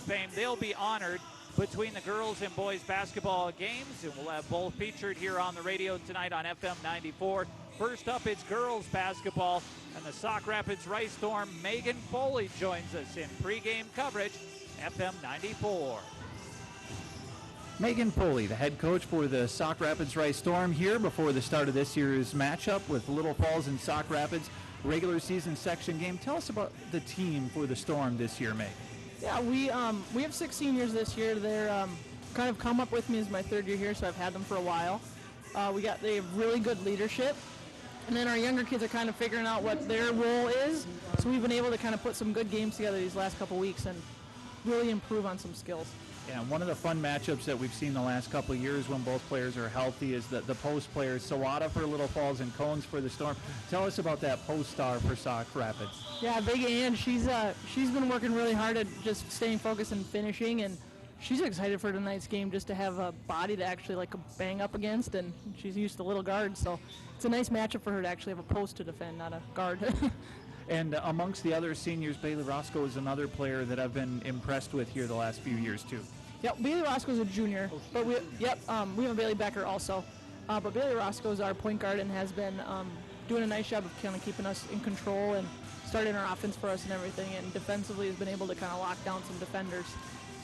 Fame. They'll be honored between the girls and boys basketball games, and we'll have both featured here on the radio tonight on FM 94. First up, it's girls basketball, and the Sauk Rapids Rice Storm. Megan Foley joins us in pregame coverage, FM 94. Megan Foley, the head coach for the Sauk Rapids Rice Storm, here before the start of this year's matchup with Little Falls and Sauk Rapids, regular season section game. Tell us about the team for the Storm this year, Meg. Yeah, we have 6 seniors this year. They're kind of come up with me as my third year here, so I've had them for a while. They have really good leadership, and then our younger kids are kind of figuring out what their role is. So we've been able to kind of put some good games together these last couple weeks and really improve on some skills. Yeah, one of the fun matchups that we've seen the last couple of years when both players are healthy is the post players, Sawada for Little Falls and Cones for the Storm. Tell us about that post star for Sauk Rapids. Yeah, Big Ann, she's been working really hard at just staying focused and finishing, and she's excited for tonight's game just to have a body to actually bang up against, and she's used to little guards, so it's a nice matchup for her to actually have a post to defend, not a guard. And amongst the other seniors, Bailey Roscoe is another player that I've been impressed with here the last few years too. Yep, Bailey Roscoe's a junior, but we have a Bailey Becker also. But Bailey Roscoe is our point guard and has been doing a nice job of kind of keeping us in control and starting our offense for us and everything, and defensively has been able to kind of lock down some defenders,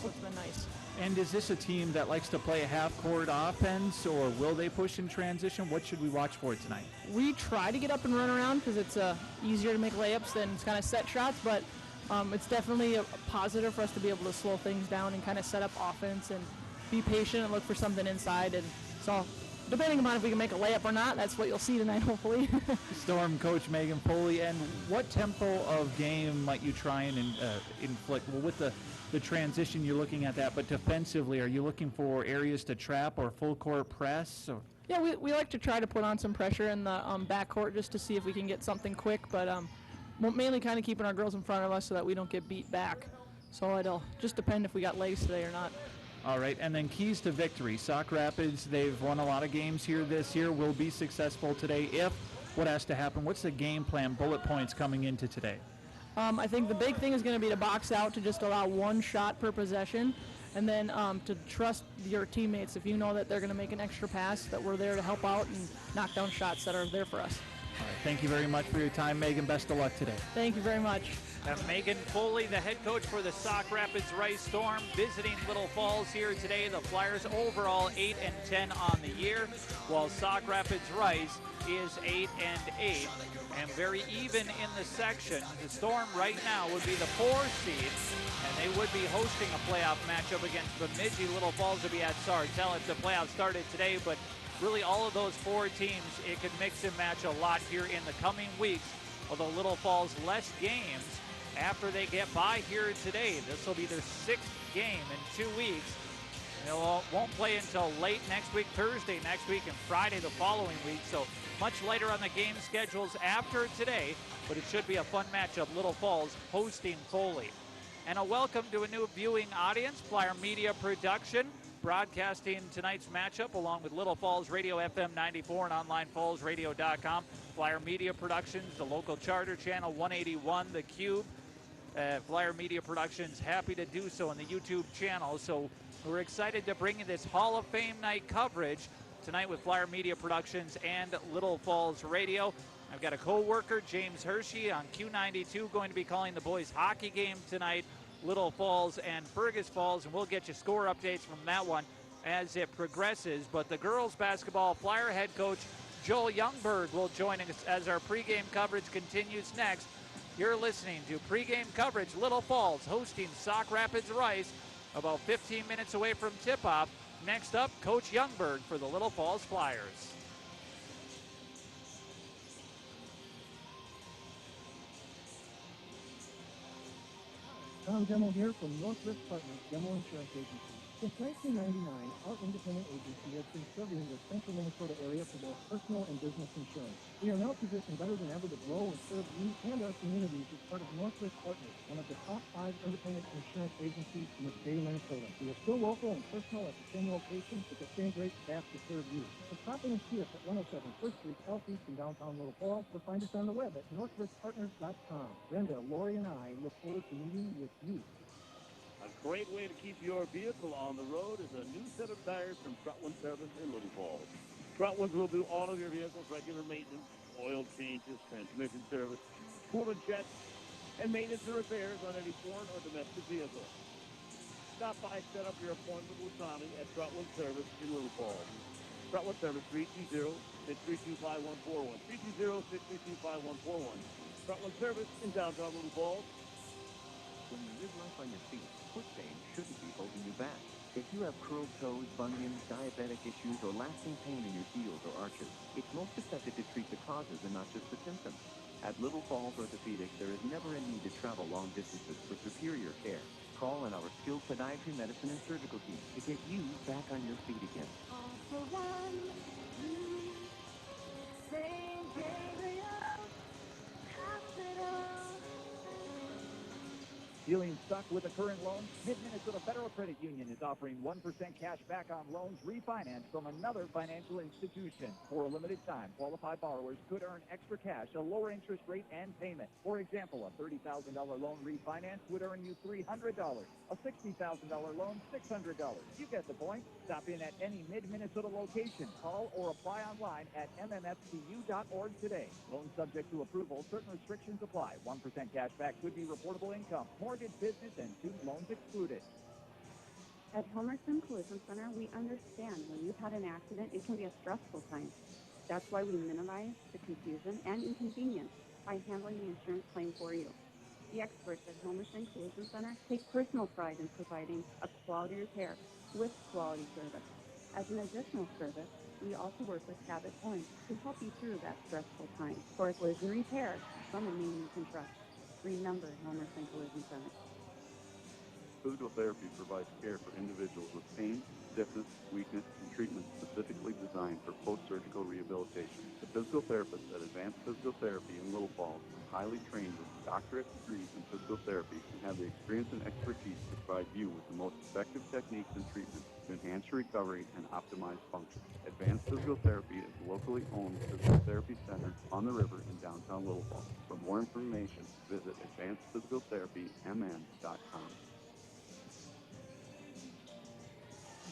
so it's been nice. And is this a team that likes to play a half-court offense, or will they push in transition? What should we watch for tonight? We try to get up and run around because it's easier to make layups than kind of set shots, but it's definitely a positive for us to be able to slow things down and kind of set up offense and be patient and look for something inside. And so depending on if we can make a layup or not, that's what you'll see tonight, hopefully. Storm coach Megan Foley, and what tempo of game might you try and inflict? Well, with the transition, you're looking at that, but defensively, are you looking for areas to trap or full court press? Or? Yeah, we like to try to put on some pressure in the backcourt just to see if we can get something quick, but mainly kind of keeping our girls in front of us so that we don't get beat back. So it'll just depend if we got legs today or not. All right, and then keys to victory. Sauk Rapids, they've won a lot of games here this year, will be successful today. What has to happen? What's the game plan, bullet points coming into today? I think the big thing is going to be to box out, to just allow one shot per possession, and then to trust your teammates. If you know that they're going to make an extra pass, that we're there to help out and knock down shots that are there for us. All right, thank you very much for your time, Megan. Best of luck today. Thank you very much. Megan Foley, the head coach for the Sauk Rapids Rice Storm, visiting Little Falls here today. The Flyers overall 8-10 on the year, while Sauk Rapids Rice is 8-8, and very even in the section. The Storm right now would be the 4th seed, and they would be hosting a playoff matchup against Bemidji. Little Falls would be at Sartell if the playoffs started today, but really all of those 4 teams, it could mix and match a lot here in the coming weeks, although Little Falls less games after they get by here today. This will be their 6th game in 2 weeks. They won't play until late next week, Thursday next week, and Friday the following week, so much later on the game schedules after today, but it should be a fun matchup. Little Falls hosting Foley. And a welcome to a new viewing audience, Flyer Media Production, broadcasting tonight's matchup along with Little Falls Radio FM 94 and online fallsradio.com. Flyer Media Productions, the local charter channel 181, The Cube. Flyer Media Productions happy to do so on the YouTube channel. So we're excited to bring you this Hall of Fame night coverage tonight with Flyer Media Productions and Little Falls Radio. I've got a co-worker, James Hershey, on Q92, going to be calling the boys hockey game tonight, Little Falls and Fergus Falls, and we'll get you score updates from that one as it progresses. But the girls basketball Flyer head coach Joel Youngberg will join us as our pregame coverage continues next. You're listening to pregame coverage, Little Falls hosting Sauk Rapids Rice, about 15 minutes away from tip-off. Next up, Coach Youngberg for the Little Falls Flyers. Tom Demo here from Northwest Partners Demo Insurance Agency. Since 1999, our independent agency has been serving the central Minnesota area for both personal and business insurance. We are now positioned better than ever to grow and serve you and our communities as part of Northwest Partners, one of the top 5 independent insurance agencies in the state of Minnesota. We are still local and personal at the same location with the same great staff to serve you. So stop in and see us at 107 First Street, Southeast in downtown Little Falls, or find us on the web at northwestpartners.com. Brenda, Lori, and I look forward to meeting with you. A great way to keep your vehicle on the road is a new set of tires from Trotwood Service in Little Falls. Trotwood will do all of your vehicle's regular maintenance, oil changes, transmission service, coolant checks, and maintenance and repairs on any foreign or domestic vehicle. Stop by and set up your appointment with Tommy at Trotwood Service in Little Falls. Trotwood Service, 320-632-5141. 320-632-5141. Trotwood Service in downtown Little Falls. When you live life on your feet, foot pain shouldn't be holding you back. If you have curled toes, bunions, diabetic issues, or lasting pain in your heels or arches, it's most effective to treat the causes and not just the symptoms. At Little Falls Orthopedics, there is never a need to travel long distances for superior care. Call on our skilled podiatry, medicine, and surgical team to get you back on your feet again. All for one, St. Gabriel Hospital. Feeling stuck with a current loan? Mid-Minnesota Federal Credit Union is offering 1% cash back on loans refinanced from another financial institution. For a limited time, qualified borrowers could earn extra cash, a lower interest rate, and payment. For example, a $30,000 loan refinance would earn you $300. A $60,000 loan, $600. You get the point. Stop in at any Mid-Minnesota location. Call or apply online at mmfcu.org today. Loan subject to approval. Certain restrictions apply. 1% cash back could be reportable income. Mortgage, business, and student loans excluded. At Homerson Collision Center, we understand when you've had an accident, it can be a stressful time. That's why we minimize the confusion and inconvenience by handling the insurance claim for you. The experts at Homerson Collision Center take personal pride in providing a quality repair with quality service. As an additional service, we also work with Cabot Points to help you through that stressful time. For a collision repair from a name you can trust, remember Homerson Collision Center. Physical therapy provides care for individuals with pain, stiffness, weakness, and treatment specifically designed for post-surgical rehabilitation. The physical therapists at Advanced Physical Therapy in Little Falls are highly trained with doctorate degrees in physical therapy and have the experience and expertise to provide you with the most effective techniques and treatments to enhance your recovery and optimize function. Advanced Physical Therapy is a locally owned physical therapy center on the river in downtown Little Falls. For more information, visit advancedphysicaltherapymn.com.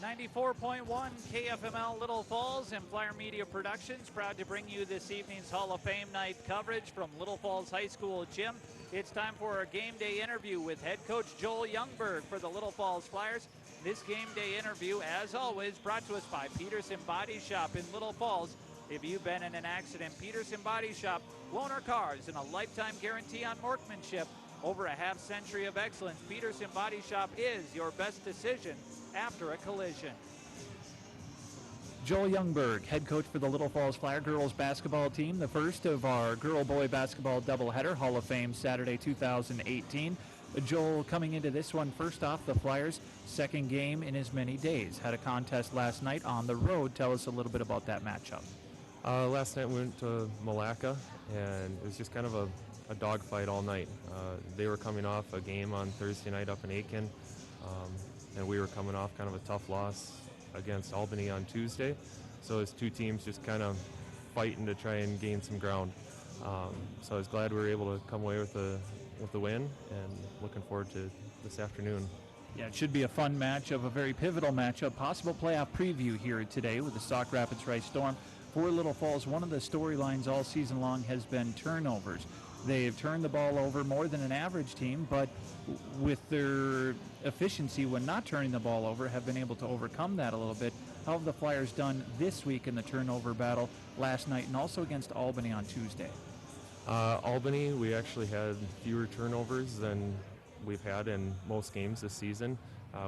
94.1 KFML Little Falls and Flyer Media Productions proud to bring you this evening's Hall of Fame night coverage from Little Falls High School Gym. It's time for a game day interview with head coach Joel Youngberg for the Little Falls Flyers. This game day interview, as always, brought to us by Peterson Body Shop in Little Falls. If you've been in an accident, Peterson Body Shop, loaner cars, and a lifetime guarantee on workmanship. Over a half-century of excellence, Peterson Body Shop is your best decision after a collision. Joel Youngberg, head coach for the Little Falls Flyer girls basketball team, the first of our girl-boy basketball doubleheader, Hall of Fame Saturday 2018. Joel, coming into this one, first off, the Flyers' second game in as many days. Had a contest last night on the road. Tell us a little bit about that matchup. Last night we went to Malacca, and it was just kind of a dogfight all night. They were coming off a game on Thursday night up in Aiken, and we were coming off kind of a tough loss against Albany on Tuesday. So it's two teams just kind of fighting to try and gain some ground. So I was glad we were able to come away with the win, and looking forward to this afternoon. Yeah, it should be a fun matchup, a very pivotal matchup. Possible playoff preview here today with the Sauk Rapids Rice Storm. For Little Falls, one of the storylines all season long has been turnovers. They've turned the ball over more than an average team, but with their efficiency when not turning the ball over, have been able to overcome that a little bit. How have the Flyers done this week in the turnover battle last night and also against Albany on Tuesday? Albany, we actually had fewer turnovers than we've had in most games this season.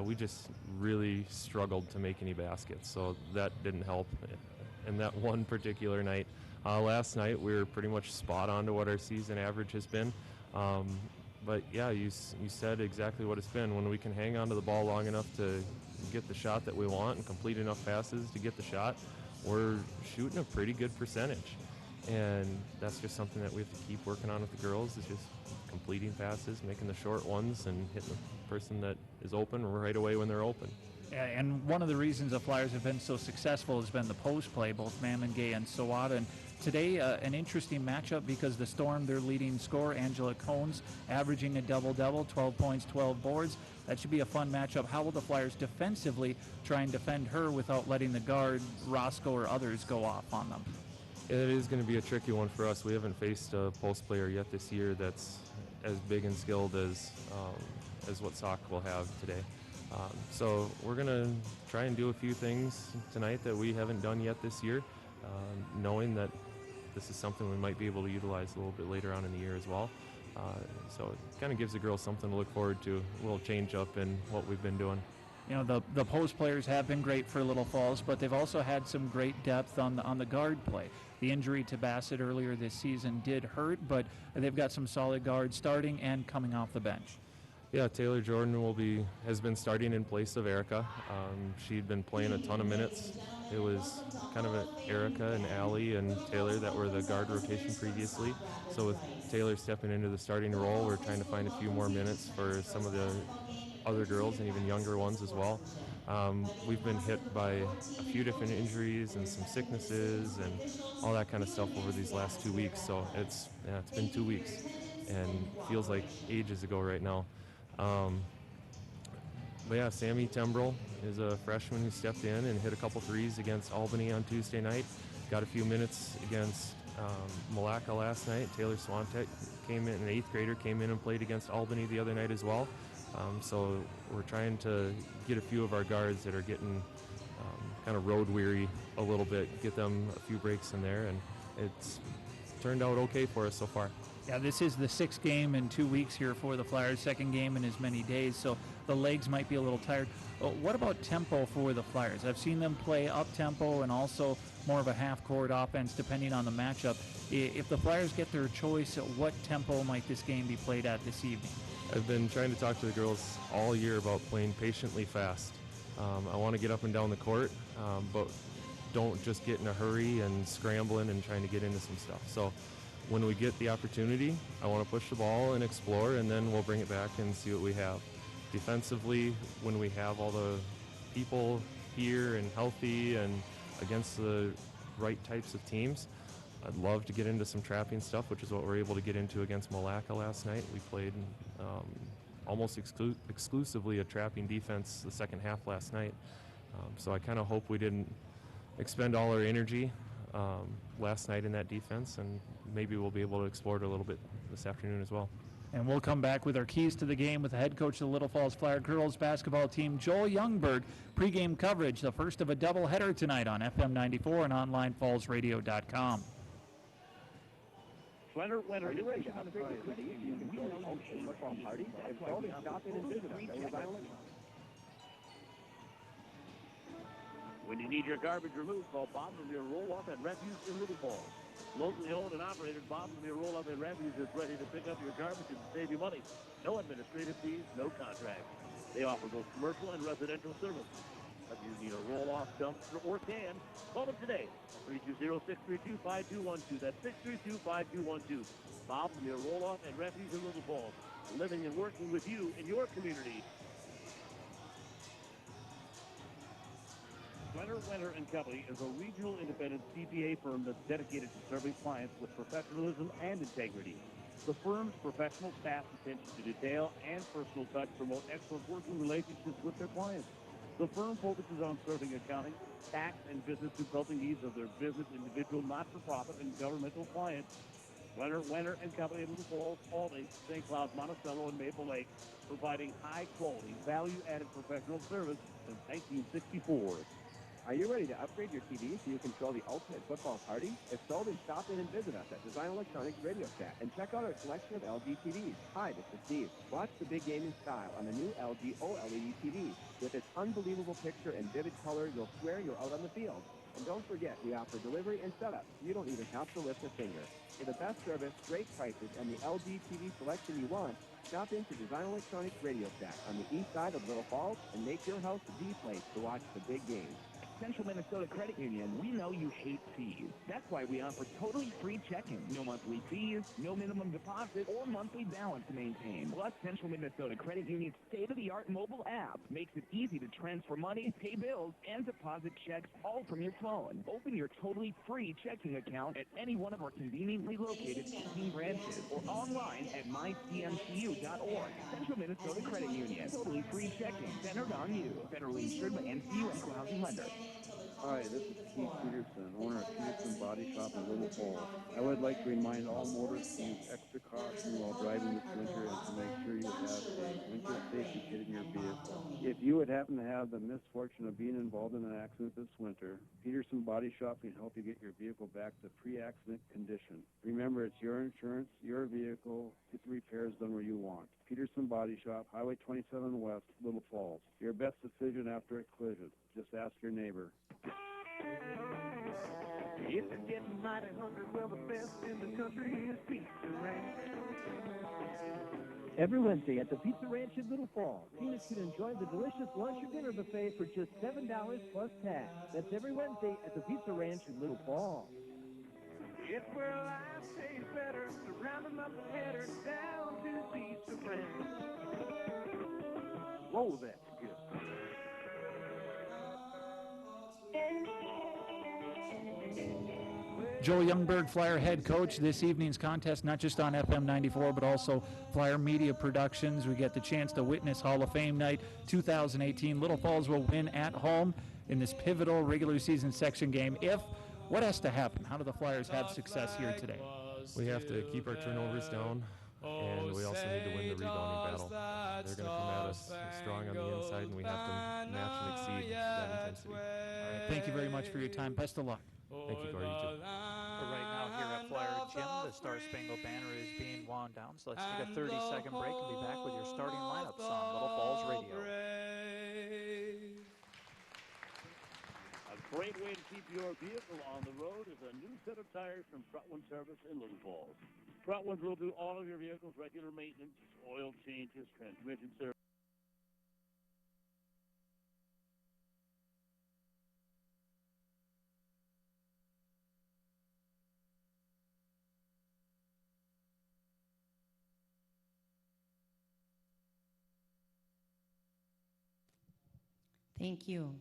We just really struggled to make any baskets, so that didn't help in that one particular night. Last night we were pretty much spot on to what our season average has been. But yeah, you said exactly what it's been. When we can hang on to the ball long enough to get the shot that we want and complete enough passes to get the shot, we're shooting a pretty good percentage. And that's just something that we have to keep working on with the girls, is just completing passes, making the short ones, and hitting the person that is open right away when they're open. And one of the reasons the Flyers have been so successful has been the post play, both Mamengay and Sawada. And today, an interesting matchup because the Storm, their leading scorer, Angela Cones, averaging a double-double, 12 points, 12 boards. That should be a fun matchup. How will the Flyers defensively try and defend her without letting the guard, Roscoe, or others go off on them? It is going to be a tricky one for us. We haven't faced a post player yet this year that's as big and skilled as what Sauk will have today. So we're going to try and do a few things tonight that we haven't done yet this year, knowing that this is something we might be able to utilize a little bit later on in the year as well. So it kind of gives the girls something to look forward to, a little change up in what we've been doing. You know, the post players have been great for Little Falls, but they've also had some great depth on the guard play. The injury to Bassett earlier this season did hurt, but they've got some solid guards starting and coming off the bench. Yeah, Taylor Jordan has been starting in place of Erica. She'd been playing a ton of minutes. It was kind of Erica and Allie and Taylor that were the guard rotation previously. So with Taylor stepping into the starting role, we're trying to find a few more minutes for some of the other girls and even younger ones as well. We've been hit by a few different injuries and some sicknesses and all that kind of stuff over these last 2 weeks. So it's been 2 weeks and feels like ages ago right now. But yeah, Sammy Tembrell is a freshman who stepped in and hit a couple threes against Albany on Tuesday night. Got a few minutes against Malacca last night. Taylor Swantek came in, an 8th grader, came in and played against Albany the other night as well. So we're trying to get a few of our guards that are getting kind of road weary a little bit, get them a few breaks in there, and it's turned out okay for us so far. Yeah, this is the 6th game in 2 weeks here for the Flyers, 2nd game in as many days, so the legs might be a little tired. What about tempo for the Flyers? I've seen them play up-tempo and also more of a half-court offense depending on the matchup. If the Flyers get their choice, what tempo might this game be played at this evening? I've been trying to talk to the girls all year about playing patiently fast. I want to get up and down the court, but don't just get in a hurry and scrambling and trying to get into some stuff. So when we get the opportunity, I want to push the ball and explore, and then we'll bring it back and see what we have. Defensively, when we have all the people here and healthy and against the right types of teams, I'd love to get into some trapping stuff, which is what we're able to get into against Malacca last night. We played almost exclusively a trapping defense the second half last night. So I kind of hope we didn't expend all our energy last night in that defense, and maybe we'll be able to explore it a little bit this afternoon as well. And we'll come back with our keys to the game with the head coach of the Little Falls Flyer girls basketball team, Joel Youngberg. Pre-game coverage, the first of a doubleheader tonight on FM 94 and online fallsradio.com. Leonard, are you ready to upgrade your TV? You can join the Ocean Football Party. If so, then stop in and visit us. When you need your garbage removed, call Bob from your roll-off and refuse in Little Falls. Locally owned and operated, Bob from your roll-off and refuse is ready to pick up your garbage and save you money. No administrative fees, no contract. They offer both commercial and residential services. If you need a roll-off, dumpster, or can, call them today. 320-632-5212. That's 632-5212. Bob from your roll-off and refuse in Little Falls. Living and working with you in your community. Wenner & Company is a regional independent CPA firm that's dedicated to serving clients with professionalism and integrity. The firm's professional staff's attention to detail and personal touch promote excellent working relationships with their clients. The firm focuses on serving accounting, tax, and business consulting needs of their business, individual, not-for-profit, and governmental clients. Wenner & Company in Little Falls, Albany, St. Cloud, Monticello, and Maple Lake, providing high-quality, value-added professional service since 1964. Are you ready to upgrade your TV so you control the ultimate football party? If so, then stop in and visit us at Design Electronics Radio Shack and check out our selection of LG TVs. Hi, this is Steve. Watch the big game in style on the new LG OLED TV. With its unbelievable picture and vivid color, you'll swear you're out on the field. And don't forget, we offer delivery and setup. You don't even have to lift a finger. For the best service, great prices, and the LG TV selection you want, stop into Design Electronics Radio Shack on the east side of Little Falls and make your house the place to watch the big game. Central Minnesota Credit Union, we know you hate fees. That's why we offer totally free checking. No monthly fees, no minimum deposit, or monthly balance to maintain. Plus, Central Minnesota Credit Union's state-of-the-art mobile app makes it easy to transfer money, pay bills, and deposit checks all from your phone. Open your totally free checking account at any one of our conveniently located 18 branches or online at mycmcu.org. Central Minnesota Credit Union. Totally free checking. Centered on you. Federally insured by NCU and Equal Housing Lender. Hi, this is Keith Peterson, owner of Peterson Body Shop in Little Falls. I would like to remind all motorists to use extra caution while driving this winter and to make sure you have a winter safety kit in your vehicle. If you would happen to have the misfortune of being involved in an accident this winter, Peterson Body Shop can help you get your vehicle back to pre-accident condition. Remember, it's your insurance, your vehicle, get the repairs done where you want. Peterson Body Shop, Highway 27 West, Little Falls. Your best decision after a collision. Just ask your neighbor. If you're getting mighty hungry, well, the best in the country is Pizza Ranch. Every Wednesday at the Pizza Ranch in Little Falls, seniors can enjoy the delicious lunch or dinner buffet for just $7 plus tax. That's every Wednesday at the Pizza Ranch in Little Falls. It's where life tastes better, so round 'em up and head her down to Pizza Ranch. Whoa, that's good. Joel Youngberg, Flyer head coach. This evening's contest, not just on FM 94, but also Flyer Media Productions. We get the chance to witness Hall of Fame Night 2018. Little Falls will win at home in this pivotal regular season section game. What has to happen? How do the Flyers have success here today? We have to keep our turnovers down, and we also need to win the rebounding battle. They're going to come at us strong on the inside, and we have to match and exceed that intensity. All right, thank you very much for your time. Best of luck. Thank you, Corey. You too. Right now here at Flyer Gym, the Star Spangled Banner is being wound down. So let's take a 30-second break and be back with your starting lineups on Little Falls Radio. A great way to keep your vehicle on the road is a new set of tires from Trotwood Service in Little Falls. Trotwood will do all of your vehicle's regular maintenance, oil changes, transmission service. Thank you.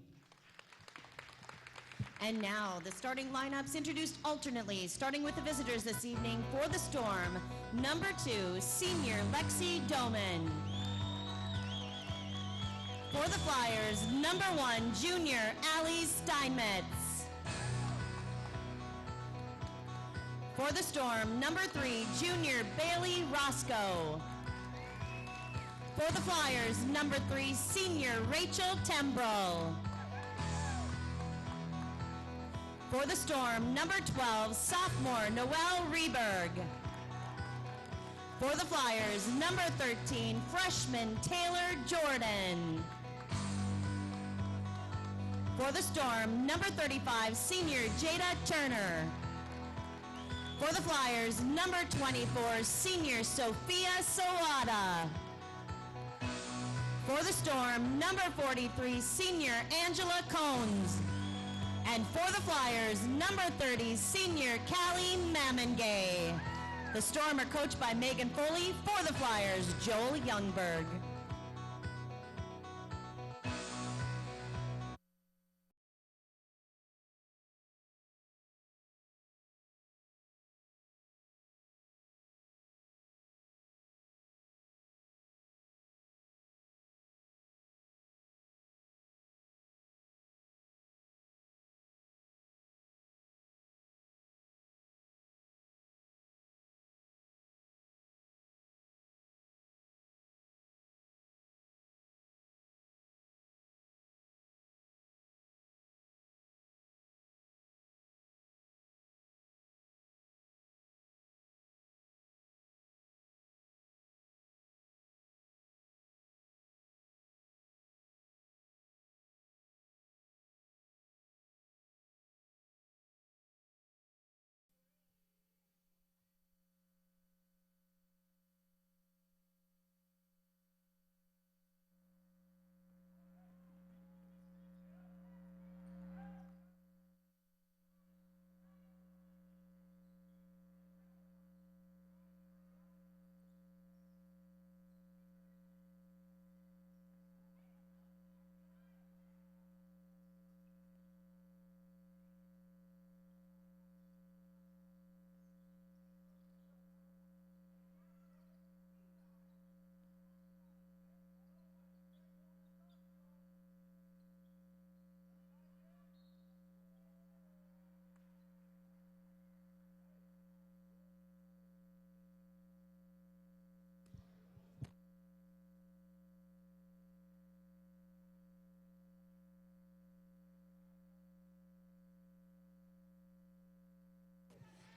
And now, the starting lineups introduced alternately, starting with the visitors this evening for the Storm. Number 2, senior Lexi Doman. For the Flyers, number 1, junior Allie Steinmetz. For the Storm, number 3, junior Bailey Roscoe. For the Flyers, number 3, senior Rachel Tembrell. For the Storm, number 12, sophomore Noelle Reberg. For the Flyers, number 13, freshman Taylor Jordan. For the Storm, number 35, senior Jada Turner. For the Flyers, number 24, senior Sophia Sawada. For the Storm, number 43, senior Angela Cones. And for the Flyers, number 30, senior Callie Mamengay. The Storm are coached by Megan Foley. For the Flyers, Joel Youngberg.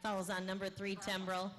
Fouls on number 3, Tembrell.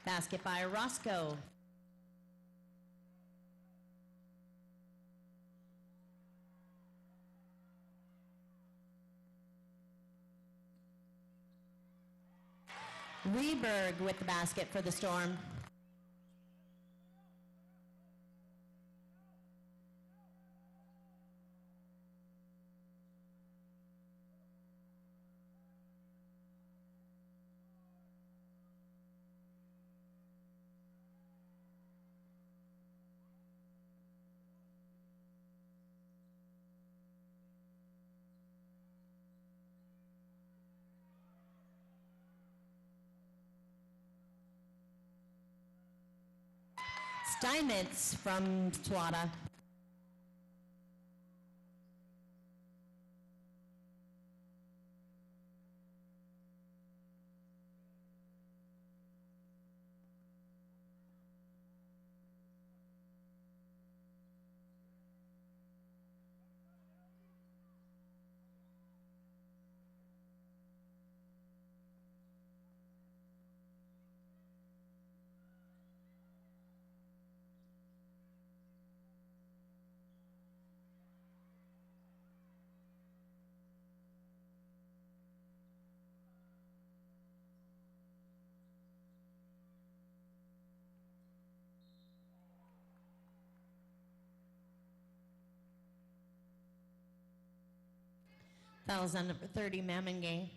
Basket by Roscoe. Reberg with the basket for the Storm. Steinmetz from Swada. Fouls on number 30, Mamengay.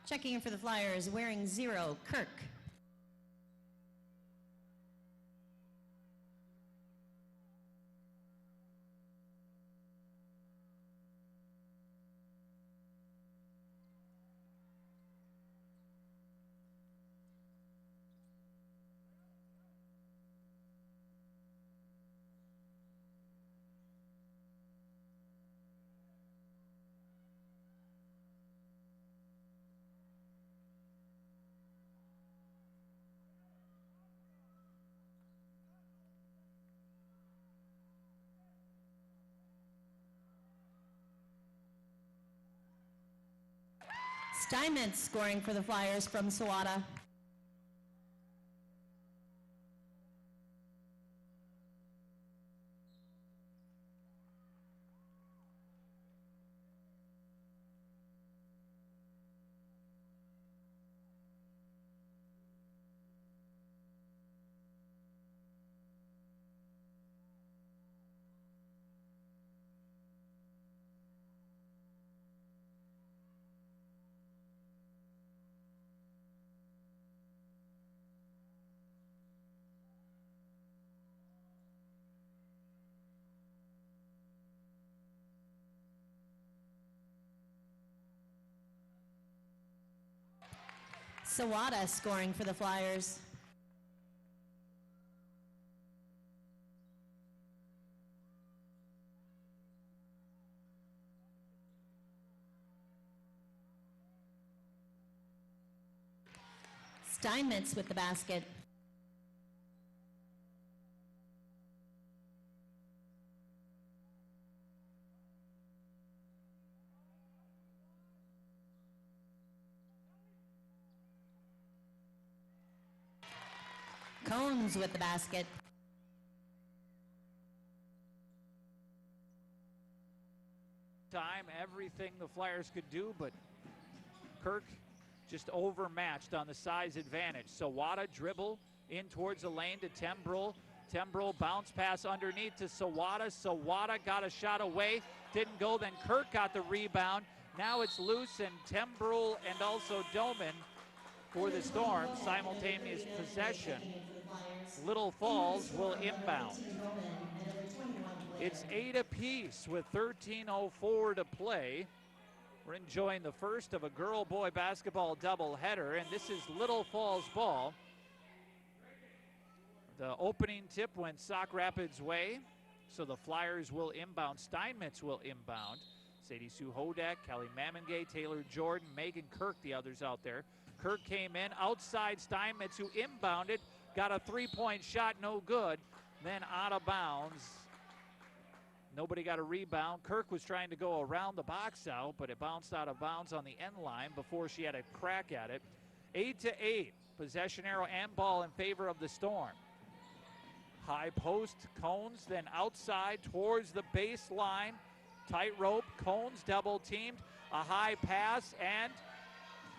Checking in for the Flyers, wearing 0, Kirk. Steinmetz scoring for the Flyers from Sawada. Sawada scoring for the Flyers. Steinmetz with the basket. Cones with the basket. Time, everything the Flyers could do, but Kirk just overmatched on the size advantage. Sawada dribble in towards the lane to Tembrell. Tembrell bounce pass underneath to Sawada. Sawada got a shot away, didn't go, then Kirk got the rebound. Now it's loose, and Tembrell and also Doman for the Storm, simultaneous possession. Little Falls will inbound. It's 8 apiece with 13:04 to play. We're enjoying the first of a girl-boy basketball doubleheader, and this is Little Falls ball. The opening tip went Sauk Rapids' way, so the Flyers will inbound. Steinmetz will inbound. Sadie Sue Hodak, Kelly Mamengay, Taylor Jordan, Megan Kirk, the others out there. Kirk came in, outside Steinmetz, who inbounded, got a three-point shot, no good, then out of bounds. Nobody got a rebound. Kirk was trying to go around the box out, but it bounced out of bounds on the end line before she had a crack at it. 8-8, possession arrow and ball in favor of the Storm. High post, Cones, then outside towards the baseline. Tightrope, Cones double teamed, a high pass, and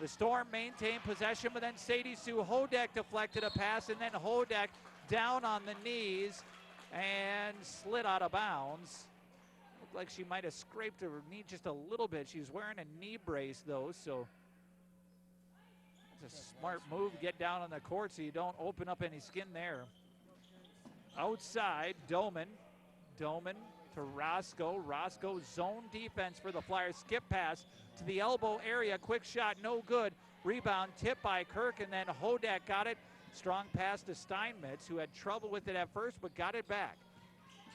the Storm maintained possession, but then Sadie Sue Hodak deflected a pass, and then Hodak down on the knees and slid out of bounds. Looked like she might have scraped her knee just a little bit. She was wearing a knee brace, though, so it's a smart move to get down on the court so you don't open up any skin there. Outside, Doman to Roscoe. Roscoe zone defense for the Flyers. Skip pass to the elbow area. Quick shot, no good. Rebound tipped by Kirk, and then Hodak got it. Strong pass to Steinmetz, who had trouble with it at first, but got it back.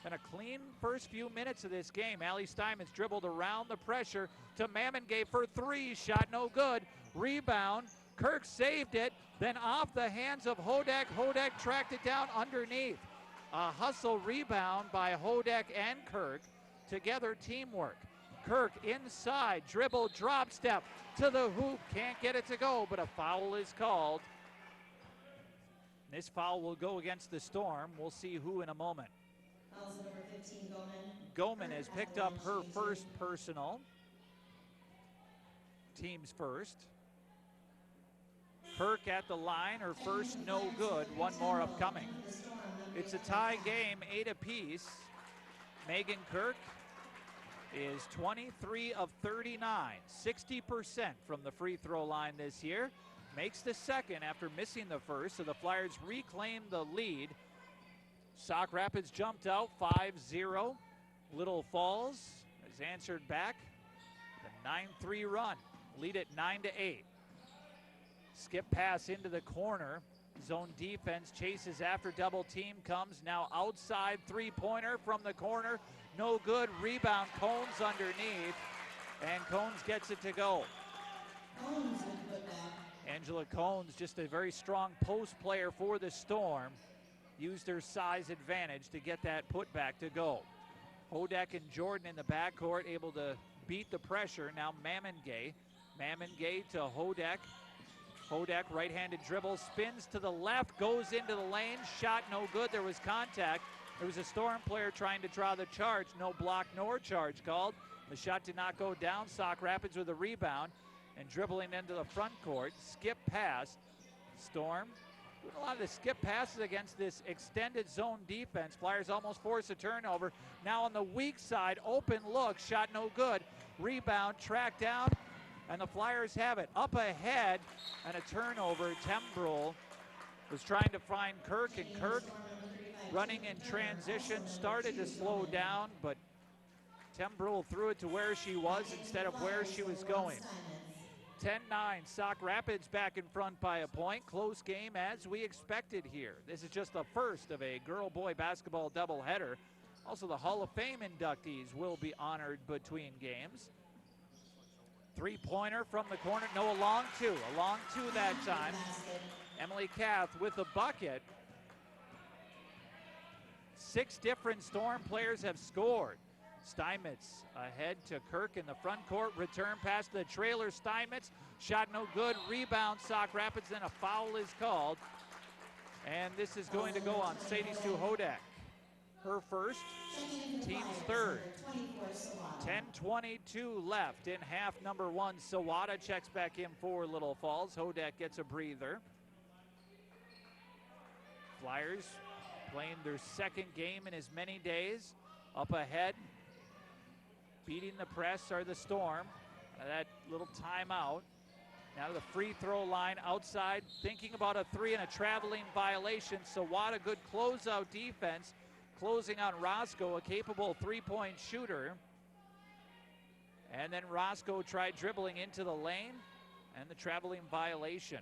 And a clean first few minutes of this game. Allie Steinmetz dribbled around the pressure to Mamengay for three. Shot no good. Rebound. Kirk saved it. Then off the hands of Hodak. Hodak tracked it down underneath. A hustle rebound by Hodak and Kirk. Together, teamwork. Kirk inside. Dribble, drop step to the hoop. Can't get it to go, but a foul is called. This foul will go against the Storm. We'll see who in a moment. Number 15, Goman has picked up her first personal. Team's first. Kirk at the line, her first no good. One more upcoming. It's a tie game, 8 apiece. Megan Kirk is 23 of 39, 60% from the free throw line this year. Makes the second after missing the first, so the Flyers reclaim the lead. Sauk Rapids jumped out 5-0. Little Falls has answered back. The 9-3 run, lead at 9-8. Skip pass into the corner. Zone defense chases after double team comes. Now outside three-pointer from the corner. No good. Rebound, Cones underneath. And Cones gets it to go. Angela Cones, just a very strong post player for the Storm. Used her size advantage to get that putback to go. Hodak and Jordan in the backcourt able to beat the pressure. Now Mamengay. Mamengay to Hodak. Hodak right-handed dribble, spins to the left, goes into the lane. Shot no good. There was contact. There was a Storm player trying to draw the charge. No block nor charge called. The shot did not go down. Sauk Rapids with a rebound. And dribbling into the front court, skip pass. Storm doing a lot of the skip passes against this extended zone defense. Flyers almost force a turnover. Now on the weak side, open look, shot no good. Rebound, tracked down, and the Flyers have it. Up ahead, and a turnover. Tembrell was trying to find Kirk, and Kirk running in transition, started to slow down, but Tembrell threw it to where she was instead of where she was going. 10-9, Sauk Rapids back in front by a point. Close game as we expected here. This is just the first of a girl-boy basketball doubleheader. Also, the Hall of Fame inductees will be honored between games. Three-pointer from the corner. No, a long two that time. Emily Kath with the bucket. 6 different Storm players have scored. Steinmetz ahead to Kirk in the front court. Return pass to the trailer. Steinmetz. Shot no good. Rebound Sauk Rapids. Then a foul is called. And this is going to go on Sadie Sue Hodak. Her first, team's third. 10:22 left in half number one. Sawada checks back in for Little Falls. Hodak gets a breather. Flyers playing their second game in as many days. Up ahead, beating the press are the Storm. That little timeout. Now to the free throw line outside, thinking about a three and a traveling violation. Sawada, good closeout defense, closing on Roscoe, a capable three-point shooter. And then Roscoe tried dribbling into the lane, and the traveling violation.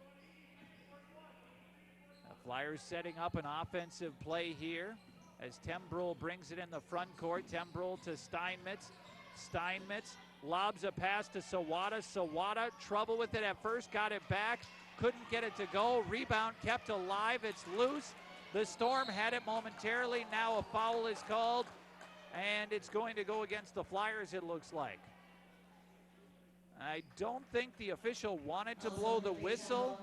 The Flyers setting up an offensive play here as Tembrell brings it in the front court. Tembrell to Steinmetz. Steinmetz lobs a pass to Sawada. Sawada, trouble with it at first, got it back, couldn't get it to go. Rebound kept alive, it's loose. The Storm had it momentarily. Now a foul is called, and it's going to go against the Flyers, it looks like. I don't think the official wanted to blow the whistle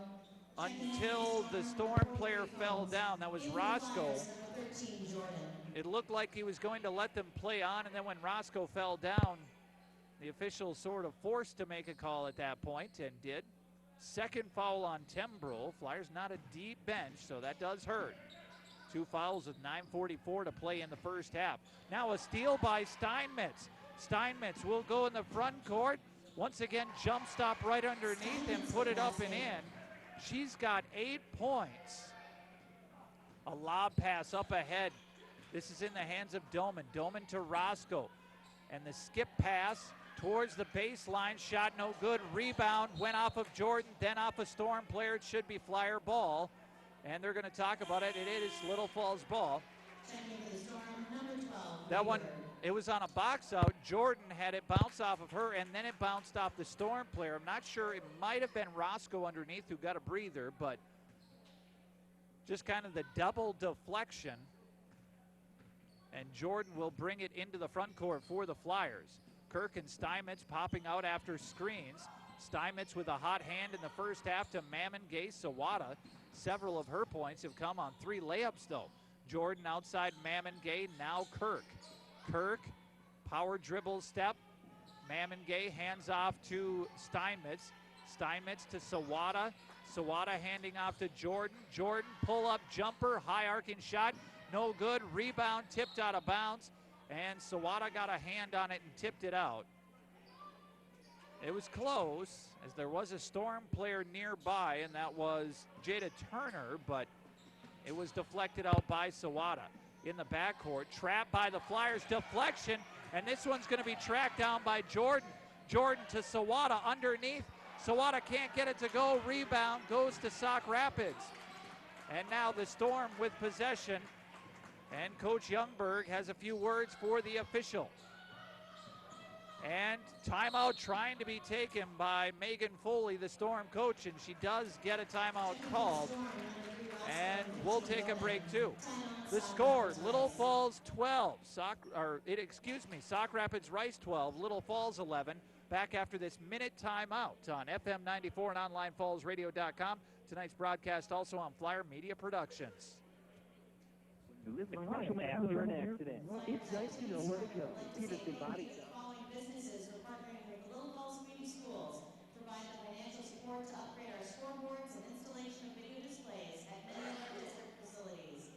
until the Storm player fell down. That was Roscoe. It looked like he was going to let them play on, and then when Roscoe fell down, the official sort of forced to make a call at that point, and did. Second foul on Tembrell. Flyers not a deep bench, so that does hurt. 2 fouls with 9:44 to play in the first half. Now a steal by Steinmetz. Steinmetz will go in the front court. Once again, jump stop right underneath and put it up and in. She's got 8 points. A lob pass up ahead. This is in the hands of Doman. Doman to Roscoe. And the skip pass towards the baseline. Shot no good. Rebound went off of Jordan, then off a Storm player. It should be Flyer ball. And they're going to talk about it. It is Little Falls ball. That one, it was on a box out. Jordan had it bounce off of her, and then it bounced off the Storm player. I'm not sure. It might have been Roscoe underneath who got a breather, but just kind of the double deflection. And Jordan will bring it into the front court for the Flyers. Kirk and Steinmetz popping out after screens. Steinmetz with a hot hand in the first half to Mammon Gay. Sawada, several of her points have come on 3 layups though. Jordan outside Mammon Gay, now Kirk. Kirk, power dribble step. Mammon Gay hands off to Steinmetz. Steinmetz to Sawada. Sawada handing off to Jordan. Jordan pull up jumper, high arcing shot. No good. Rebound tipped out of bounds, and Sawada got a hand on it and tipped it out. It was close, as there was a Storm player nearby, and that was Jada Turner, but it was deflected out by Sawada. In the backcourt, trapped by the Flyers, deflection, and this one's going to be tracked down by Jordan. Jordan to Sawada underneath. Sawada can't get it to go. Rebound goes to Sauk Rapids. And now the Storm with possession. And Coach Youngberg has a few words for the official. And timeout trying to be taken by Megan Foley, the Storm coach, and she does get a timeout called. And we'll take a break too. The score, Little Falls 12, Sauk Rapids Rice 12, Little Falls 11. Back after this minute timeout on FM 94 and online fallsradio.com. Tonight's broadcast also on Flyer Media Productions. You live after an accident. It's nice to know where to go. Peterson Body Shop. Following businesses are partnering with Little Falls Community Schools to provide the financial support to upgrade our scoreboards and installation of video displays at many of our district facilities.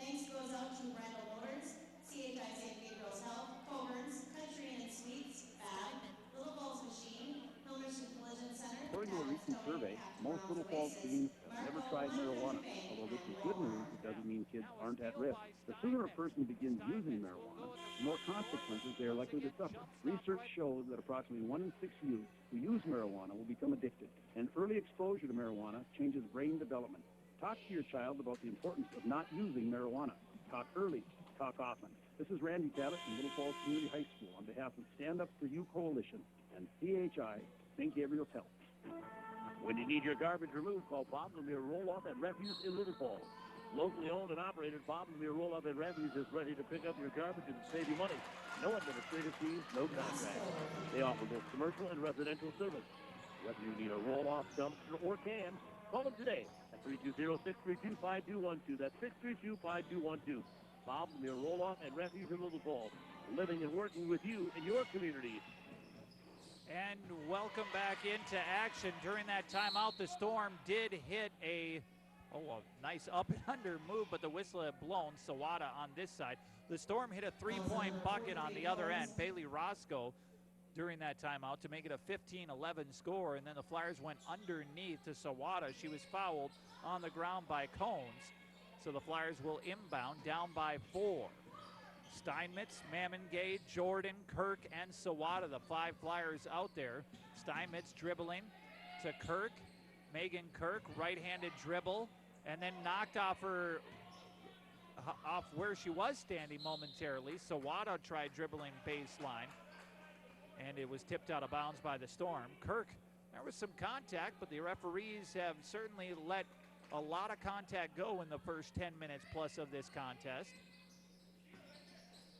Thanks goes out to Randall Motors, CHI St. Gabriel's Health, Coburn's, Country Inn Suites, Fab, Little Falls Machine, Hilderson Collision Center. According to a recent survey, most Little Falls teens have never tried marijuana. Although this is good news, it doesn't mean kids aren't at risk. The sooner a person begins using marijuana, the more consequences they are likely to suffer. Research shows that approximately 1 in 6 youth who use marijuana will become addicted, and early exposure to marijuana changes brain development. Talk to your child about the importance of not using marijuana. Talk early, talk often. This is Randy Cabot from Little Falls Community High School on behalf of Stand Up For You Coalition and CHI St. Gabriel's Health. When you need your garbage removed, call Bob Lemire Roll-Off at Refuse in Little Falls. Locally owned and operated, Bob Lemire Roll-Off at Refuse is ready to pick up your garbage and save you money. No administrative fees, no contract. They offer both commercial and residential service. Whether you need a roll-off, dumpster, or cans, call them today at 320-632-5212. That's 632-5212. Bob from your roll-off and refuge in Little Falls, living and working with you in your community. And welcome back into action. During that timeout, the Storm did hit a nice up and under move, but the whistle had blown. Sawada on this side. The Storm hit a three-point bucket on the other end. Bailey Roscoe during that timeout to make it a 15-11 score, and then the Flyers went underneath to Sawada. She was fouled on the ground by Cones, so the Flyers will inbound down by 4. Steinmetz, Mamengay, Jordan, Kirk, and Sawada, the 5 Flyers out there. Steinmetz dribbling to Kirk. Megan Kirk, right-handed dribble, and then knocked off where she was standing momentarily. Sawada tried dribbling baseline, and it was tipped out of bounds by the Storm. Kirk, there was some contact, but the referees have certainly let a lot of contact go in the first 10 minutes plus of this contest.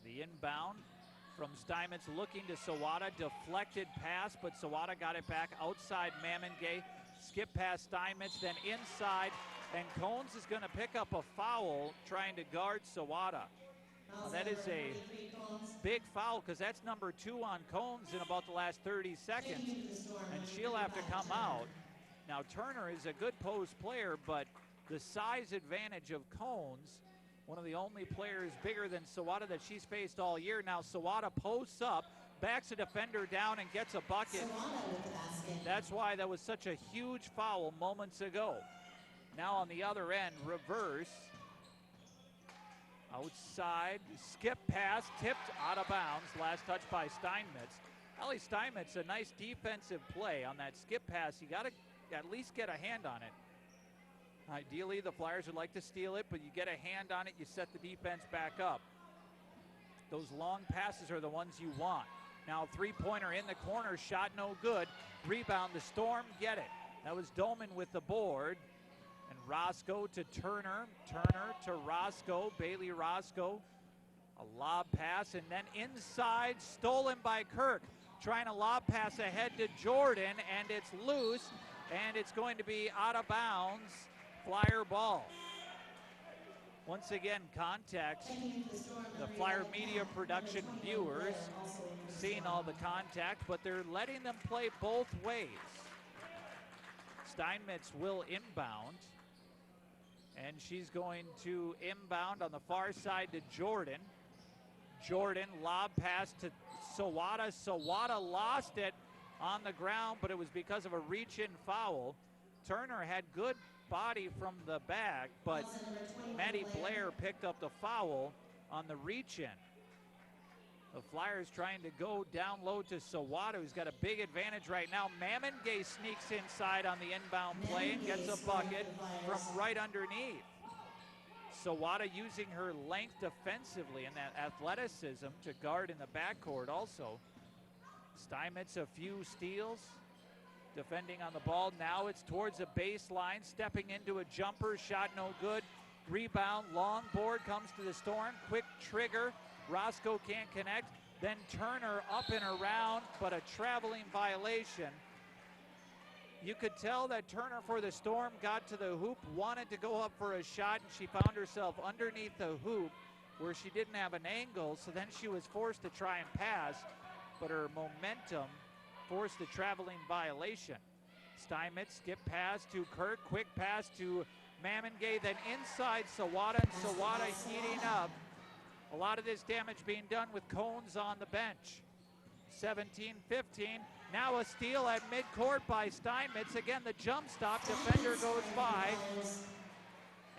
The inbound from Steinmetz looking to Sawada, deflected pass, but Sawada got it back outside Mamengay. Skip past Steinmetz, then inside, and Cones is going to pick up a foul trying to guard Sawada. Now that is a big foul because that's number 2 on Cones in about the last 30 seconds, and she'll have to come out. Now Turner is a good post player, but the size advantage of Cones, one of the only players bigger than Sawada that she's faced all year. Now Sawada posts up, backs a defender down, and gets a bucket. That's why that was such a huge foul moments ago. Now on the other end, reverse. Outside, skip pass, tipped out of bounds. Last touch by Steinmetz. Allie Steinmetz, a nice defensive play on that skip pass. You got to at least get a hand on it. Ideally, the Flyers would like to steal it, but you get a hand on it, you set the defense back up. Those long passes are the ones you want. Now three-pointer in the corner, shot no good. Rebound, the Storm get it. That was Dolman with the board. And Roscoe to Turner, Turner to Roscoe, Bailey Roscoe. A lob pass, and then inside, stolen by Kirk. Trying to lob pass ahead to Jordan, and it's loose, and it's going to be out of bounds. Flyer ball. Once again, contact. The Flyer media production viewers seeing all the contact, but they're letting them play both ways. Steinmetz will inbound, and she's going to inbound on the far side to Jordan. Jordan, lob pass to Sawada. Sawada lost it on the ground, but it was because of a reach-in foul. Turner had good body from the back, but Maddie Blair picked up the foul on the reach-in. The Flyers trying to go down low to Sawada, who's got a big advantage right now. Mamengay sneaks inside on the inbound play and gets a bucket from right underneath. Sawada using her length defensively and that athleticism to guard in the backcourt also. Steinmetz a few steals, defending on the ball. Now it's towards the baseline, stepping into a jumper, shot no good. Rebound, long board comes to the Storm, quick trigger. Roscoe can't connect. Then Turner up and around, but a traveling violation. You could tell that Turner for the Storm got to the hoop, wanted to go up for a shot, and she found herself underneath the hoop where she didn't have an angle, so then she was forced to try and pass, but her momentum forced a traveling violation. Steinmetz, skip pass to Kirk, quick pass to Mamengay, then inside Sawada, and Sawada heating up. A lot of this damage being done with Cones on the bench. 17-15. Now a steal at midcourt by Steinmetz. Again, the jump stop. Defender goes by.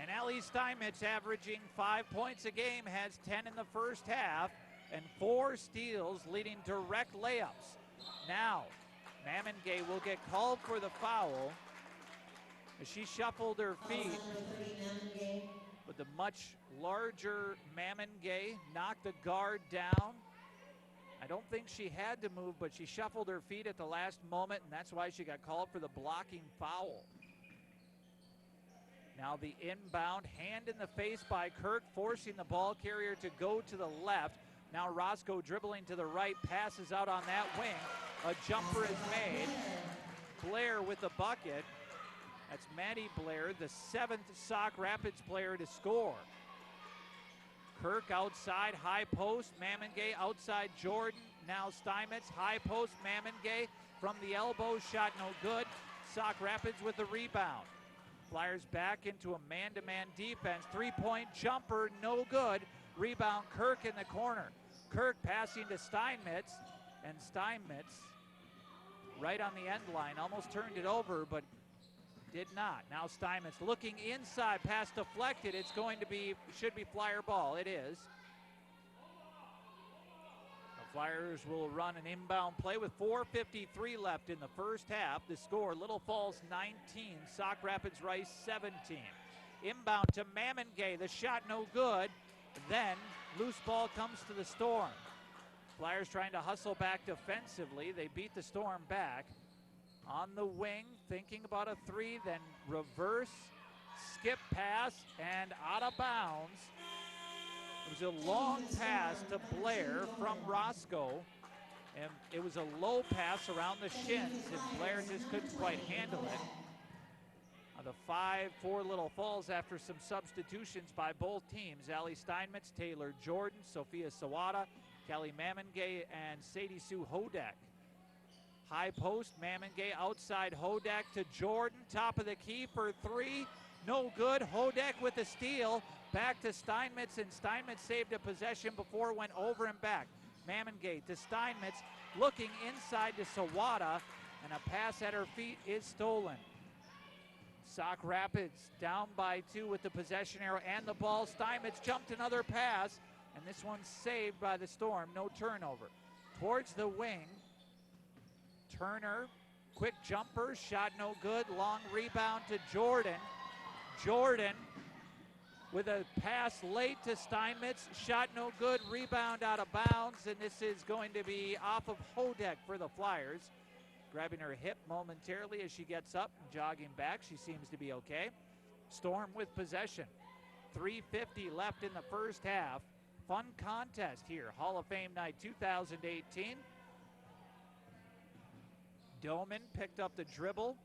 And Allie Steinmetz, averaging 5 points a game, has 10 in the first half and 4 steals, leading direct layups. Now, Mamengay will get called for the foul as she shuffled her feet. But the much larger Mamengay knocked the guard down. I don't think she had to move, but she shuffled her feet at the last moment, and that's why she got called for the blocking foul. Now the inbound, hand in the face by Kirk, forcing the ball carrier to go to the left. Now Roscoe dribbling to the right, passes out on that wing. A jumper is made. Blair with the bucket. That's Maddie Blair, the 7th Sauk Rapids player to score. Kirk outside, high post, Mamengay outside Jordan. Now Steinmetz, high post, Mamengay from the elbow, shot no good. Sauk Rapids with the rebound. Flyers back into a man-to-man defense. Three-point jumper, no good. Rebound, Kirk in the corner. Kirk passing to Steinmetz, and Steinmetz right on the end line. Almost turned it over, but did not. Now Steinmetz looking inside, pass deflected. It's going to be, should be Flyer ball. It is. The Flyers will run an inbound play with 4:53 left in the first half. The score, Little Falls 19, Sauk Rapids Rice 17. Inbound to Mamengay, the shot no good. Then loose ball comes to the Storm. Flyers trying to hustle back defensively. They beat the Storm back. On the wing, thinking about a three, then reverse, skip pass, and out of bounds. It was a long pass to Blair from Roscoe, and it was a low pass around the shins, and Blair just couldn't quite handle it. On the 5-4 Little Falls after some substitutions by both teams. Allie Steinmetz, Taylor Jordan, Sophia Sawada, Kelly Mamengay, and Sadie Sue Hodak. High post, Mamengay outside Hodak to Jordan, top of the key for three. No good. Hodak with the steal. Back to Steinmetz, and Steinmetz saved a possession before it went over and back. Mamengay to Steinmetz, looking inside to Sawada, and a pass at her feet is stolen. Sauk Rapids down by 2 with the possession arrow and the ball. Steinmetz jumped another pass, and this one's saved by the Storm. No turnover. Towards the wing, Turner, quick jumper, shot no good. Long rebound to Jordan. Jordan with a pass late to Steinmetz, shot no good. Rebound out of bounds, and this is going to be off of Hodak for the Flyers. Grabbing her hip momentarily as she gets up and jogging back. She seems to be okay. Storm with possession. 3:50 left in the first half. Fun contest here. Hall of Fame night 2018. Doman picked up the dribble.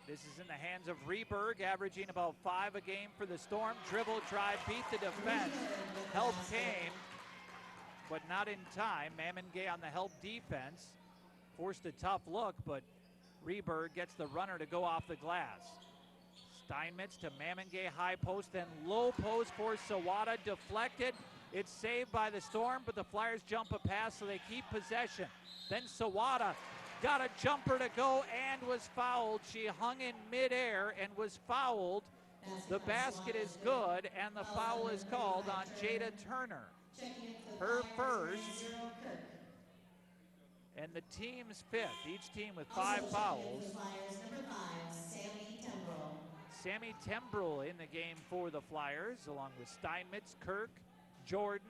This is in the hands of Reberg, averaging about 5 a game for the Storm. Dribble, drive, beat the defense. Help came, but not in time. Mamengay on the help defense. Forced a tough look, but Reberg gets the runner to go off the glass. Steinmetz to Mamengay, high post, then low post for Sawada, deflected. It's saved by the Storm, but the Flyers jump a pass, so they keep possession. Then Sawada got a jumper to go and was fouled. She hung in midair and was fouled. The basket is good, and the foul is called on Jada Turner. Her first, and the team's 5th. Each team with 5 fouls. Sammy Tembrell in the game for the Flyers, along with Steinmetz, Kirk, Jordan,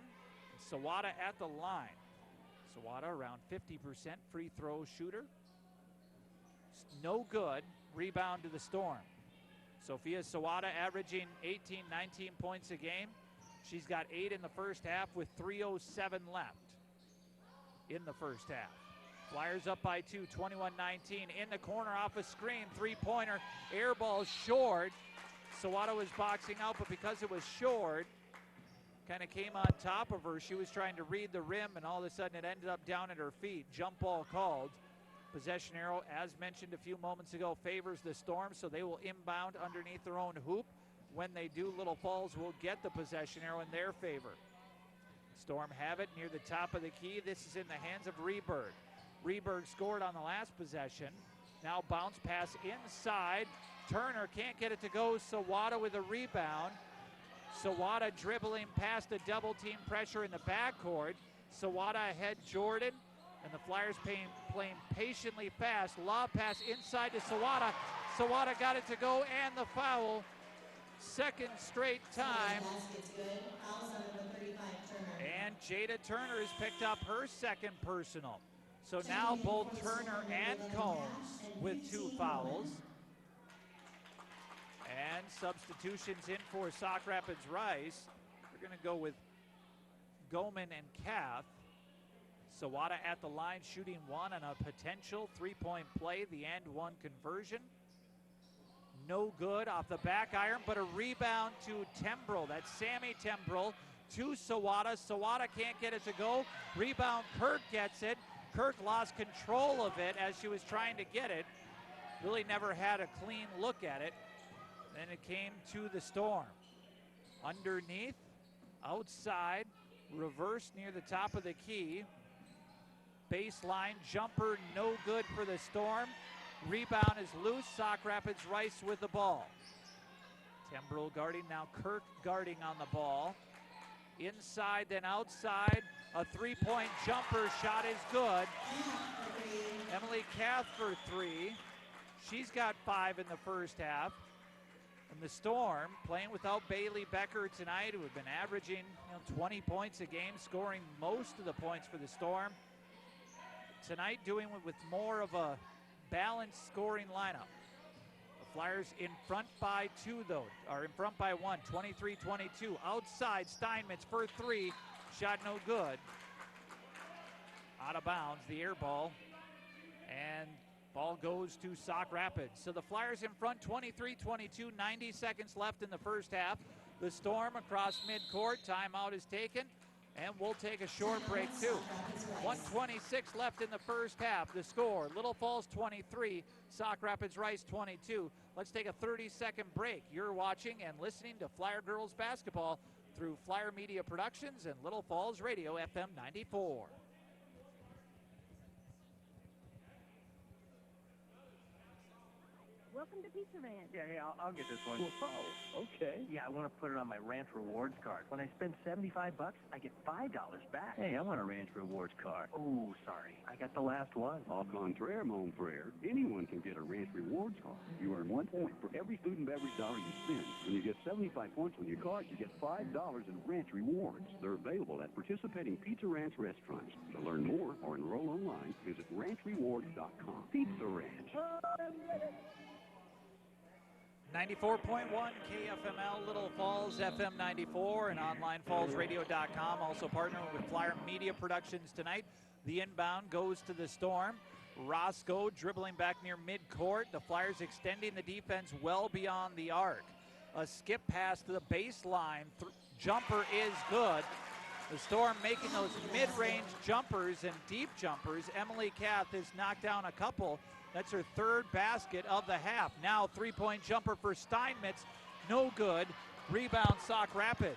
Sawada at the line. Sawada around 50% free throw shooter. No good. Rebound to the Storm. Sophia Sawada averaging 18, 19 points a game. She's got 8 in the first half with 3:07 left in the first half. Flyers up by 2, 21-19. In the corner off a screen, three-pointer, air ball short. Sawada was boxing out, but because it was short, kind of came on top of her. She was trying to read the rim, and all of a sudden it ended up down at her feet. Jump ball called. Possession arrow, as mentioned a few moments ago, favors the Storm, so they will inbound underneath their own hoop. When they do, Little Falls will get the possession arrow in their favor. Storm have it near the top of the key. This is in the hands of Reberg. Reberg scored on the last possession. Now bounce pass inside. Turner can't get it to go. Sawada with a rebound. Sawada dribbling past the double team pressure in the backcourt. Sawada ahead Jordan, and the Flyers playing patiently fast. Lob pass inside to Sawada. Sawada got it to go, and the foul. Second straight time. And Jada Turner has picked up her second personal. So now both Turner and Combs with 2 fouls. And substitutions in for Sauk Rapids Rice. We're going to go with Goman and Kath. Sawada at the line, shooting 1 on a potential 3-point play. The end 1 conversion. no good off the back iron, but a rebound to Tembrell. That's Sammy Tembrell to Sawada. Sawada can't get it to go. Rebound, Kirk gets it. Kirk lost control of it as she was trying to get it. Really never had a clean look at it. Then it came to the Storm. Underneath, outside, reverse near the top of the key. Baseline jumper, no good for the Storm. Rebound is loose. Sauk Rapids Rice with the ball. Tembrell guarding, now Kirk guarding on the ball. Inside, then outside. A three-point jumper shot is good. Emily Kath for three. She's got 5 in the first half. And the Storm playing without Bailey Becker tonight, who have been averaging 20 points a game, scoring most of the points for the Storm. Tonight doing it with more of a balanced scoring lineup. The Flyers in front by 2 though, or in front by 1, 23-22. Outside, Steinmetz for 3, shot no good. Out of bounds, the air ball, and ball goes to Sauk Rapids. So the Flyers in front 23-22, 90 seconds left in the first half. The Storm across midcourt, timeout is taken, and we'll take a short break too. 1:26 left in the first half. The score, Little Falls 23, Sauk Rapids Rice 22. Let's take a 30-second break. You're watching and listening to Flyer Girls Basketball through Flyer Media Productions and Little Falls Radio FM 94. Welcome to Pizza Ranch. Yeah, I'll get this one. Oh, okay. Yeah, I want to put it on my Ranch Rewards card. When I spend $75, I get $5 back. Hey, I want a Ranch Rewards card. Oh, sorry. I got the last one. Au contraire, mon frere. Anyone can get a Ranch Rewards card. You earn 1 point for every food and beverage dollar you spend. When you get 75 points on your card, you get $5 in Ranch Rewards. They're available at participating Pizza Ranch restaurants. To learn more or enroll online, visit ranchrewards.com. Pizza Ranch. 94.1 KFML Little Falls, FM 94, and online fallsradio.com. Also partnering with Flyer Media Productions tonight. The inbound goes to the Storm. Roscoe dribbling back near midcourt. The Flyers extending the defense well beyond the arc. A skip pass to the baseline. Jumper is good. The Storm making those mid-range jumpers and deep jumpers. Emily Kath has knocked down a couple. That's her 3rd basket of the half. Now 3-point jumper for Steinmetz. No good. Rebound Sauk Rapids.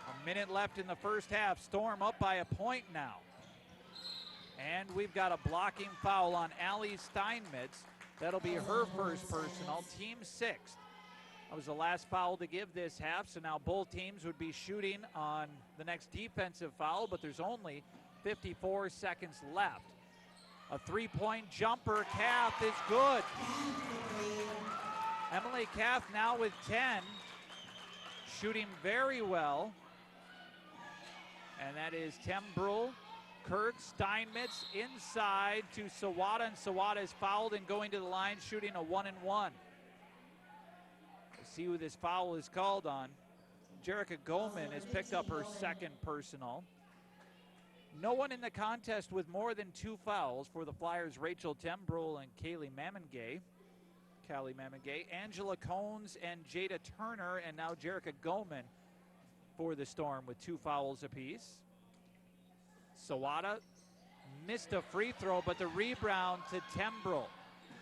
A minute left in the first half. Storm up by a point now. And we've got a blocking foul on Allie Steinmetz. That'll be her first personal, team 6th. That was the last foul to give this half, so now both teams would be shooting on the next defensive foul, but there's only 54 seconds left. A 3-point jumper, Kath is good. Emily Kath now with 10, shooting very well. And that is Tembrell, Kirk, Steinmetz inside to Sawada, and Sawada is fouled and going to the line, shooting a 1-and-1. We'll see who this foul is called on. Jerica Goldman has picked up her 2nd personal. No one in the contest with more than 2 fouls for the Flyers, Rachel Tembrell and Callie Mamengay. Angela Cones and Jada Turner, and now Jerica Goldman for the Storm with 2 fouls apiece. Sawada missed a free throw, but the rebound to Tembrell.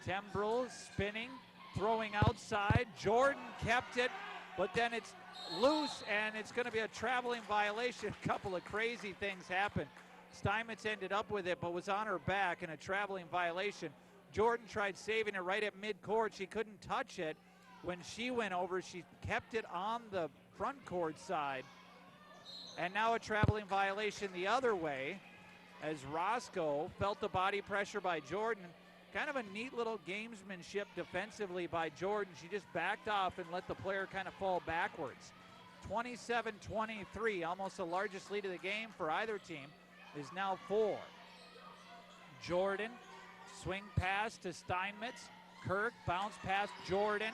Tembrell spinning, throwing outside. Jordan kept it, but then it's loose, and it's going to be a traveling violation. A couple of crazy things happened. Steinmetz ended up with it, but was on her back in a traveling violation. Jordan tried saving it right at midcourt. She couldn't touch it. When she went over, she kept it on the front court side. And now a traveling violation the other way as Roscoe felt the body pressure by Jordan. Kind of a neat little gamesmanship defensively by Jordan. She just backed off and let the player kind of fall backwards. 27-23, almost the largest lead of the game for either team, is now 4. Jordan, swing pass to Steinmetz. Kirk, bounce past Jordan.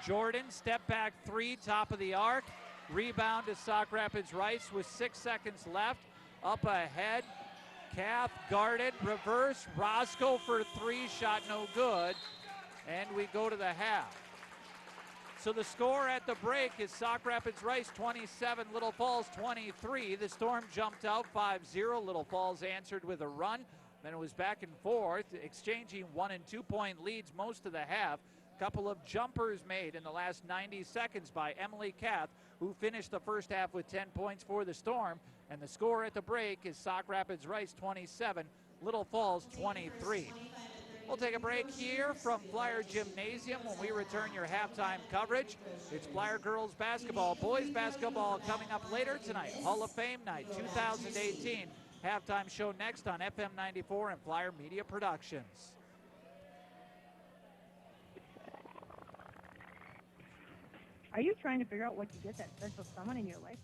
Jordan, step back 3, top of the arc. Rebound to Sauk Rapids Rice with 6 seconds left. Up ahead, Kath guarded, reverse. Roscoe for 3, shot no good. And we go to the half. So the score at the break is Sauk Rapids Rice 27, Little Falls 23. The Storm jumped out 5-0. Little Falls answered with a run. Then it was back and forth, exchanging 1- and 2-point leads most of the half. Couple of jumpers made in the last 90 seconds by Emily Kath, who finished the first half with 10 points for the Storm. And the score at the break is Sauk Rapids Rice 27, Little Falls 23. We'll take a break here from Flyer Gymnasium. When we return, your halftime coverage. It's Flyer girls basketball, boys basketball coming up later tonight. Hall of Fame night 2018. Halftime show next on FM 94 and Flyer Media Productions. Are you trying to figure out what to get that special someone in your life?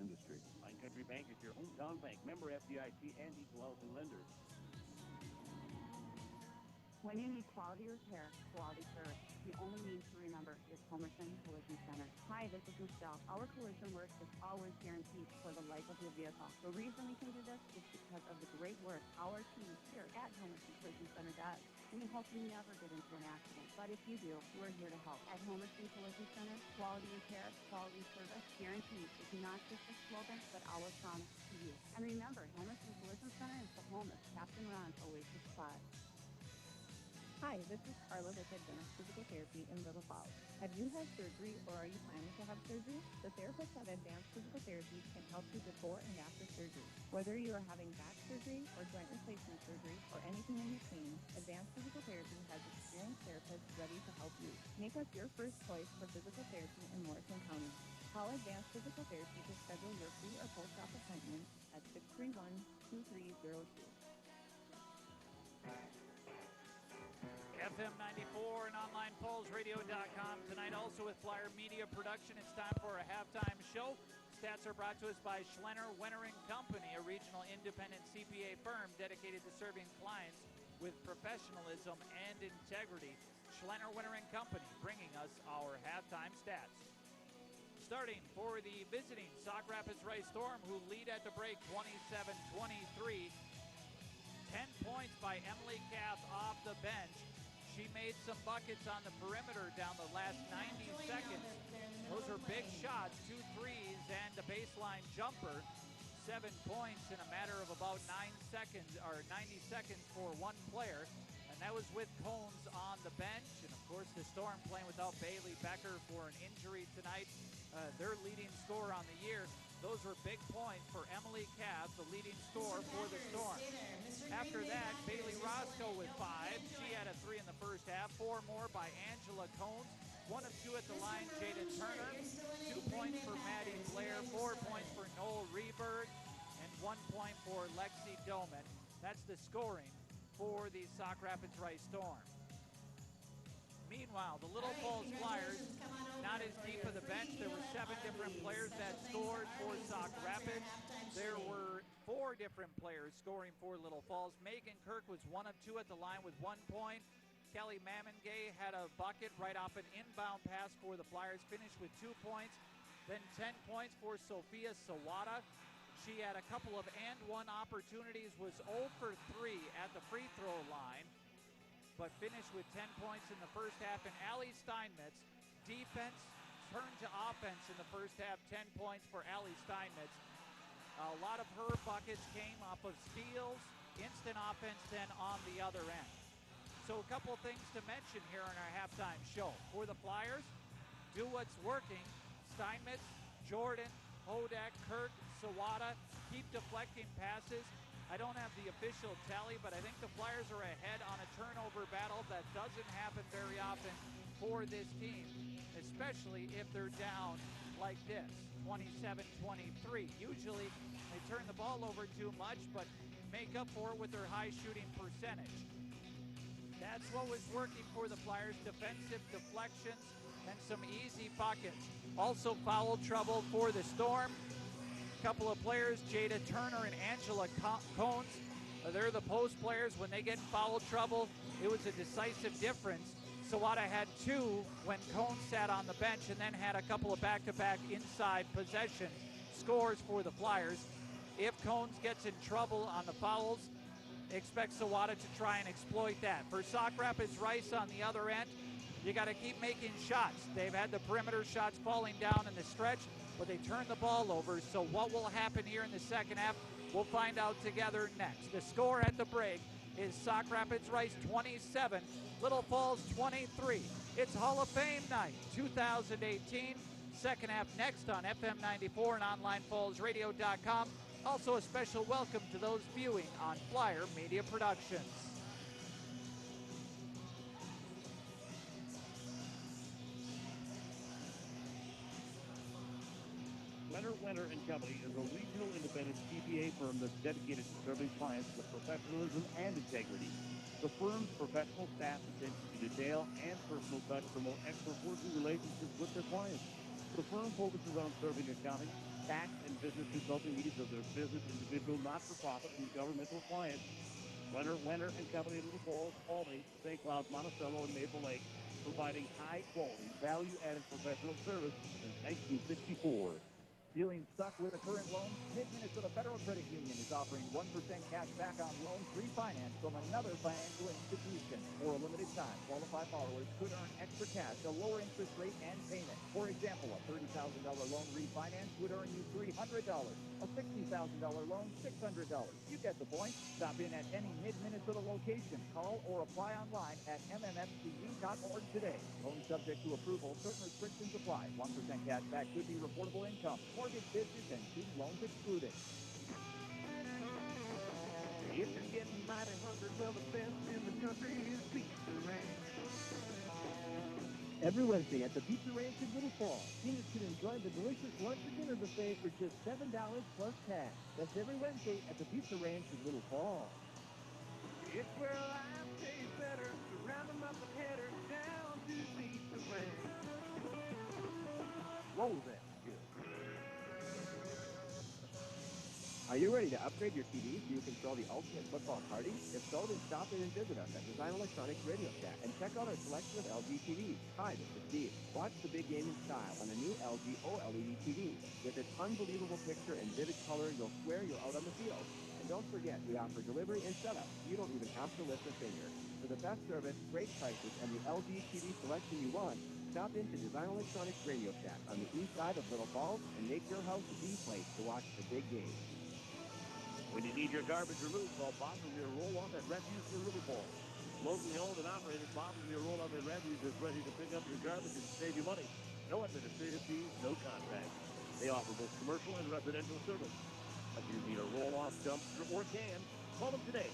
Industry. Pine Country Bank is your hometown bank. Member FDIC and equal housing lender. When you need quality repair, quality service, the only name to remember is Homerson Collision Center. Hi, this is Michelle. Our collision work is always guaranteed for the life of your vehicle. The reason we can do this is because of the great work our team here at Homerson Collision Center does. We hope you never get into an accident, but if you do, we're here to help. At Homerson Collision Center, quality repair, quality service, guaranteed is not just a slogan, but our promise to you. And remember, Homerson Collision Center is the home of Captain Ron's Oasis Spa. Hi, this is Carla with Advanced Physical Therapy in Little Falls. Have you had surgery or are you planning to have surgery? The therapists at Advanced Physical Therapy can help you before and after surgery. Whether you are having back surgery or joint replacement surgery or anything in between, Advanced Physical Therapy has experienced therapists ready to help you. Make us your first choice for physical therapy in Morrison County. Call Advanced Physical Therapy to schedule your free or post-op appointment at 631-2302. FM 94 and online PolsRadio.com. Tonight also with Flyer Media Production. It's time for a halftime show. Stats are brought to us by Schlenner, Winter & Company, a regional independent CPA firm dedicated to serving clients with professionalism and integrity. Schlenner, Winter & Company bringing us our halftime stats. Starting for the visiting Sauk Rapids Rice Storm, who lead at the break 27-23. 10 points by Emily Kath off the bench. She made some buckets on the perimeter down the last 90 seconds. Those are big shots, 2 threes and a baseline jumper. 7 points in a matter of about 90 seconds for one player. And that was with Cones on the bench. And of course the Storm playing without Bailey Becker for an injury tonight. Their leading scorer on the year. Those were big points for Emily Kath, the leading scorer for the Storm. After that, Bailey Roscoe with 5. She had a 3 in the first half. 4 more by Angela Cones. 1 of 2 at the line, Jada Turner. 2 points for Maddie Blair. 4 points for Noel Reberg. And 1 point for Lexi Doman. That's the scoring for the Sauk Rapids Rice Storm. Meanwhile, the Little Falls Flyers, not as deep of the bench. There were 7 different players that scored for Sauk Rapids. There were 4 different players scoring for Little Falls. Megan Kirk was 1 of 2 at the line with 1 point. Kelly Mamengay had a bucket right off an inbound pass for the Flyers, finished with 2 points. Then 10 points for Sophia Sawada. She had a couple of and-one opportunities, was 0 for 3 at the free throw line, but finished with 10 points in the first half. And Allie Steinmetz, defense turned to offense in the first half, 10 points for Allie Steinmetz. A lot of her buckets came off of steals, instant offense then on the other end. So a couple things to mention here in our halftime show. For the Flyers, do what's working. Steinmetz, Jordan, Hodak, Kirk, Sawada, keep deflecting passes. I don't have the official tally, but I think the Flyers are ahead on a turnover battle. That doesn't happen very often for this team, especially if they're down like this, 27-23. Usually they turn the ball over too much, but make up for it with their high shooting percentage. That's what was working for the Flyers, defensive deflections and some easy buckets. Also foul trouble for the Storm. A couple of players, Jada Turner and Angela Cones, they're the post players. When they get in foul trouble, it was a decisive difference. Sawada had 2 when Cones sat on the bench, and then had a couple of back-to-back inside possession scores for the Flyers. If Cones gets in trouble on the fouls, expect Sawada to try and exploit that. For Sauk Rapids Rice on the other end, you got to keep making shots. They've had the perimeter shots falling down in the stretch, but they turned the ball over. So what will happen here in the second half, we'll find out together next. The score at the break is Sauk Rapids Rice 27, Little Falls 23. It's Hall of Fame night 2018. Second half next on FM 94 and online fallsradio.com. Also a special welcome to those viewing on Flyer Media Productions. Wenner & Company is a regional independent CPA firm that's dedicated to serving clients with professionalism and integrity. The firm's professional staff attention to detail and personal touch promote expert working relationships with their clients. The firm focuses on serving accounting, tax, and business consulting needs of their business, individual, not-for-profit, and governmental clients. Wenner & Company in Little Falls, Albany, St. Cloud, Monticello, and Maple Lake, providing high-quality, value-added professional service since 1964. Feeling stuck with a current loan? Mid-Minnesota Federal Credit Union is offering 1% cash back on loans refinanced from another financial institution. For a limited time, qualified borrowers could earn extra cash, a lower interest rate, and payment. For example, a $30,000 loan refinance would earn you $300. A $60,000 loan, $600. You get the point. Stop in at any Mid-Minnesota location. Call or apply online at mmfce.org today. Loan subject to approval. Certain restrictions apply. 1% cash back could be reportable income. Mortgage, business, and student loans excluded. If you're getting mighty hungry, well, the best in the country is Pizza Ranch. Every Wednesday at the Pizza Ranch in Little Falls, seniors can enjoy the delicious lunch or dinner buffet for just $7 plus tax. That's every Wednesday at the Pizza Ranch in Little Falls. It's where life tastes better. So round them up and head her down to Pizza Ranch. Roll that. Are you ready to upgrade your TV so you control the ultimate football party? If so, then stop in and visit us at Design Electronics Radio Shack and check out our selection of LG TVs. Hi, this is Steve. Watch the big game in style on the new LG OLED TV. With its unbelievable picture and vivid color, you'll swear you're out on the field. And don't forget, we offer delivery and setup. You don't even have to lift a finger. For the best service, great prices, and the LG TV selection you want, stop into Design Electronics Radio Shack on the east side of Little Falls and make your house the place to watch the big game. When you need your garbage removed, call Bob from your roll-off at Refuse in Little Falls. Locally owned and operated, Bob from your roll-off at Refuse is ready to pick up your garbage and save you money. No administrative fees, no contract. They offer both commercial and residential service. If you need a roll-off, dumpster, or can, call them today.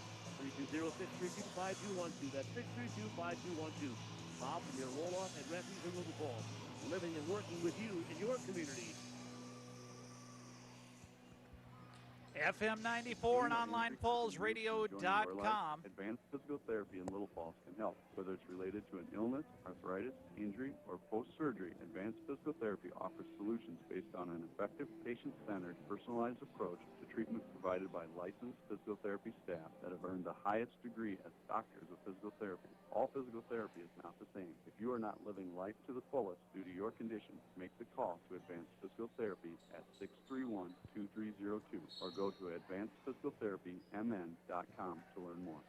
320-632-5212. That's 632-5212. Bob from your roll-off at Refuse in Little Falls. Living and working with you in your community. FM 94 and onlinefallsradio.com. Advanced Physical Therapy in Little Falls can help. Whether it's related to an illness, arthritis, injury, or post-surgery, Advanced Physical Therapy offers solutions based on an effective, patient-centered, personalized approach to treatment provided by licensed physical therapy staff that have earned the highest degree as doctors of physical therapy. All physical therapy is not the same. If you are not living life to the fullest due to your condition, make the call to Advanced Physical Therapy at 631-2302 or go to advancedphysicaltherapymn.com to learn more.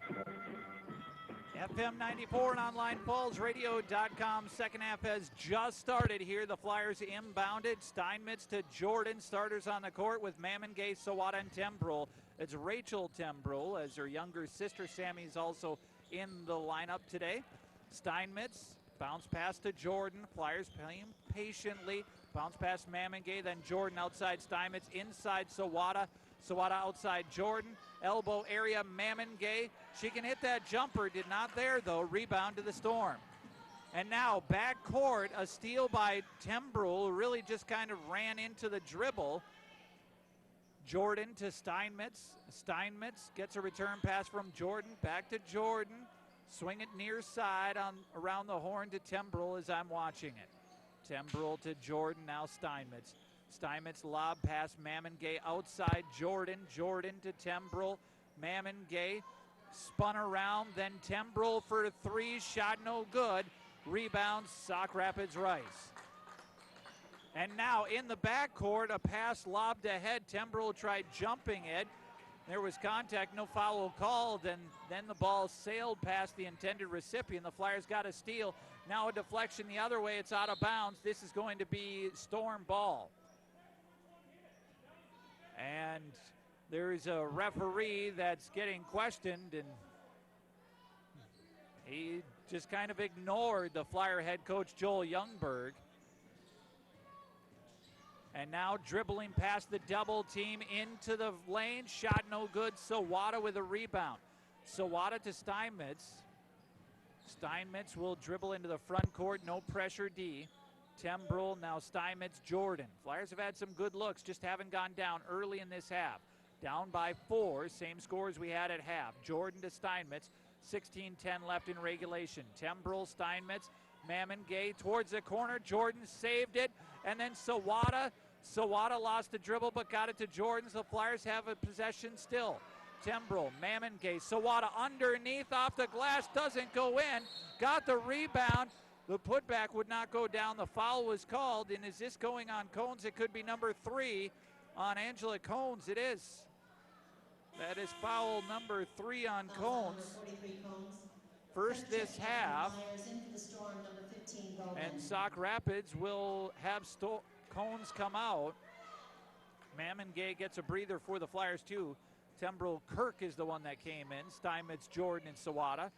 FM 94 and onlinefallsradio.com. Second half has just started here. The Flyers inbounded. Steinmetz to Jordan. Starters on the court with Mamengay, Sawada, and Tembrul. It's Rachel Tembrul, as her younger sister Sammy is also in the lineup today. Steinmetz, bounce pass to Jordan. Flyers playing patiently. Bounce pass Mamengay, then Jordan outside Steinmetz, inside Sawada. Sawada outside Jordan. Elbow area, Mamengay. She can hit that jumper. Did not there, though. Rebound to the Storm. And now back court, a steal by Tembrul, who really just kind of ran into the dribble. Jordan to Steinmetz. Steinmetz gets a return pass from Jordan. Back to Jordan. Swing it near side on around the horn to Tembrul as I'm watching it. Tembrul to Jordan, now Steinmetz. Steinmetz lob pass Mamengay outside Jordan. Jordan to Tembrul. Mamengay spun around, then Tembrul for three. Shot no good. Rebound, Sauk Rapids Rice. And now in the backcourt, a pass lobbed ahead. Tembrul tried jumping it. There was contact, no foul called, and then the ball sailed past the intended recipient. The Flyers got a steal. Now a deflection the other way. It's out of bounds. This is going to be Storm ball. And there's a referee that's getting questioned, and he just kind of ignored the Flyer head coach, Joel Youngberg. And now dribbling past the double team into the lane. Shot no good. Sawada with a rebound. Sawada to Steinmetz. Steinmetz will dribble into the front court. No pressure D. Tembrul, now Steinmetz, Jordan. Flyers have had some good looks, just haven't gone down early in this half. Down by 4, same score as we had at half. Jordan to Steinmetz, 16-10 left in regulation. Tembrul, Steinmetz, Mamengay towards the corner. Jordan saved it, and then Sawada. Sawada lost the dribble but got it to Jordan, so the Flyers have a possession still. Tembrul, Mamengay, Sawada underneath off the glass, doesn't go in. Got the rebound. The putback would not go down. The foul was called, and is this going on Cones? It could be number 3 on Angela Cones. It is. That is foul number 3 on Cones. First this half. And Sauk Rapids will have Cones come out. Mamengay gets a breather for the Flyers too. Tembrul Kirk is the one that came in. Steinmetz, Jordan, and Sawada.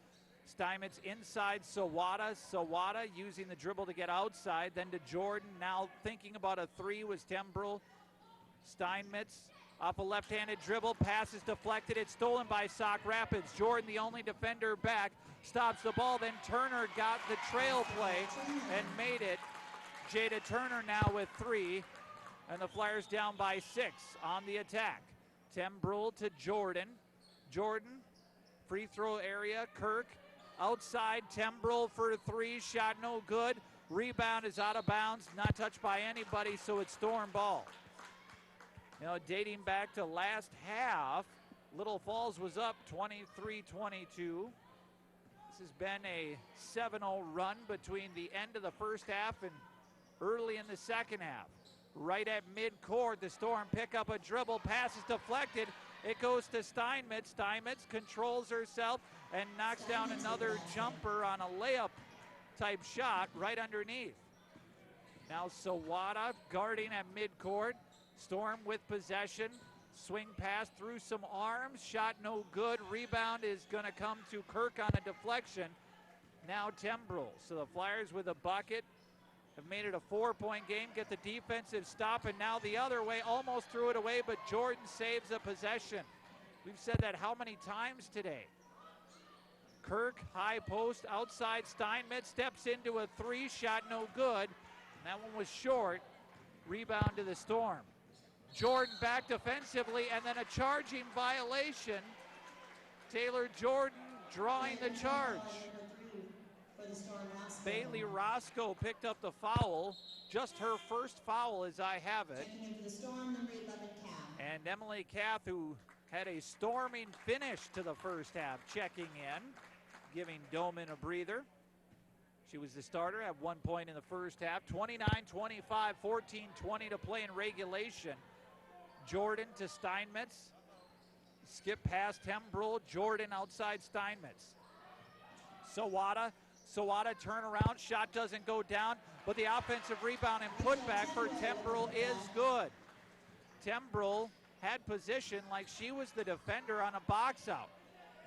Steinmetz inside Sawada. Sawada using the dribble to get outside. Then to Jordan. Now thinking about a 3 was Tembrul. Steinmetz off a left-handed dribble. Pass is deflected. It's stolen by Sauk Rapids. Jordan, the only defender back, stops the ball. Then Turner got the trail play and made it. Jada Turner now with 3. And the Flyers down by 6 on the attack. Tembrul to Jordan. Jordan, free throw area. Kirk. Outside, Tembrul for 3, shot no good. Rebound is out of bounds, not touched by anybody, so it's Storm ball. You know, dating back to last half, Little Falls was up 23-22. This has been a 7-0 run between the end of the first half and early in the second half. Right at midcourt, the Storm pick up a dribble, pass is deflected. It goes to Steinmetz. Steinmetz controls herself and knocks down another jumper on a layup type shot right underneath. Now Sawada guarding at midcourt. Storm with possession. Swing pass through some arms. Shot no good. Rebound is going to come to Kirk on a deflection. Now Tembrul. So the Flyers with a bucket have made it a 4-point game, get the defensive stop, and now the other way, almost threw it away, but Jordan saves a possession. We've said that how many times today? Kirk, high post, outside Steinmetz, steps into a 3, shot no good. And that one was short. Rebound to the Storm. Jordan back defensively, and then a charging violation. Taylor Jordan drawing the charge. Bailey Roscoe picked up the foul, just her first foul as I have it. And Emily Kath, who had a storming finish to the first half, checking in, giving Doman a breather. She was the starter, had 1 point in the first half. 29-25, 14-20 to play in regulation. Jordan to Steinmetz. Skip past Tembrell, Jordan outside Steinmetz. Sawada turnaround, shot doesn't go down, but the offensive rebound and putback for Tembrell is good. Tembrell had position like she was the defender on a box out.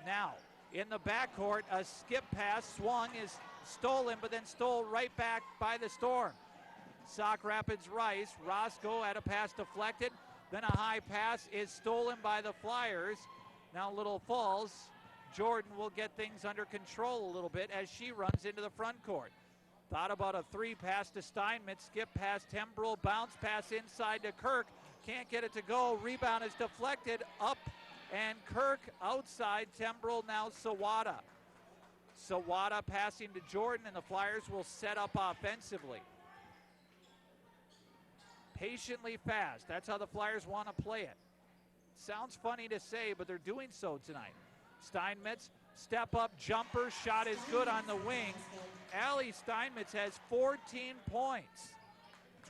Now, in the backcourt, a skip pass swung is stolen, but then stole right back by the Storm. Sauk Rapids Rice, Roscoe had a pass deflected, then a high pass is stolen by the Flyers. Now Little Falls, Jordan will get things under control a little bit as she runs into the front court. Thought about a three pass to Steinmetz, skip past Tembrell, bounce pass inside to Kirk. Can't get it to go, rebound is deflected up, and Kirk outside Tembrell, now Sawada. Sawada passing to Jordan, and the Flyers will set up offensively. Patiently fast, that's how the Flyers want to play it. Sounds funny to say, but they're doing so tonight. Steinmetz, step up jumper, shot is good on the wing. Allie Steinmetz has 14 points.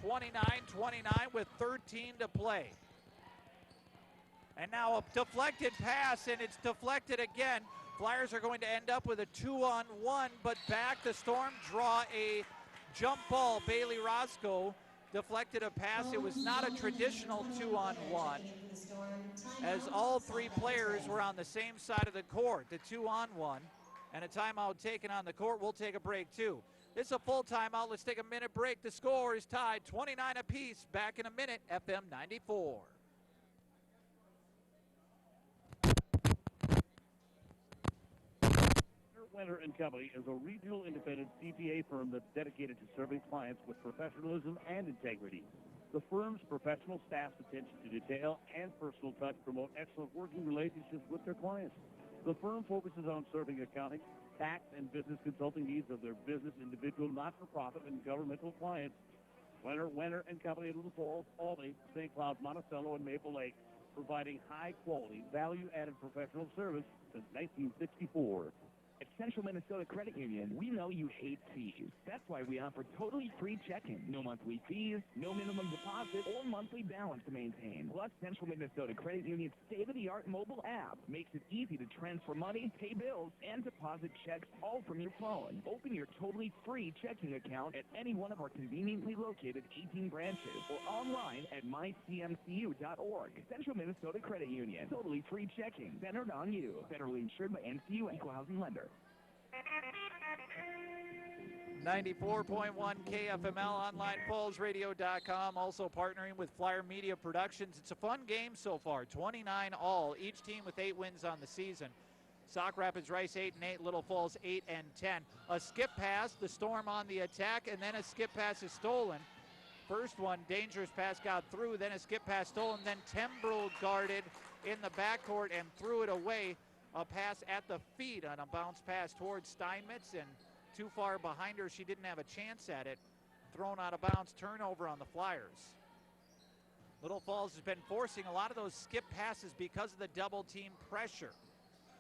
29-29 with 13 to play. And now a deflected pass, and it's deflected again. Flyers are going to end up with a 2-on-1, but back the Storm draw a jump ball. Bailey Roscoe deflected a pass. It was not a traditional 2-on-1, as all three players were on the same side of the court, the 2-on-1, and a timeout taken on the court. We'll take a break too. This is a full timeout. Let's take a minute break. The score is tied 29 apiece. Back in a minute, FM 94. Winter & Company is a regional independent CPA firm that's dedicated to serving clients with professionalism and integrity. The firm's professional staff's attention to detail and personal touch promote excellent working relationships with their clients. The firm focuses on serving accounting, tax, and business consulting needs of their business, individual, not-for-profit, and governmental clients. Winter & Company in Little Falls, Albany, St. Cloud, Monticello, and Maple Lake, providing high-quality, value-added professional service since 1964. At Central Minnesota Credit Union, we know you hate fees. That's why we offer totally free checking. No monthly fees, no minimum deposit, or monthly balance to maintain. Plus, Central Minnesota Credit Union's state-of-the-art mobile app makes it easy to transfer money, pay bills, and deposit checks all from your phone. Open your totally free checking account at any one of our conveniently located 18 branches or online at mycmcu.org. Central Minnesota Credit Union. Totally free checking. Centered on you. Federally insured by NCU Equal Housing Lender. 94.1 KFML, online, FallsRadio.com, also partnering with Flyer Media Productions. It's a fun game so far, 29 all, each team with 8 wins on the season. Sauk Rapids Rice 8-8, Little Falls 8-10. A skip pass, the Storm on the attack, and then a skip pass is stolen. First one, dangerous pass got through, then a skip pass stolen, then Tembrell guarded in the backcourt and threw it away. A pass at the feet on a bounce pass towards Steinmetz, and too far behind her, she didn't have a chance at it. Thrown out of bounds, turnover on the Flyers. Little Falls has been forcing a lot of those skip passes because of the double team pressure.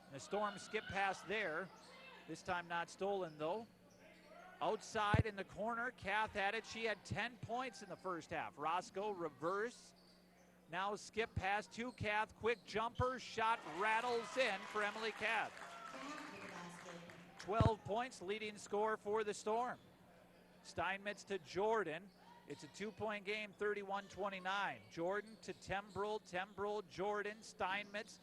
And the Storm skip pass there, this time not stolen though. Outside in the corner, Kath had it. She had 10 points in the first half. Roscoe reverse. Now skip pass to Kath, quick jumper, shot rattles in for Emily Kath. 12 points, leading scorer for the Storm. Steinmetz to Jordan. It's a 2-point game, 31-29. Jordan to Tembrell, Jordan, Steinmetz,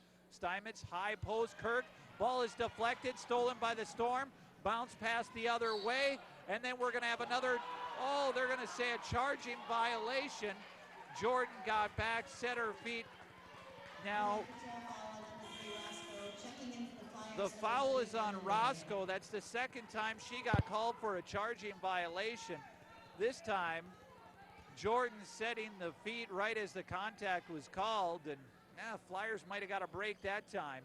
high post, Kirk. Ball is deflected, stolen by the Storm. Bounce pass the other way, and then we're gonna have another, they're gonna say a charging violation. Jordan got back, set her feet. Now, the foul is on Roscoe. That's the second time she got called for a charging violation. This time, Jordan setting the feet right as the contact was called, and Flyers might have got a break that time.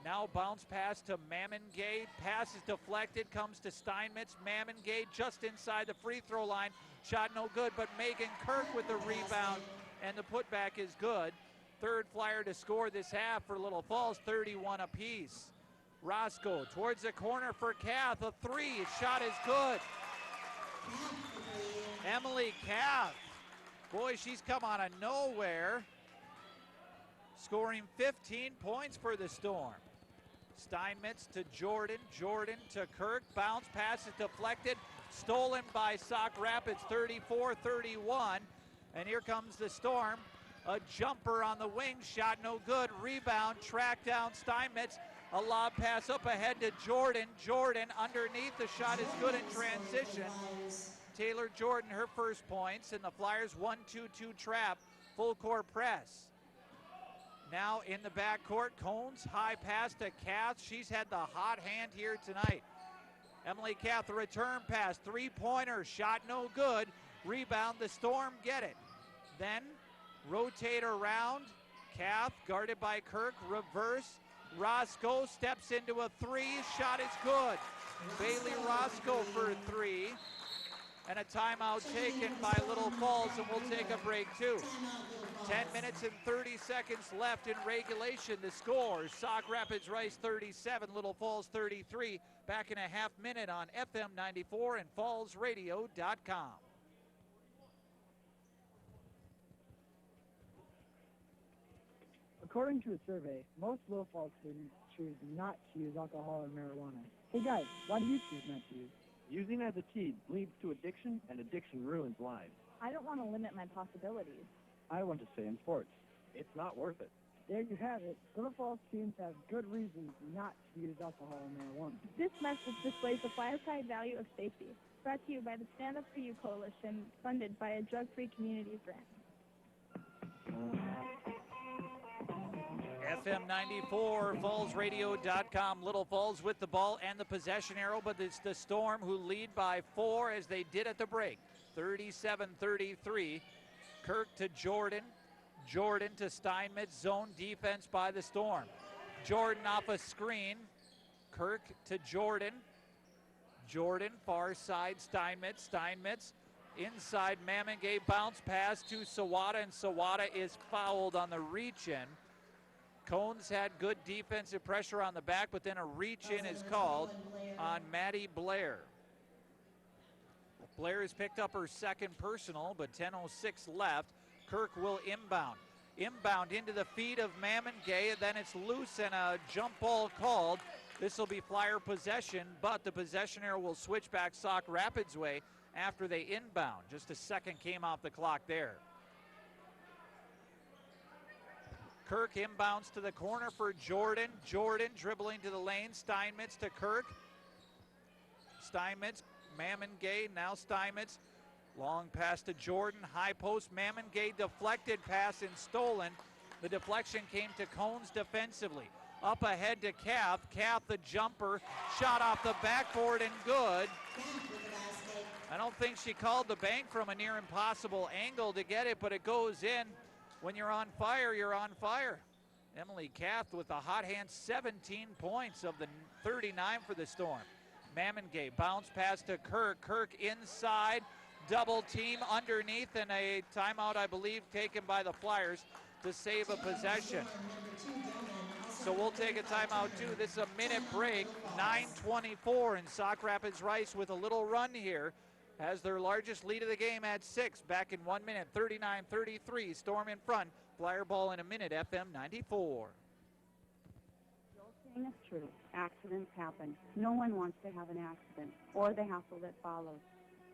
Now bounce pass to Mamengay. Pass is deflected, comes to Steinmetz. Mamengay just inside the free throw line. Shot no good, but Megan Kirk with the rebound, and the putback is good. Third Flyer to score this half for Little Falls, 31 apiece. Roscoe towards the corner for Kath. A three, shot is good. Emily Kath. Boy, she's come out of nowhere. Scoring 15 points for the Storm. Steinmetz to Jordan. Jordan to Kirk. Bounce pass is deflected. Stolen by Sauk Rapids, 34-31. And here comes the Storm. A jumper on the wing, shot no good. Rebound, track down Steinmetz. A lob pass up ahead to Jordan. Jordan underneath, the shot is good in transition. Taylor Jordan, her first points, and the Flyers 1-2-2 trap, full court press. Now in the backcourt, Cones, high pass to Kath. She's had the hot hand here tonight. Emily Kath, the return pass, three-pointer, shot no good. Rebound, the Storm get it. Then rotate around. Kath, guarded by Kirk, reverse. Roscoe steps into a three, shot is good. Bailey Roscoe for a three. And a timeout taken by Little Falls, and we'll take a break too. 10 minutes and 30 seconds left in regulation. The score, Sauk Rapids Rice 37, Little Falls 33. Back in a half minute on FM 94 and fallsradio.com. According to a survey, most Little Falls students choose not to use alcohol or marijuana. Hey guys, why do you choose not to use? Using as a cheat leads to addiction, and addiction ruins lives. I don't want to limit my possibilities. I want to stay in sports. It's not worth it. There you have it. Little Falls students have good reasons not to use alcohol or marijuana. This message displays the fireside value of safety. Brought to you by the Stand Up For You Coalition, funded by a drug-free communities grant. FM 94, fallsradio.com. Little Falls with the ball and the possession arrow, but it's the Storm who lead by 4 as they did at the break. 37-33. Kirk to Jordan. Jordan to Steinmetz. Zone defense by the Storm. Jordan off a screen. Kirk to Jordan. Jordan far side Steinmetz. Steinmetz inside Mamengay. Bounce pass to Sawada, and Sawada is fouled on the reach-in. Cones had good defensive pressure on the back, but then a reach-in is called on Maddie Blair. Blair has picked up her second personal, but 10:06 left. Kirk will inbound. Inbound into the feet of Mamengay, and then it's loose and a jump ball called. This will be Flyer possession, but the possession arrow will switch back Sauk Rapids way after they inbound. Just a second came off the clock there. Kirk inbounds to the corner for Jordan. Jordan dribbling to the lane. Steinmetz to Kirk. Steinmetz, Mamengay, now Steinmetz. Long pass to Jordan. High post, Mamengay deflected pass and stolen. The deflection came to Cones defensively. Up ahead to Kath. Kath the jumper. Shot off the backboard and good. I don't think she called the bank from a near impossible angle to get it, but it goes in. When you're on fire, you're on fire. Emily Kath with a hot hand, 17 points of the 39 for the Storm. Mamengay bounce pass to Kirk. Kirk inside, double team underneath, and a timeout, I believe, taken by the Flyers to save a possession. So we'll take a timeout too. This is a minute break, 9:24, and Sauk Rapids Rice with a little run here has their largest lead of the game at 6. Back in 1 minute, 39-33. Storm in front. Flyer ball in a minute, FM 94. The old saying is true. Accidents happen. No one wants to have an accident or the hassle that follows.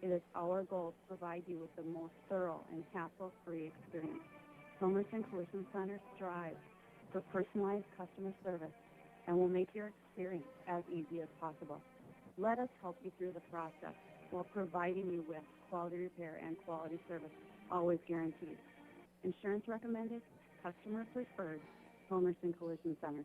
It is our goal to provide you with the most thorough and hassle-free experience. Homerton Collision Center strives for personalized customer service and will make your experience as easy as possible. Let us help you through the process while providing you with quality repair and quality service, always guaranteed. Insurance recommended, customer preferred, Homerton Collision Center.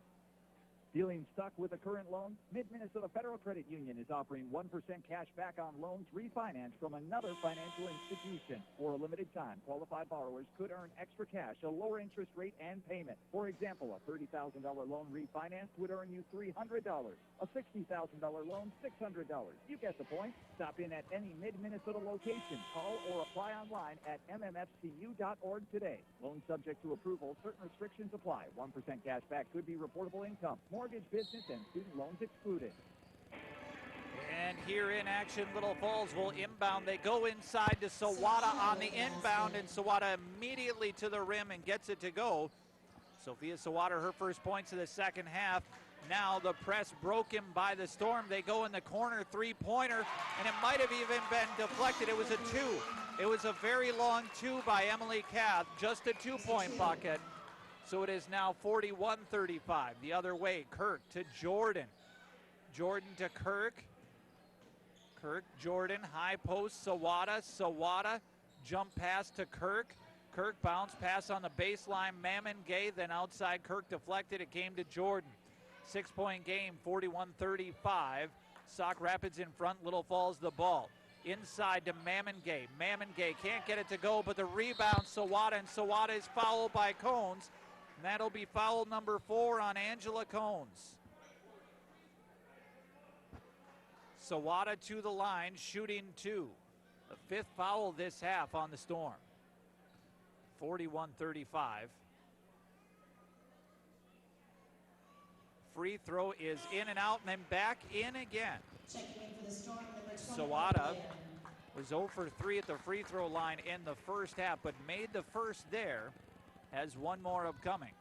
Feeling stuck with a current loan? Mid-Minnesota Federal Credit Union is offering 1% cash back on loans refinanced from another financial institution. For a limited time, qualified borrowers could earn extra cash, a lower interest rate, and payment. For example, a $30,000 loan refinanced would earn you $300. A $60,000 loan, $600. You get the point. Stop in at any Mid-Minnesota location. Call or apply online at mmfcu.org today. Loan subject to approval. Certain restrictions apply. 1% cash back could be reportable income. Mortgage, business, and student loans excluded. And here in action, Little Falls will inbound. They go inside to Sawada on the inbound, and Sawada immediately to the rim and gets it to go. Sophia Sawada, her first points of the second half. Now the press broken by the Storm. They go in the corner, three-pointer, and it might have even been deflected. It was a two. It was a very long two by Emily Kath, just a two-point bucket. So it is now 41-35. The other way, Kirk to Jordan. Jordan to Kirk. Kirk, Jordan, high post, Sawada. Sawada, jump pass to Kirk. Kirk bounce pass on the baseline, Mammon Gay, then outside Kirk deflected. It came to Jordan. 6-point game, 41-35. Sauk Rapids in front, Little Falls the ball. Inside to Mammon Gay. Mammon Gay can't get it to go, but the rebound, Sawada, and Sawada is fouled by Cones. And that'll be foul number 4 on Angela Cones. Sawada to the line, shooting 2. The 5th foul this half on the Storm. 41-35. Free throw is in and out, and then back in again. Sawada was 0 for 3 at the free throw line in the first half, but made the first there. Has one more upcoming.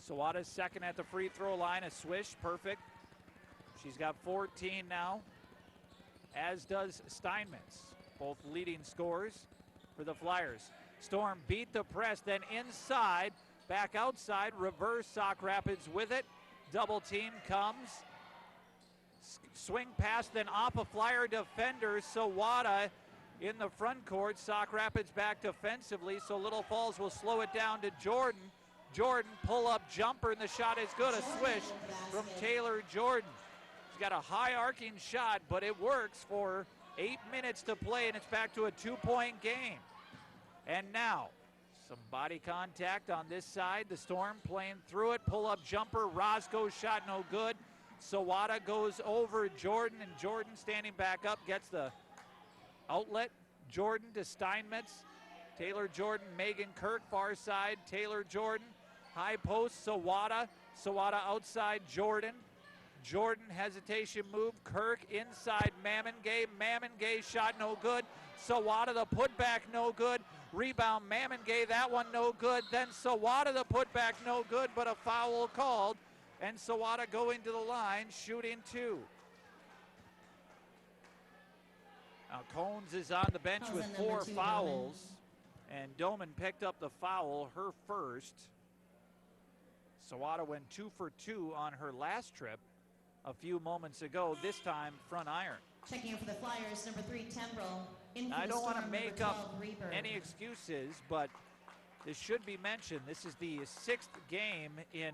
Sawada's second at the free throw line, a swish, perfect. She's got 14 now, as does Steinmetz, both leading scorers for the Flyers. Storm beat the press, then inside, back outside, reverse, Sauk Rapids with it. Double team comes. Swing pass, then off a Flyer defender, Sawada in the front court. Sauk Rapids back defensively, so Little Falls will slow it down to Jordan. Jordan, pull-up jumper, and the shot is good. A swish from Taylor Jordan. She's got a high arcing shot, but it works for 8 minutes to play, and it's back to a 2-point game. And now, some body contact on this side. The Storm playing through it. Pull-up jumper, Roscoe's shot no good. Sawada goes over Jordan, and Jordan standing back up gets the outlet. Jordan to Steinmetz. Taylor Jordan, Megan Kirk, far side. Taylor Jordan, high post, Sawada. Sawada outside Jordan. Jordan hesitation move. Kirk inside Mammon Gay. Mammon Gay shot no good. Sawada the putback no good. Rebound Mammon Gay, that one no good. Then Sawada the putback no good, but a foul called. And Sawada going to the line, shooting 2. Now Cones is on the bench with 4 fouls. And Doman picked up the foul, her first. Sawada went 2 for 2 on her last trip a few moments ago, this time front iron. Checking in for the Flyers, number 3, Tembrell. I don't want to make up any excuses, but this should be mentioned. This is the 6th game in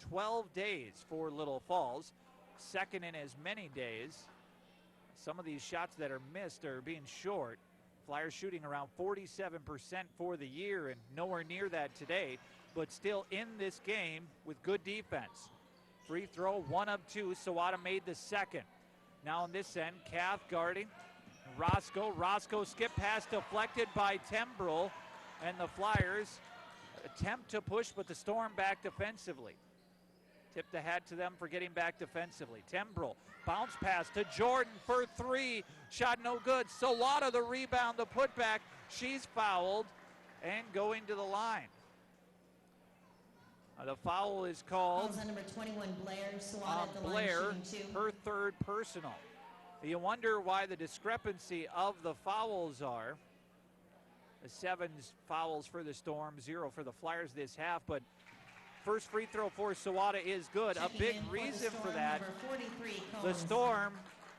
12 days for Little Falls, second in as many days. Some of these shots that are missed are being short. Flyers shooting around 47% for the year, and nowhere near that today, but still in this game with good defense. Free throw, 1 of 2. Sawada made the second. Now on this end, Kath guarding. Roscoe skip pass deflected by Tembrell, and the Flyers attempt to push, but the Storm back defensively. Tip the hat to them for getting back defensively. Tembrell, bounce pass to Jordan for 3. Shot no good. Sawada the rebound, the putback. She's fouled and going to the line. The foul is called on number 21, Blair. on Blair, her 3rd personal. You wonder why the discrepancy of the fouls are. The 7 fouls for the Storm, 0 for the Flyers this half, but first free throw for Sawada is good. A big reason for that, the Storm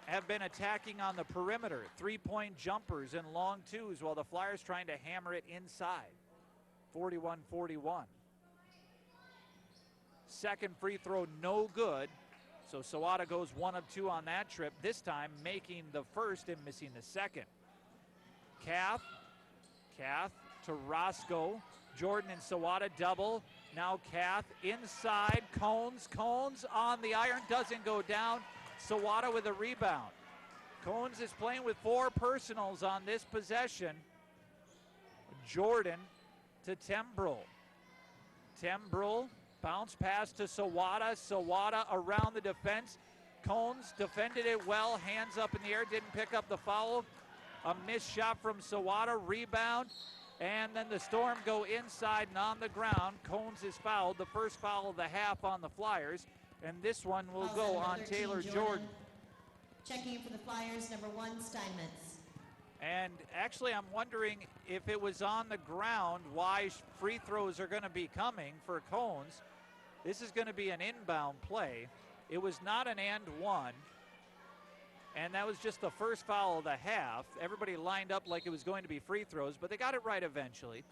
have been attacking on the perimeter, 3-point jumpers and long twos, while the Flyers trying to hammer it inside. 41-41. Second free throw, no good. So Sawada goes 1 of 2 on that trip, this time making the first and missing the second. Kath to Roscoe. Jordan and Sawada double. Now Kath inside. Cones on the iron, doesn't go down. Sawada with a rebound. Cones is playing with 4 personals on this possession. Jordan to Tembrell. Bounce pass to Sawada. Sawada around the defense. Cones defended it well. Hands up in the air. Didn't pick up the foul. A missed shot from Sawada. Rebound. And then the Storm go inside and on the ground. Cones is fouled. The first foul of the half on the Flyers. And this one will go on Taylor Jordan. Checking in for the Flyers, number 1, Steinmetz. And actually, I'm wondering if it was on the ground, why free throws are going to be coming for Cones. This is going to be an inbound play. It was not an and one. And that was just the first foul of the half. Everybody lined up like it was going to be free throws, but they got it right eventually.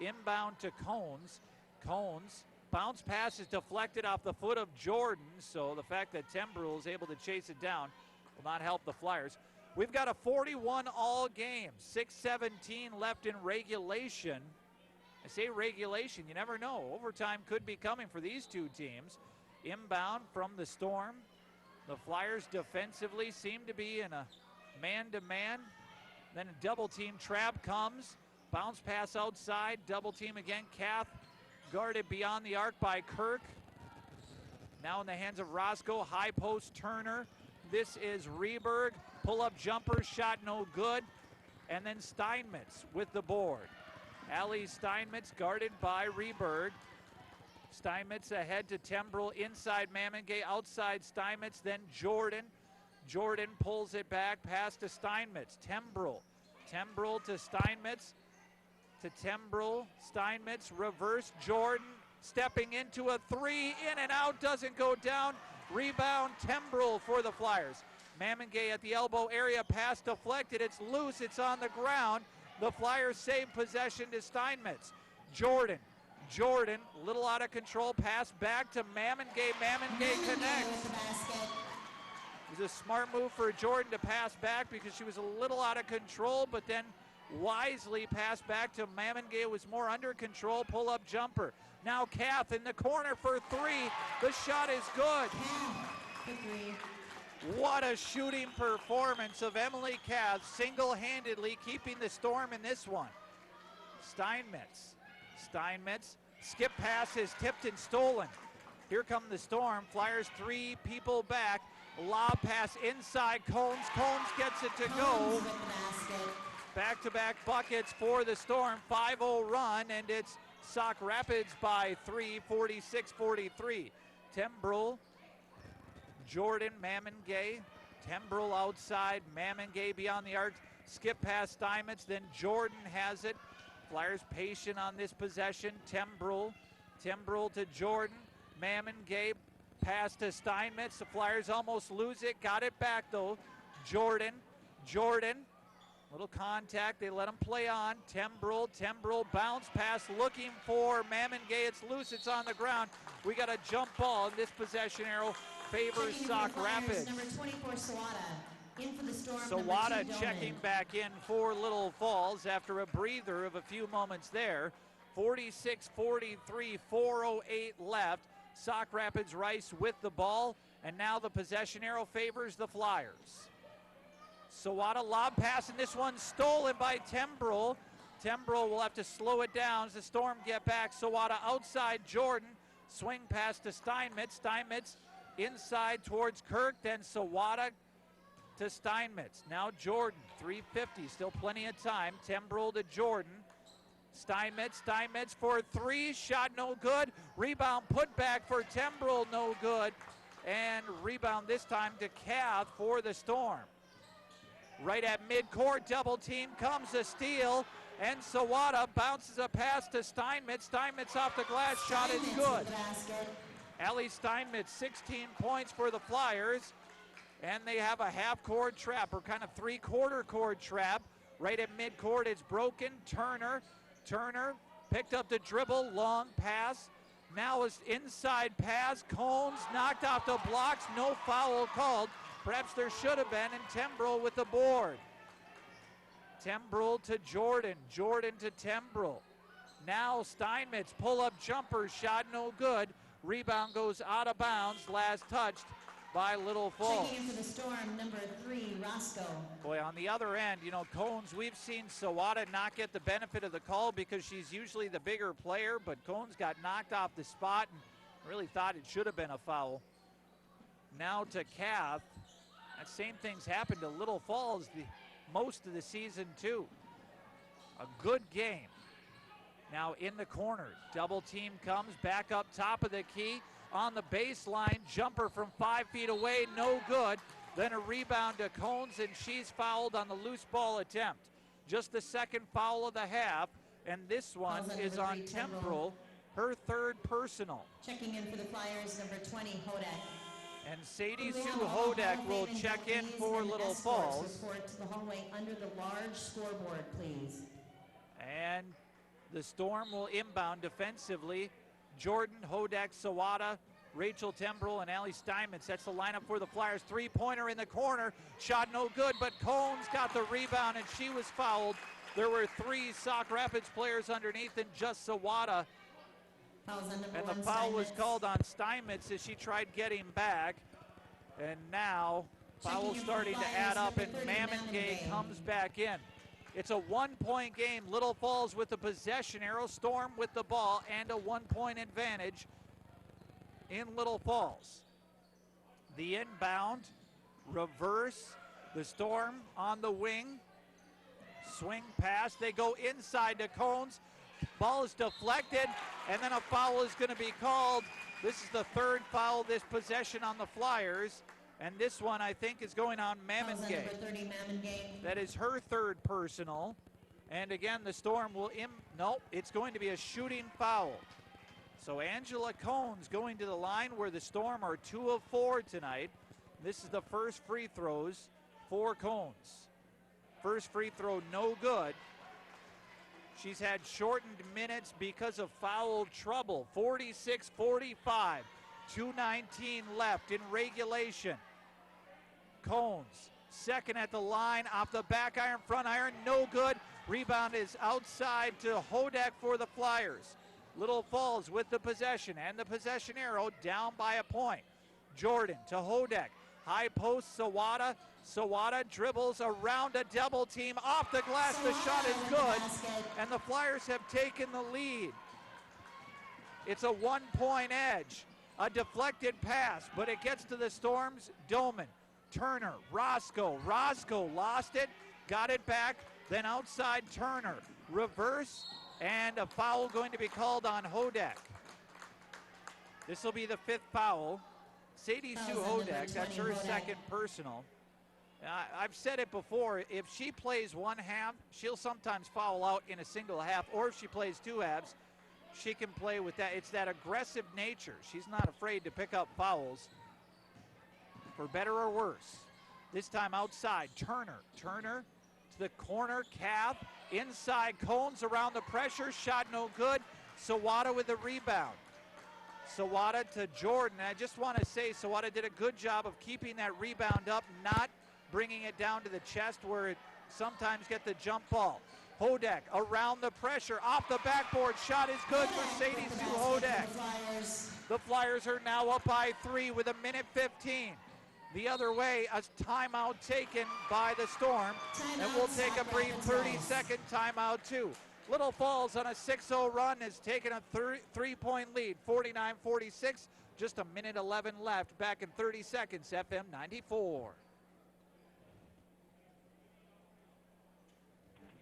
Inbound to Cones. Cones, bounce pass is deflected off the foot of Jordan, so the fact that Tembrell is able to chase it down will not help the Flyers. We've got a 41 all game, 6:17 left in regulation. I say regulation, you never know. Overtime could be coming for these two teams. Inbound from the Storm. The Flyers defensively seem to be in a man-to-man. Then a double team trap comes. Bounce pass outside, double team again. Kath guarded beyond the arc by Kirk. Now in the hands of Roscoe, high post Turner. This is Reberg. Pull-up jumper, shot no good. And then Steinmetz with the board. Ali Steinmetz guarded by Reberg. Steinmetz ahead to Tembrell, inside Mamengay, outside Steinmetz, then Jordan. Jordan pulls it back, pass to Steinmetz. Tembrell to Steinmetz, Steinmetz, reverse, Jordan stepping into a 3, in and out, doesn't go down. Rebound, Tembrell for the Flyers. Mamengay at the elbow area, pass deflected, it's loose, it's on the ground. The Flyers save possession to Steinmetz. Jordan, a little out of control, pass back to Mamengay. Mamengay connects. It was a smart move for Jordan to pass back because she was a little out of control, but then wisely passed back to Mamengay, who was more under control, pull-up jumper. Now Kath in the corner for 3. The shot is good. What a shooting performance of Emily Kath, single-handedly keeping the Storm in this one. Steinmetz, skip pass is tipped and stolen. Here come the Storm. Flyers 3 people back. Lob pass inside. Cones gets it to go. Back-to-back buckets for the Storm. 5-0 run, and it's Sauk Rapids by 3, 46-43. Tembrell, Jordan, Mamengay. Tembrell outside. Mamengay beyond the arc. Skip pass Steinmetz. Then Jordan has it. Flyers patient on this possession. Tembrell to Jordan. Mamengay, pass to Steinmetz. The Flyers almost lose it. Got it back though. Jordan. Little contact. They let him play on. Tembrell, bounce pass looking for Mamengay. It's loose. It's on the ground. We got a jump ball, and this possession arrow favors Sauk Rapids. Number 24, Sawada. In for the Storm, Sawada checking back in for Little Falls after a breather of a few moments there. 46-43, 4:08 left. Sauk Rapids Rice with the ball, and now the possession arrow favors the Flyers. Sawada lob pass, and this one stolen by Tembrell. Tembrell will have to slow it down as the Storm get back. Sawada outside Jordan. Swing pass to Steinmetz. Steinmetz inside towards Kirk, then Sawada to Steinmetz. Now Jordan, 3:50, still plenty of time. Tembrell to Jordan. Steinmetz for 3, shot no good. Rebound put back for Tembrell, no good. And rebound this time to Kath for the Storm. Right at midcourt, double team, comes a steal, and Sawada bounces a pass to Steinmetz. Steinmetz off the glass, shot is good. Ali Steinmetz, 16 points for the Flyers. And they have a half-court trap, or kind of three-quarter court trap. Right at midcourt, it's broken. Turner picked up the dribble, long pass. Now is inside pass. Cones knocked off the blocks. No foul called. Perhaps there should have been. And Tembrell with the board. Tembrell to Jordan. Jordan to Tembrell. Now Steinmetz pull-up jumper shot no good. Rebound goes out of bounds. Last touched by Little Falls. Checking in for the Storm, number 3, Roscoe. Boy, on the other end, you know, Cones, we've seen Sawada not get the benefit of the call because she's usually the bigger player, but Cones got knocked off the spot and really thought it should have been a foul. Now to Cath. That same thing's happened to Little Falls most of the season, too. A good game. Now in the corner, double team comes back up top of the key. On the baseline, jumper from 5 feet away, no good. Then a rebound to Cones, and she's fouled on the loose ball attempt. Just the second foul of the half, and this one is on Tembrell, her third personal. Checking in for the Flyers, number 20, Hodak. And Sadie Sue Hodak will check in for Little Falls. Report to the hallway under the large scoreboard, please. And the Storm will inbound defensively. Jordan, Hodak, Sawada, Rachel Tembrell, and Allie Steinmetz. That's the lineup for the Flyers. Three-pointer in the corner. Shot no good, but Cones got the rebound, and she was fouled. There were 3 Sauk Rapids players underneath and just Sawada. And the foul was called on Steinmetz as she tried getting back. And now foul starting to add up, and Mamengay comes back in. It's a 1-point game. Little Falls with the possession arrow. Storm with the ball and a 1-point advantage in Little Falls. The inbound, reverse, the Storm on the wing. Swing pass, they go inside to Cones. Ball is deflected, and then a foul is going to be called. This is the 3rd foul this possession on the Flyers. And this one, I think, is going on Mamengay. That is her 3rd personal. And again, the Storm will nope, it's going to be a shooting foul. So Angela Cones going to the line where the Storm are 2 of 4 tonight. This is the first free throws for Cones. First free throw, no good. She's had shortened minutes because of foul trouble. 46-45. 2:19 left in regulation. Cones, second at the line, off the back iron, front iron, no good. Rebound is outside to Hodak for the Flyers. Little Falls with the possession, and the possession arrow down by a point. Jordan to Hodak. High post, Sawada. Sawada dribbles around a double team. Off the glass, the shot is good. And the Flyers have taken the lead. It's a 1-point edge. A deflected pass, but it gets to the Storm's Doman. Turner, Roscoe. Roscoe lost it, got it back, then outside Turner. Reverse, and a foul going to be called on Hodak. This will be the 5th foul. Sadie Sue Hodak, that's her 2nd personal. I've said it before, if she plays 1 half, she'll sometimes foul out in a single half, or if she plays 2 halves, she can play with that. It's that aggressive nature. She's not afraid to pick up fouls, for better or worse. This time outside, Turner. Turner to the corner, Cav. Inside, Cones around the pressure. Shot no good. Sawada with the rebound. Sawada to Jordan. I just want to say Sawada did a good job of keeping that rebound up, not bringing it down to the chest where it sometimes get the jump ball. Hodak around the pressure, off the backboard, shot is good for Sadie Sue Hodak. The Flyers are now up by 3 with 1:15. The other way, a timeout taken by the Storm, and we'll take a brief 30-second timeout too. Little Falls on a 6-0 run has taken a 3-point lead, 49-46, just 1:11 left, back in 30 seconds, FM 94.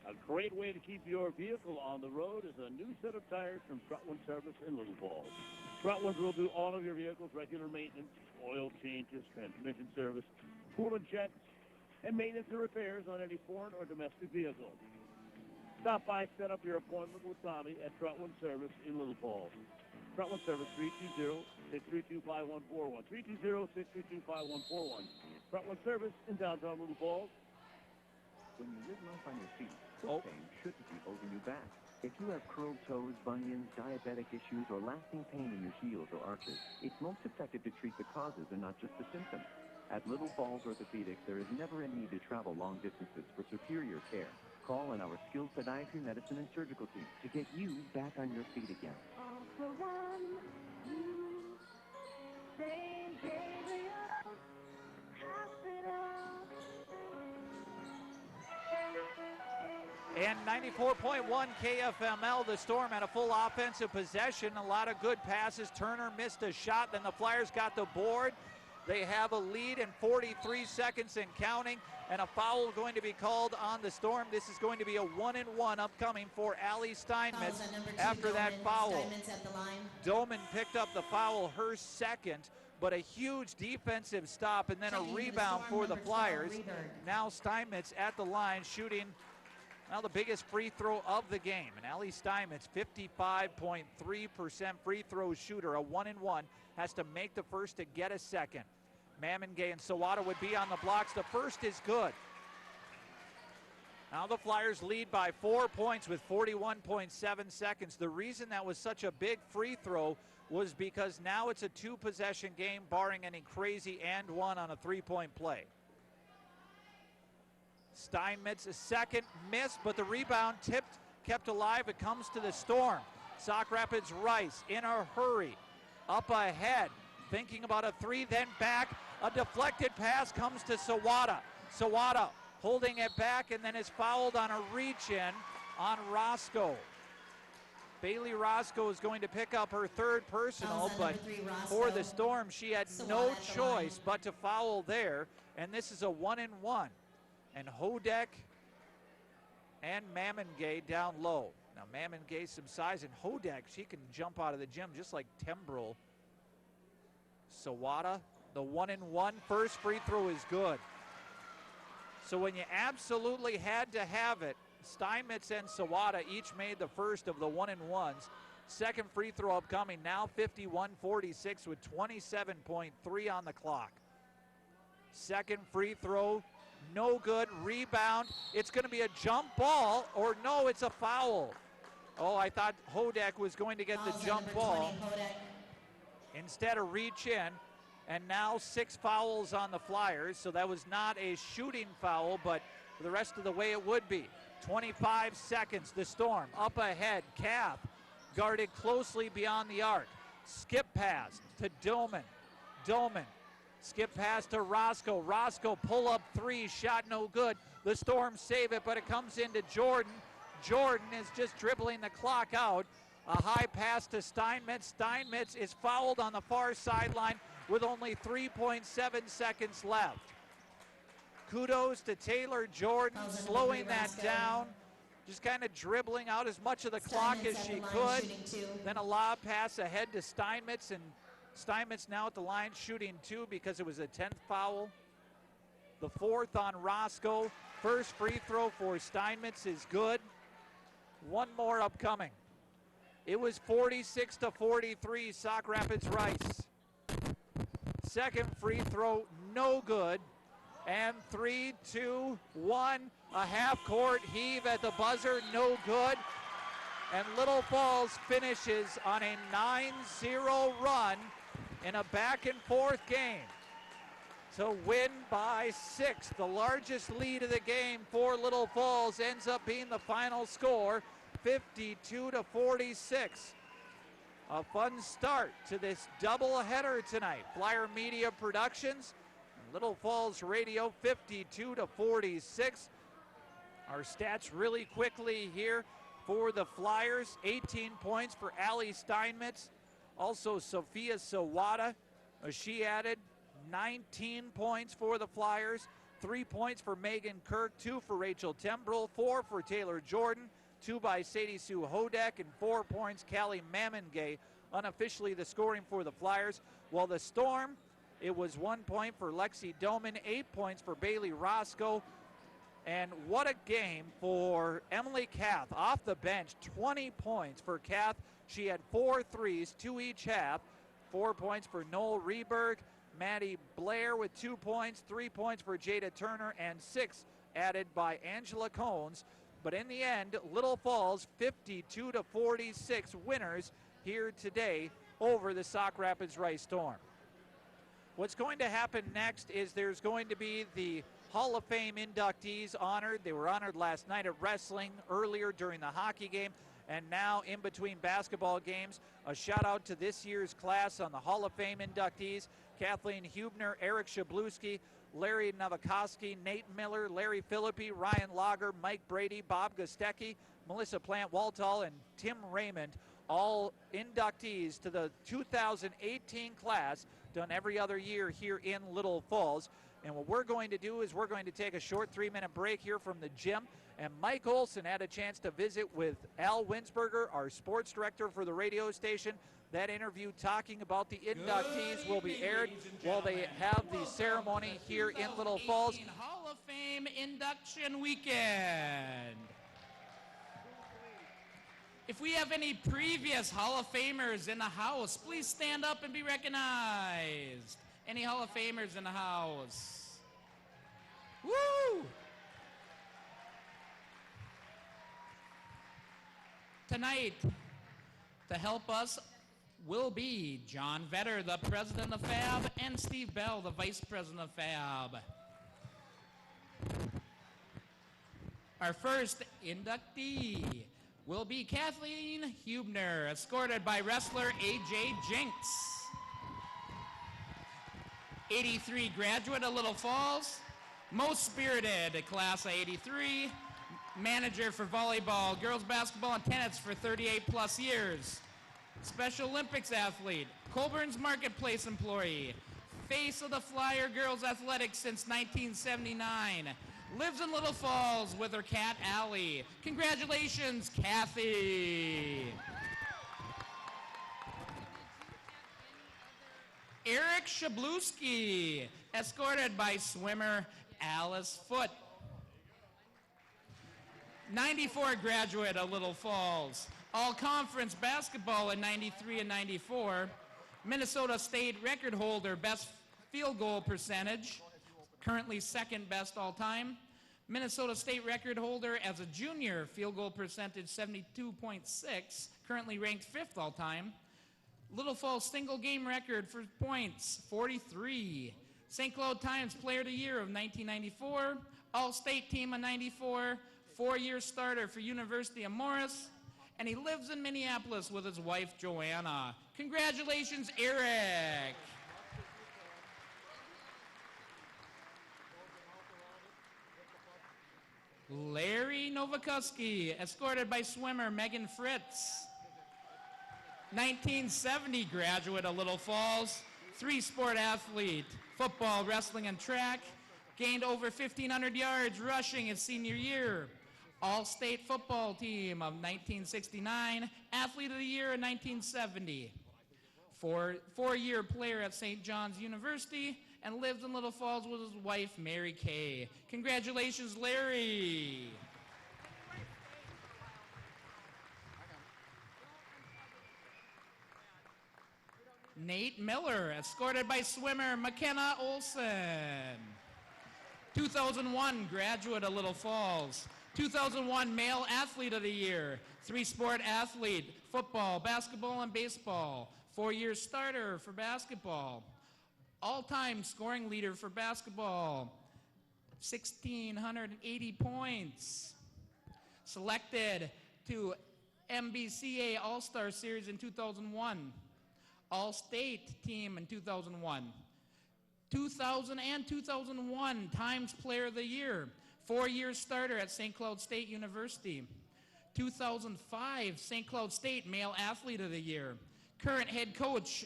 A great way to keep your vehicle on the road is a new set of tires from Trutland Service in Little Falls. Trutland will do all of your vehicle's regular maintenance, oil changes, transmission service, coolant checks, and maintenance and repairs on any foreign or domestic vehicle. Stop by, set up your appointment with Tommy at Trutland Service in Little Falls. Trutland Service, 320-632-5141. 320-632-5141. Trutland Service in downtown Little Falls. When you live life on your feet. Foot pain shouldn't be holding you back. If you have curled toes, bunions, diabetic issues, or lasting pain in your heels or arches, it's most effective to treat the causes and not just the symptoms. At Little Falls Orthopedics, there is never a need to travel long distances for superior care. Call on our skilled podiatry, medicine, and surgical team to get you back on your feet again. All for one, you, St. Gabriel Hospital. And 94.1 KFML, the Storm had a full offensive possession, a lot of good passes. Turner missed a shot, then the Flyers got the board. They have a lead in 43 seconds and counting, and a foul going to be called on the Storm. This is going to be a 1-and-1 upcoming for Allie Steinmetz after that foul. Doman picked up the foul, her second, but a huge defensive stop and then a rebound for the Flyers. Now Steinmetz at the line shooting the biggest free throw of the game. And Allie Steinmetz, 55.3% free throw shooter, a 1-and-1, has to make the first to get a second. Mamengay and Sawada would be on the blocks. The first is good. Now the Flyers lead by 4 points with 41.7 seconds. The reason that was such a big free throw was because now it's a two-possession game, barring any crazy and one on a three-point play. Steinmetz, a second miss, but the rebound kept alive. It comes to the Storm. Sauk Rapids Rice in a hurry, up ahead, thinking about a three, then back. A deflected pass comes to Sawada. Sawada holding it back and then is fouled on a reach-in on Roscoe. Bailey Roscoe is going to pick up her third personal, but for the Storm, she had no choice but to foul there, and this is a 1-and-1. And Hodek and Mamengay down low. Now Mamengay some size, and Hodek, she can jump out of the gym just like Tembrel. Sawada, the 1-and-1, first free throw is good. So when you absolutely had to have it, Steinmetz and Sawada each made the first of the 1-and-1s. Second free throw upcoming, now 51-46 with 27.3 on the clock. Second free throw, no good. Rebound. It's going to be a jump ball, or no, it's a foul. Oh, I thought Hodek was going to get the jump ball. Instead of reach in, and now 6 fouls on the Flyers, so that was not a shooting foul, but for the rest of the way it would be. 25 seconds, the Storm up ahead. Kath guarded closely beyond the arc. Skip pass to Doman. Doman. Skip pass to Roscoe. Roscoe pull up three, shot no good. The Storm save it, but it comes into Jordan. Jordan is just dribbling the clock out. A high pass to Steinmetz. Steinmetz is fouled on the far sideline with only 3.7 seconds left. Kudos to Taylor Jordan, slowing that down. Just kind of dribbling out as much of the clock as she could. Then a lob pass ahead to Steinmetz, and Steinmetz now at the line shooting 2 because it was a 10th foul. The 4th on Roscoe. First free throw for Steinmetz is good. One more upcoming. It was 46-43, Sauk Rapids Rice. Second free throw, no good. And 3, 2, 1, a half-court heave at the buzzer, no good. And Little Falls finishes on a 9-0 run in a back-and-forth game to win by 6. The largest lead of the game for Little Falls ends up being the final score, 52-46. A fun start to this doubleheader tonight. Flyer Media Productions, Little Falls Radio, 52-46. Our stats really quickly here for the Flyers. 18 points for Allie Steinmetz. Also Sophia Sawada. She added 19 points for the Flyers. 3 points for Megan Kirk, 2 for Rachel Tembrel, 4 for Taylor Jordan, 2 by Sadie Sue Hodek, and 4 points Callie Mamengay, unofficially the scoring for the Flyers. While the Storm, it was 1 point for Lexi Doman, 8 points for Bailey Roscoe. And what a game for Emily Kath off the bench. 20 points for Kath. She had 4 threes, 2 each half. 4 points for Noel Reberg. Maddie Blair with 2 points, 3 points for Jada Turner, and 6 added by Angela Cones. But in the end, Little Falls 52-46 winners here today over the Sauk Rapids Rice Storm. What's going to happen next is there's going to be the Hall of Fame inductees honored. They were honored last night at wrestling, earlier during the hockey game, and now in between basketball games. A shout out to this year's class on the Hall of Fame inductees: Kathleen Hubner, Eric Shabluski, Larry Novakoski, Nate Miller, Larry Philippi, Ryan Lager, Mike Brady, Bob Gostecki, Melissa Plant-Waltall, and Tim Raymond, all inductees to the 2018 class, done every other year here in Little Falls. And what we're going to do is we're going to take a short 3-minute break here from the gym. And Mike Olson had a chance to visit with Al Winsberger, our sports director for the radio station. That interview talking about the inductees will be aired while they have the ceremony here in Little Falls. Hall of Fame Induction Weekend. If we have any previous Hall of Famers in the house, please stand up and be recognized. Any Hall of Famers in the house? Woo! Tonight, to help us will be John Vetter, the president of FAB, and Steve Bell, the vice president of FAB. Our first inductee will be Kathleen Hubner, escorted by wrestler AJ Jinks. 83 graduate of Little Falls, most spirited class of 83, manager for volleyball, girls basketball, and tennis for 38 plus years. Special Olympics athlete, Colburn's Marketplace employee, face of the Flyer girls athletics since 1979, lives in Little Falls with her cat Allie. Congratulations, Kathy. Eric Shabluski, escorted by swimmer Alice Foote. 94 graduate of Little Falls, all-conference basketball in 93 and 94, Minnesota State record holder, best field goal percentage, currently second best all-time. Minnesota State record holder as a junior, field goal percentage 72.6, currently ranked fifth all-time. Little Falls single game record for points, 43. St. Cloud Times Player of the Year of 1994, All-State Team of 94, 4-year starter for University of Morris, and he lives in Minneapolis with his wife, Joanna. Congratulations, Eric. Larry Novakoski, escorted by swimmer Megan Fritz. 1970 graduate of Little Falls, 3-sport athlete, football, wrestling, and track, gained over 1,500 yards rushing his senior year. All-State football team of 1969, Athlete of the Year in 1970. Four-year player at St. John's University, and lives in Little Falls with his wife, Mary Kay. Congratulations, Larry. Nate Miller, escorted by swimmer McKenna Olson. 2001 graduate of Little Falls. 2001 Male Athlete of the Year. 3-sport athlete, football, basketball, and baseball. 4-year starter for basketball. All-time scoring leader for basketball. 1,680 points. Selected to MBCA All-Star Series in 2001. All-State team in 2001. 2000 and 2001 Times Player of the Year. 4-year starter at St. Cloud State University. 2005 St. Cloud State Male Athlete of the Year. Current head coach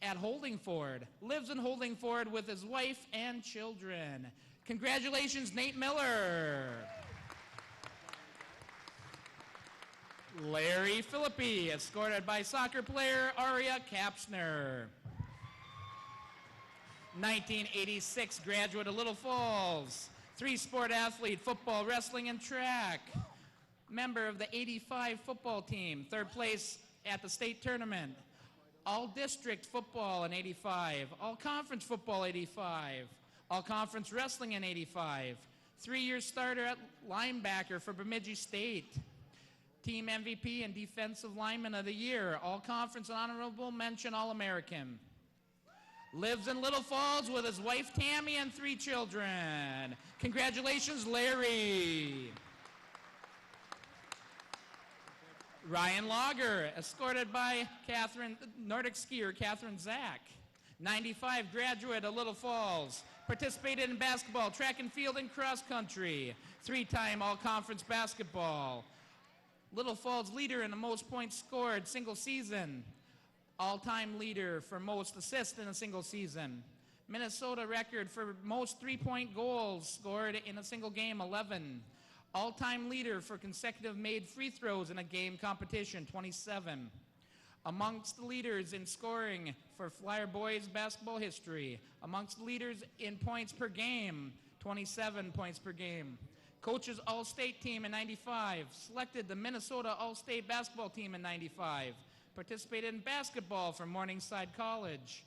at Holdingford. Lives in Holdingford with his wife and children. Congratulations, Nate Miller. Larry Philippi, escorted by soccer player Aria Kapsner. 1986 graduate of Little Falls. 3-sport athlete, football, wrestling, and track. Member of the 85 football team, 3rd place at the state tournament. All-district football in 85. All-conference football 85. All-conference wrestling in 85. Three-year starter at linebacker for Bemidji State. Team MVP and Defensive Lineman of the Year, All-Conference Honorable Mention All-American. Lives in Little Falls with his wife Tammy and 3 children. Congratulations, Larry. Ryan Lager, escorted by Nordic skier Catherine Zach. 95 graduate of Little Falls. Participated in basketball, track and field, and cross country. 3-time all-conference basketball. Little Falls leader in the most points scored single season. All-time leader for most assists in a single season. Minnesota record for most three-point goals scored in a single game, 11. All-time leader for consecutive made free throws in a game competition, 27. Amongst the leaders in scoring for Flyer boys basketball history. Amongst the leaders in points per game, 27 points per game. Coaches All-State team in 95. Selected the Minnesota All-State basketball team in 95. Participated in basketball for Morningside College.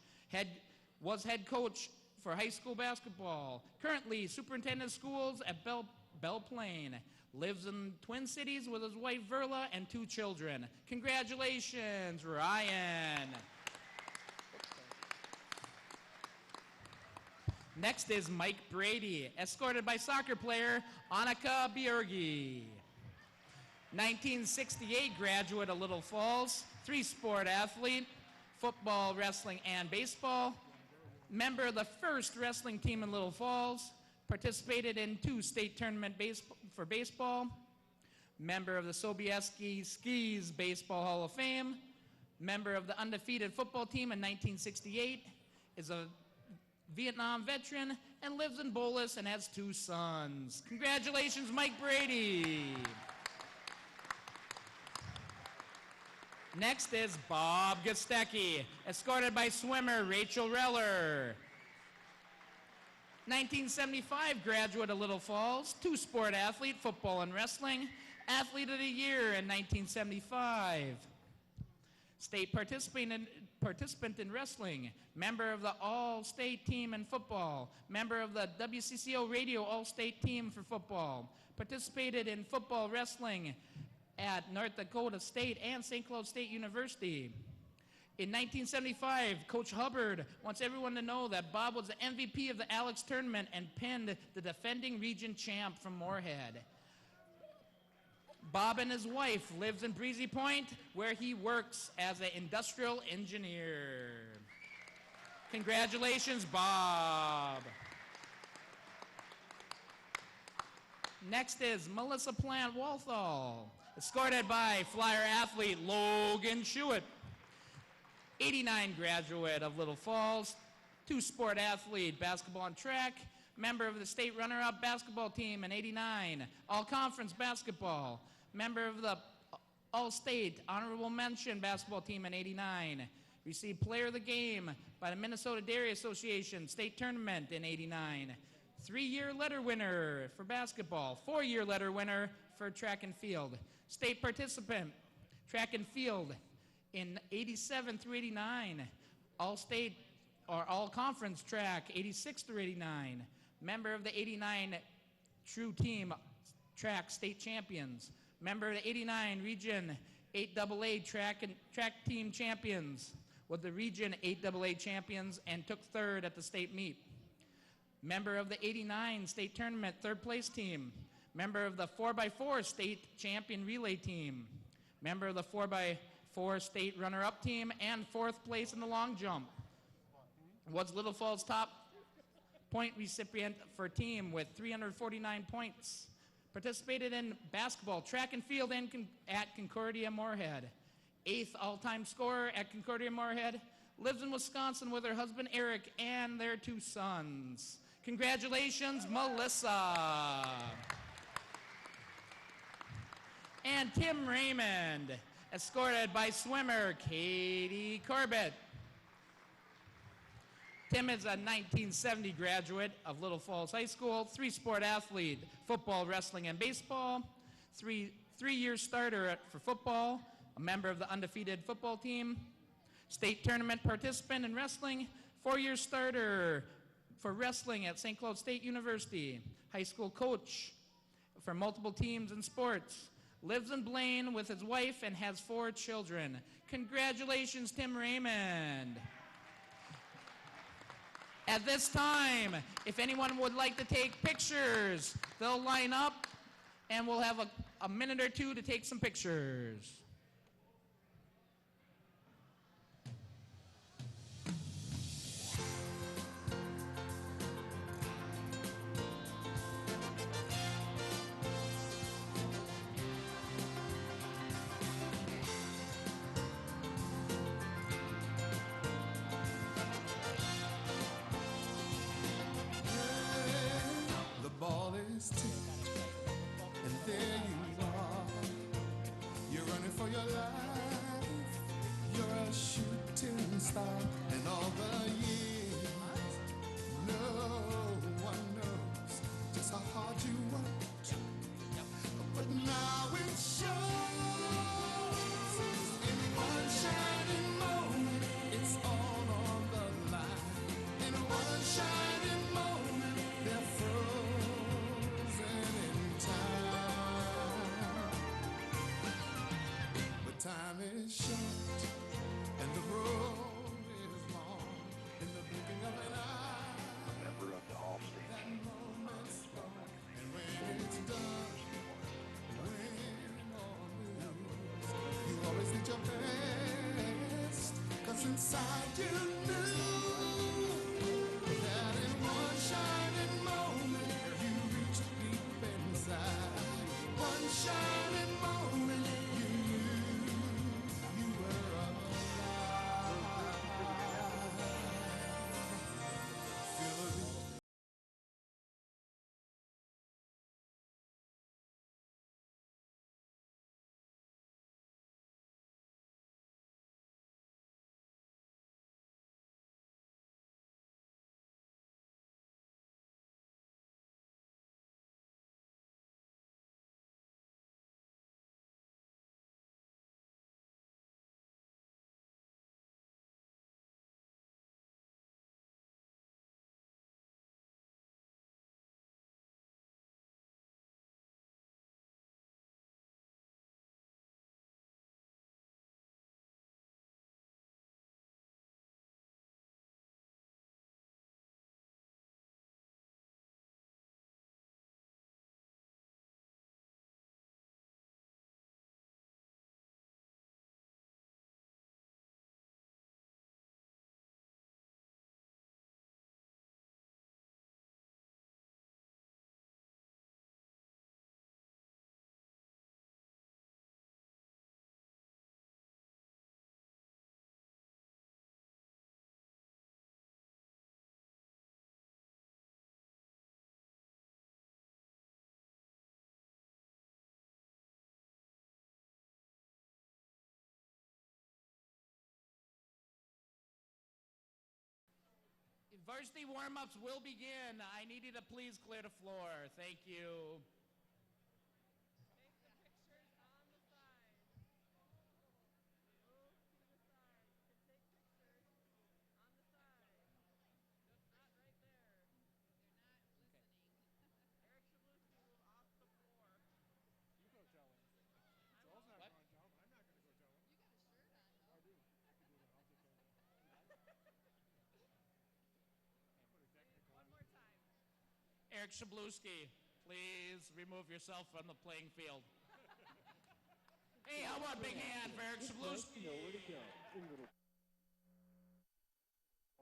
Was head coach for high school basketball. Currently superintendent of schools at Belle Plaine. Lives in Twin Cities with his wife Verla and 2 children. Congratulations, Ryan. Next is Mike Brady, escorted by soccer player Annika Bjorgi. 1968 graduate of Little Falls, 3-sport athlete, football, wrestling, and baseball. Member of the first wrestling team in Little Falls. Participated in 2 state tournament for baseball. Member of the Sobieski Skis Baseball Hall of Fame. Member of the undefeated football team in 1968. Is a Vietnam veteran and lives in Bolus and has 2 sons. Congratulations, Mike Brady. Next is Bob Gostecki, escorted by swimmer Rachel Reller. 1975 graduate of Little Falls, 2-sport athlete, football and wrestling, athlete of the year in 1975. State participant in wrestling, member of the All-State team in football, member of the WCCO Radio All-State team for football, participated in football wrestling at North Dakota State and St. Cloud State University. In 1975, Coach Hubbard wants everyone to know that Bob was the MVP of the Alex tournament and pinned the defending region champ from Moorhead. Bob and his wife lives in Breezy Point, where he works as an industrial engineer. Congratulations, Bob. Next is Melissa Plant Walthall, escorted by Flyer athlete Logan Schuett. 89 graduate of Little Falls, 2-sport athlete, basketball and track, member of the state runner-up basketball team in 89, all-conference basketball, member of the all-state honorable mention basketball team in 89, received player of the game by the Minnesota Dairy Association state tournament in 89, 3-year letter winner for basketball, 4-year letter winner for track and field, state participant, track and field, in 87 through 89, all-state or all-conference track, 86 through 89. Member of the 89 True Team Track State Champions. Member of the 89 Region 8AA Track Team Champions. Was the Region 8AA Champions and took 3rd at the state meet. Member of the 89 State Tournament 3rd place team. Member of the 4x4 State Champion Relay Team. Member of the 4x4 state runner-up team and 4th place in the long jump. Was Little Falls top point recipient for team with 349 points. Participated in basketball, track and field at Concordia Moorhead. 8th all-time scorer at Concordia Moorhead. Lives in Wisconsin with her husband Eric and their 2 sons. Congratulations, Melissa. And Tim Raymond, escorted by swimmer Katie Corbett. Tim is a 1970 graduate of Little Falls High School, 3-sport athlete, football, wrestling, and baseball, 3-year starter for football, a member of the undefeated football team, state tournament participant in wrestling, 4-year starter for wrestling at St. Cloud State University, high school coach for multiple teams and sports, lives in Blaine with his wife and has 4 children. Congratulations, Tim Raymond. At this time, if anyone would like to take pictures, they'll line up and we'll have a minute or two to take some pictures. The ball is tipped, and there you are. You're running for your life. You're a shooting star, and all the years, no one knows just how hard you worked. But now it shows in one shining moment. It's all on the line. In one shining moment, they're frozen in time. But time is short, and the road is long. In the blinking of an eye, a member of the HOF station. And when it's done, you always did your best, 'cause inside you knew that in one shining moment you reached deep inside. One shining moment you knew you were alive. Feel the beat. Varsity warm-ups will begin. I need you to please clear the floor. Thank you. Eric Shabluski, please remove yourself from the playing field. Hey, how about a big hand for Eric Shabluski? Nowhere to go.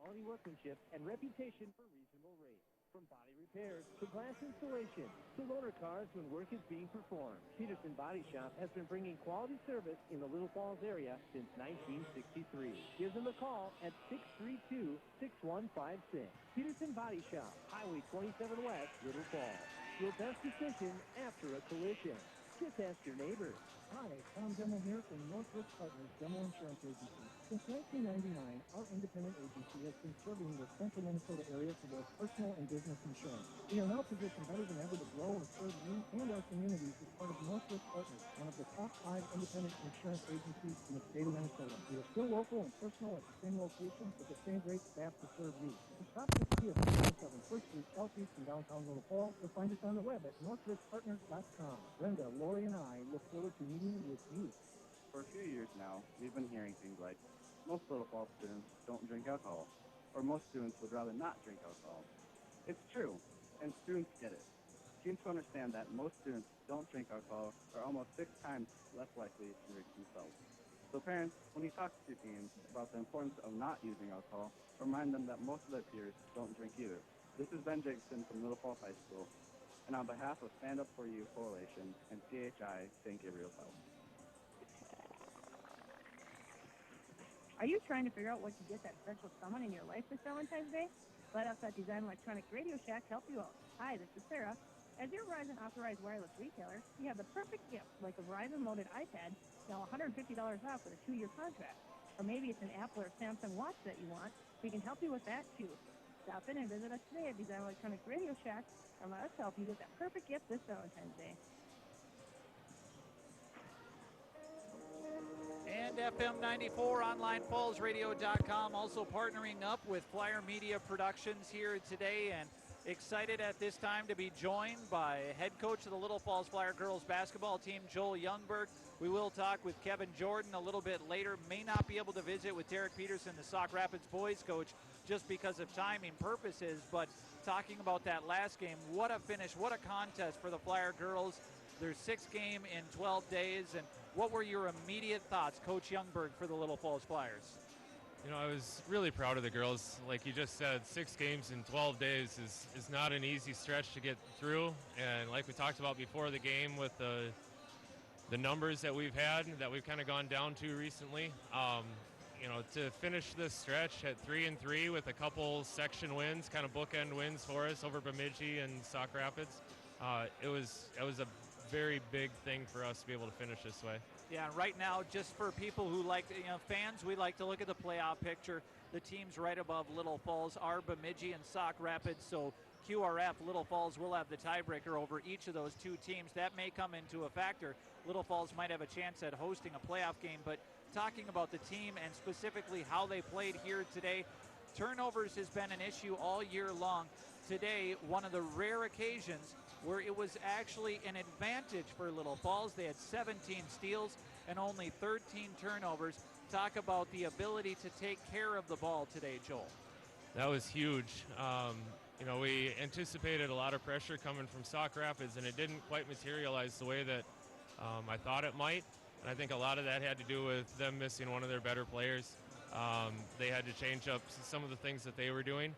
Quality workmanship and reputation for reasonable rates. From body repairs to glass installation to loaner cars when work is being performed, Peterson Body Shop has been bringing quality service in the Little Falls area since 1963. Give them a call at 632-6156. Peterson Body Shop, Highway 27 West, Little Falls. Your best decision after a collision. Kiss test your neighbor. Hi, Tom Demo here from Northwest Partners Demo Insurance Agency. Since 1999, our independent agency has been serving the central Minnesota area for both personal and business insurance. We are now positioned better than ever to grow and serve you and our communities as part of Northwest Partners, one of the top 5 independent insurance agencies in the state of Minnesota. We are still local and personal at the same location with the same great staff to serve you. So stop to see us at 7 First Street Southeast in downtown Little Falls, or find us on the web at northwestpartners.com. Brenda, Lori, and I look forward to meeting with you. For a few years now, we've been hearing things like, most Little Falls students don't drink alcohol, or most students would rather not drink alcohol. It's true, and students get it. Teams who understand that most students don't drink alcohol are almost 6 times less likely to drink themselves. So parents, when you talk to your teams about the importance of not using alcohol, remind them that most of their peers don't drink either. This is Ben Jacobson from Little Falls High School, and on behalf of Stand Up For You Coalition and CHI St. Gabriel's Health. Are you trying to figure out what to get that special someone in your life this Valentine's Day? Let us at Design Electronic Radio Shack help you out. Hi, this is Sarah. As your Verizon authorized wireless retailer, we have the perfect gift, like a Verizon loaded iPad, now $150 off with a 2-year contract. Or maybe it's an Apple or Samsung watch that you want. We can help you with that too. Stop in and visit us today at Design Electronic Radio Shack and let us help you get that perfect gift this Valentine's Day. And FM 94 online, fallsradio.com, also partnering up with Flyer Media Productions here today, and excited at this time to be joined by head coach of the Little Falls Flyer girls basketball team, Joel Youngberg. We will talk with Kevin Jordan a little bit later. May not be able to visit with Derek Peterson, the Sauk Rapids boys coach, just because of timing purposes, but talking about that last game, what a finish, what a contest for the Flyer girls. Their 6th game in 12 days, and what were your immediate thoughts, Coach Youngberg, for the Little Falls Flyers? You know, I was really proud of the girls. Like you just said, 6 games in 12 days is not an easy stretch to get through. And like we talked about before the game with the numbers that we've had, that we've kind of gone down to recently, you know, to finish this stretch at 3-3 with a couple section wins, kind of bookend wins for us over Bemidji and Sauk Rapids, it was a very big thing for us to be able to finish this way. Yeah, right now, just for people who like, fans, we like to look at the playoff picture. The teams right above Little Falls are Bemidji and Sauk Rapids, so QRF, Little Falls, will have the tiebreaker over each of those 2 teams. That may come into a factor. Little Falls might have a chance at hosting a playoff game, but talking about the team and specifically how they played here today, turnovers has been an issue all year long. Today, one of the rare occasions where it was actually an advantage for Little Falls. They had 17 steals and only 13 turnovers. Talk about the ability to take care of the ball today, Joel. That was huge. You know, we anticipated a lot of pressure coming from Sauk Rapids, and it didn't quite materialize the way that I thought it might. And I think a lot of that had to do with them missing one of their better players. They had to change up some of the things that they were doing.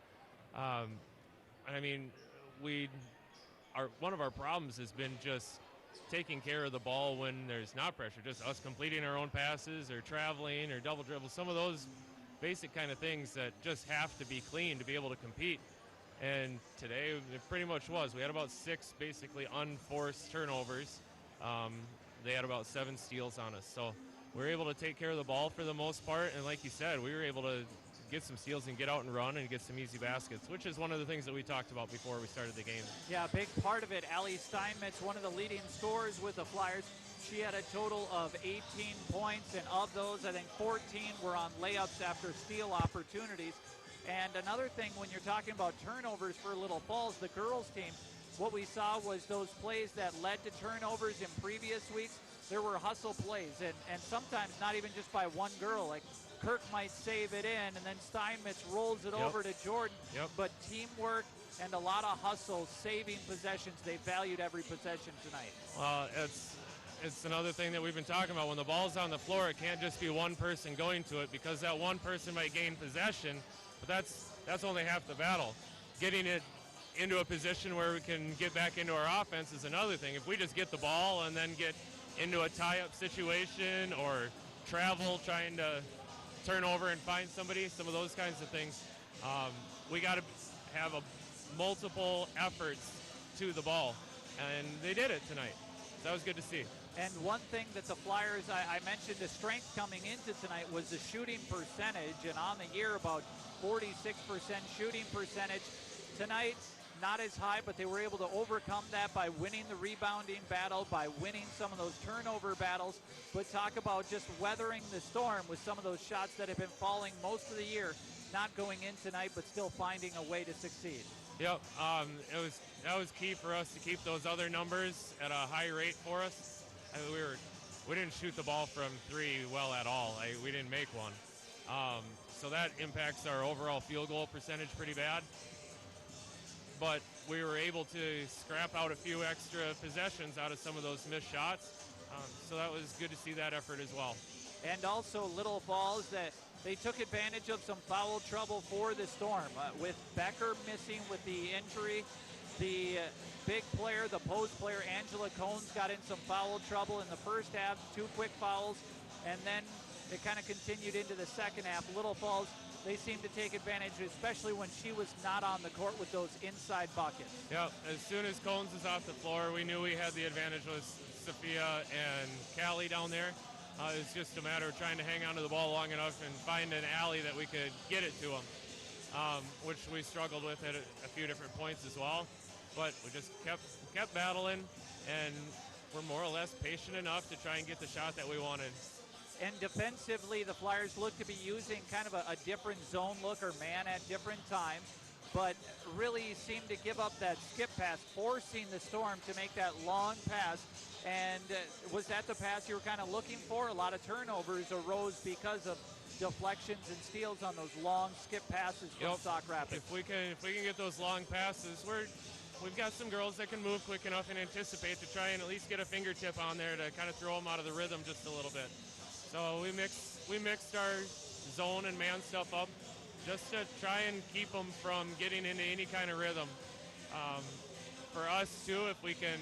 I mean, one of our problems has been just taking care of the ball when there's not pressure, just us completing our own passes or traveling or double dribble, some of those basic kind of things that just have to be clean to be able to compete. And today it pretty much was. We had about 6 basically unforced turnovers. They had about 7 steals on us. So we were able to take care of the ball for the most part, and like you said, we were able to get some steals and get out and run and get some easy baskets, which is one of the things that we talked about before we started the game. Yeah, a big part of it. Allie Steinmetz, one of the leading scorers with the Flyers. She had a total of 18 points, and of those, I think 14 were on layups after steal opportunities. And another thing, when you're talking about turnovers for Little Falls, the girls team, what we saw was those plays that led to turnovers in previous weeks. There were hustle plays, and sometimes not even just by one girl. Like Kirk might save it in, and then Steinmetz rolls it over to Jordan. But teamwork and a lot of hustle, saving possessions. They valued every possession tonight. Well, it's another thing that we've been talking about. When the ball's on the floor, it can't just be one person going to it, because that one person might gain possession, but that's only half the battle. Getting it into a position where we can get back into our offense is another thing. If we just get the ball and then get into a tie-up situation or travel trying to turn over and find somebody, some of those kinds of things, we got to have multiple efforts to the ball, and they did it tonight. So that was good to see. And one thing that the Flyers, I mentioned the strength coming into tonight was the shooting percentage, and on the year about 46% shooting percentage. Tonight, not as high, but they were able to overcome that by winning the rebounding battle, by winning some of those turnover battles. But talk about just weathering the storm with some of those shots that have been falling most of the year, not going in tonight, but still finding a way to succeed. Yep, that was key for us to keep those other numbers at a high rate for us. I mean, we didn't shoot the ball from three well at all. We didn't make one, so that impacts our overall field goal percentage pretty bad. But we were able to scrap out a few extra possessions out of some of those missed shots, so that was good to see that effort as well. And also Little Falls, that they took advantage of some foul trouble for the Storm. With Becker missing with the injury, the big player, the post player, Angela Cones, got in some foul trouble in the first half, 2 quick fouls, and then it kind of continued into the second half. Little Falls, they seemed to take advantage, especially when she was not on the court with those inside buckets. Yep, as soon as Cones was off the floor, we knew we had the advantage with Sophia and Callie down there. It was just a matter of trying to hang onto the ball long enough and find an alley that we could get it to them, which we struggled with at a few different points as well. But we just kept battling, and we're more or less patient enough to try and get the shot that we wanted. And defensively, the Flyers look to be using kind of a different zone look or man at different times, but really seem to give up that skip pass, forcing the Storm to make that long pass. And was that the pass you were kind of looking for? A lot of turnovers arose because of deflections and steals on those long skip passes from Sauk Rapids. If we can get those long passes, we've got some girls that can move quick enough and anticipate to try and at least get a fingertip on there to kind of throw them out of the rhythm just a little bit. So we mixed our zone and man stuff up just to try and keep them from getting into any kind of rhythm. For us too, if we can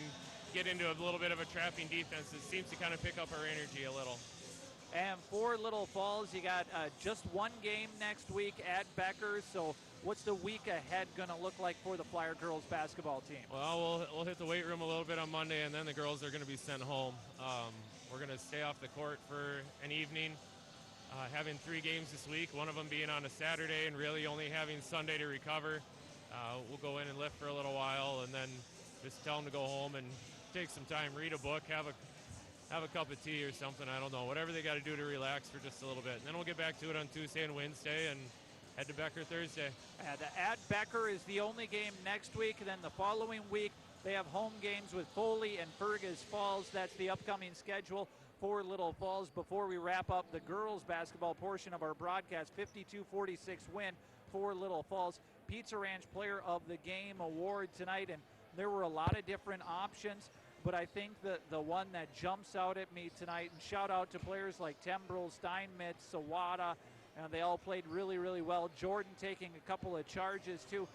get into a little bit of a trapping defense, it seems to kind of pick up our energy a little. And for Little Falls, you got just one game next week at Becker. So what's the week ahead going to look like for the Flyer girls basketball team? Well, we'll hit the weight room a little bit on Monday, and then the girls are going to be sent home. We're going to stay off the court for an evening, having 3 games this week, one of them being on a Saturday and really only having Sunday to recover. We'll go in and lift for a little while and then just tell them to go home and take some time, read a book, have a cup of tea or something, I don't know, whatever they got to do to relax for just a little bit. And then we'll get back to it on Tuesday and Wednesday and head to Becker Thursday. At Becker is the only game next week, and then the following week they have home games with Foley and Fergus Falls. That's the upcoming schedule for Little Falls. Before we wrap up the girls basketball portion of our broadcast, 52-46 win for Little Falls. Pizza Ranch Player of the Game award tonight, and there were a lot of different options, but I think the one that jumps out at me tonight, and shout out to players like Tembrel, Steinmetz, Sawada, they all played really, really well. Jordan taking a couple of charges too,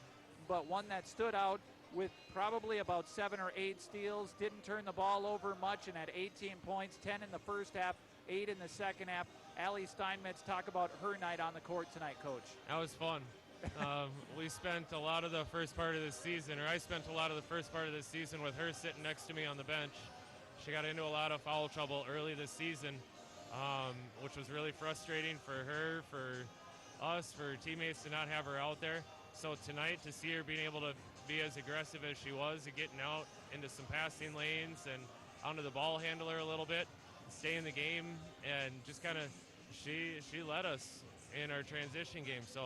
but one that stood out with probably about 7 or 8 steals, didn't turn the ball over much, and had 18 points, 10 in the first half, 8 in the second half. Allie Steinmetz, talk about her night on the court tonight, Coach. That was fun. We spent a lot of the first part of this season, or I spent a lot of the first part of this season with her sitting next to me on the bench. She got into a lot of foul trouble early this season, which was really frustrating for her, for us, for teammates to not have her out there. So tonight, to see her being able to be as aggressive as she was and getting out into some passing lanes and onto the ball handler a little bit, stay in the game, and just kind of she led us in our transition game. So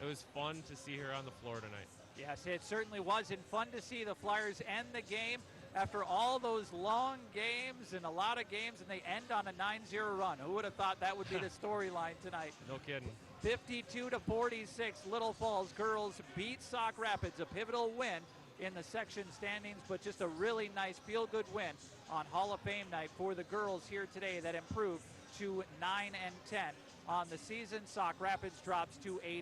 it was fun to see her on the floor tonight. Yes, it certainly was, and fun to see the Flyers end the game after all those long games and a lot of games, and they end on a 9-0 run. Who would have thought that would be the storyline tonight? No kidding. 52-46, Little Falls girls beat Sauk Rapids, a pivotal win in the section standings, but just a really nice feel-good win on Hall of Fame night for the girls here today that improved to 9-10 on the season. Sauk Rapids drops to 8-9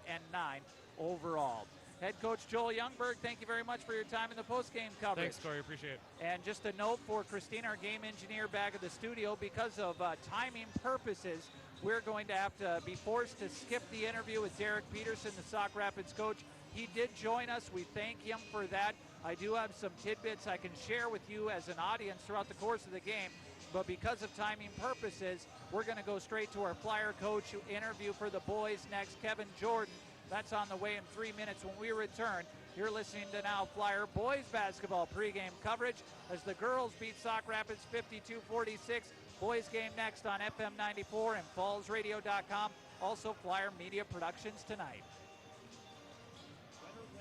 overall. Head coach Joel Youngberg, thank you very much for your time in the post-game coverage. Thanks, Corey. Appreciate it. And just a note for Christine, our game engineer, back at the studio, because of timing purposes, we're going to have to be forced to skip the interview with Derek Peterson, the Sauk Rapids coach. He did join us. We thank him for that. I do have some tidbits I can share with you as an audience throughout the course of the game, but because of timing purposes, we're going to go straight to our Flyer coach interview for the boys next, Kevin Jordan. That's on the way in 3 minutes when we return. You're listening to now Flyer boys basketball pregame coverage as the girls beat Sauk Rapids 52-46. Boys game next on FM 94 and fallsradio.com. Also Flyer Media Productions tonight.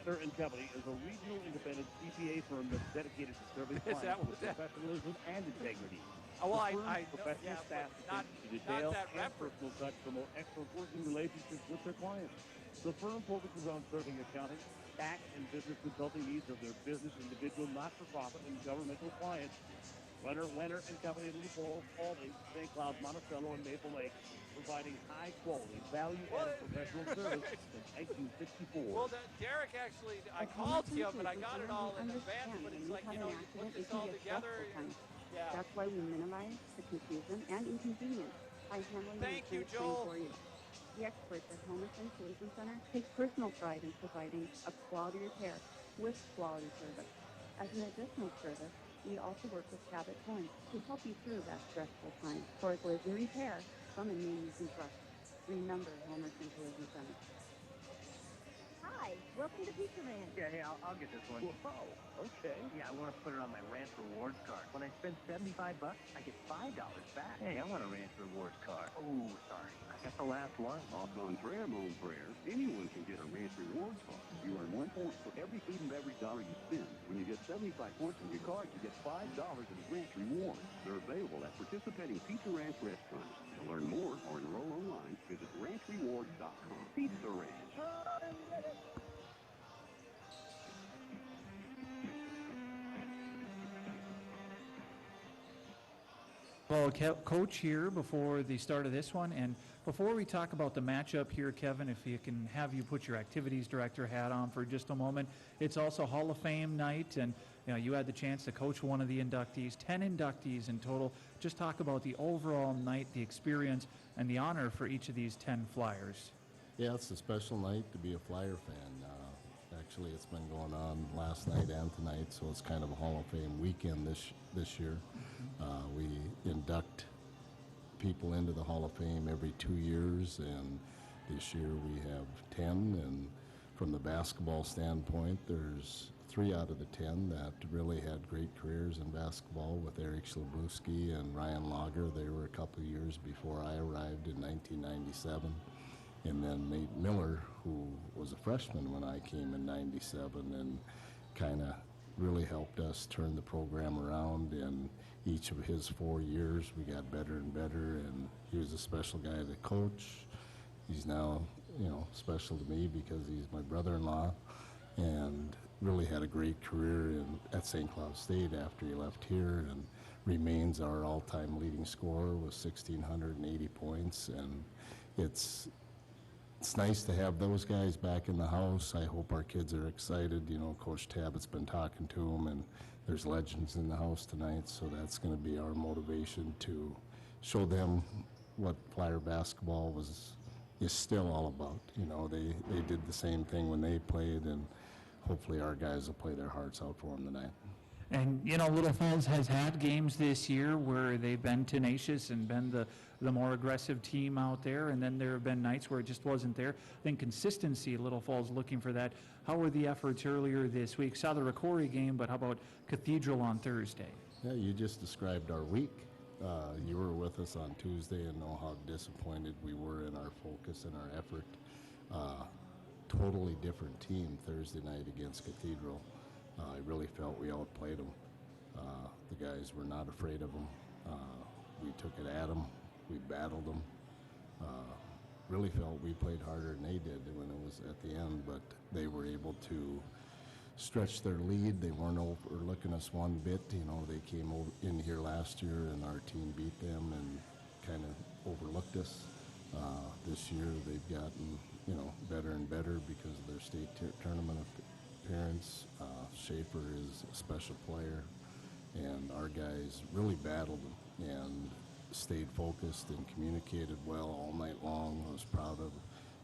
Leonard and Company is a regional independent CPA firm that's dedicated to serving Is that clients with what that- professionalism and integrity. Oh, well, The firm's I know, professional yeah, staff but not attention to detail that and reference. personal touch promote excellent working relationships with their clients. The firm focuses on serving accounting, tax, and business consulting needs of their business, individual, not-for-profit, and governmental clients. Leonard and Company in Little Falls, Albany, St. Cloud, Monticello, and Maple Lake, providing high-quality, value-added professional service since 1964. Well, Derek, actually, I called him, but I got it all in advance, but it's like, you know, you put this all together. Yeah. That's why we minimize the confusion and inconvenience by handling Thank the you, insurance claim Joel. for you. The experts at Homerson Collision Center take personal pride in providing a quality repair with quality service. As an additional service, we also work with Cabot Towing to help you through that stressful time for a collision repair from a name you can trust. Remember Homerson Collision Center. Hi, welcome to Pizza Ranch. Yeah, hey, I'll get this one. Whoa, okay. Yeah, I want to put it on my Ranch Rewards card. When I spend $75, I get $5 back. Hey, I want a Ranch Rewards card. Oh, sorry. I got the last one. All contraire, mon frere. Anyone can get a Ranch Rewards card. You earn 1 point for every food and beverage dollar you spend. When you get 75 points on your card, you get $5 in Ranch Rewards. They're available at participating Pizza Ranch restaurants. To learn more or enroll online, visit ranchrewards.com. Pizza Ranch. Well, Coach here before the start of this one, and before we talk about the matchup here, Kevin, if you can have you put your activities director hat on for just a moment. It's also Hall of Fame night, and you know you had the chance to coach one of the inductees, 10 inductees in total. Just talk about the overall night, the experience, and the honor for each of these 10 Flyers. Yeah, it's a special night to be a Flyer fan. Actually, it's been going on last night and tonight, so it's kind of a Hall of Fame weekend this year. We induct people into the Hall of Fame every 2 years, and this year we have 10. And from the basketball standpoint, there's 3 out of the 10 that really had great careers in basketball with Eric Slabowski and Ryan Lager. They were a couple of years before I arrived in 1997. And then Nate Miller, who was a freshman when I came in 97 and kind of really helped us turn the program around. And each of his 4 years, we got better and better. And he was a special guy to coach. He's now, special to me because he's my brother-in-law, and really had a great career at St. Cloud State after he left here, and remains our all-time leading scorer with 1,680 points. And it's nice to have those guys back in the house. I hope our kids are excited. Coach Tabbitt's been talking to them, and there's legends in the house tonight, so that's going to be our motivation to show them what Flyer basketball is still all about. They did the same thing when they played, and hopefully our guys will play their hearts out for them tonight. And, Little Falls has had games this year where they've been tenacious and been the more aggressive team out there, and then there have been nights where it just wasn't there. I think consistency, Little Falls looking for that. How were the efforts earlier this week? Saw the Ricori game, but how about Cathedral on Thursday? Yeah, you just described our week. You were with us on Tuesday and know how disappointed we were in our focus and our effort. Totally different team Thursday night against Cathedral. I really felt we outplayed them. The guys were not afraid of them. We took it at them. We battled them. Really felt we played harder than they did when it was at the end, but they were able to stretch their lead. They weren't overlooking us one bit. They came in here last year and our team beat them and kind of overlooked us. This year they've gotten, better and better because of their state tournament appearance. Schaefer is a special player, and our guys really battled them and stayed focused and communicated well all night long. I was proud of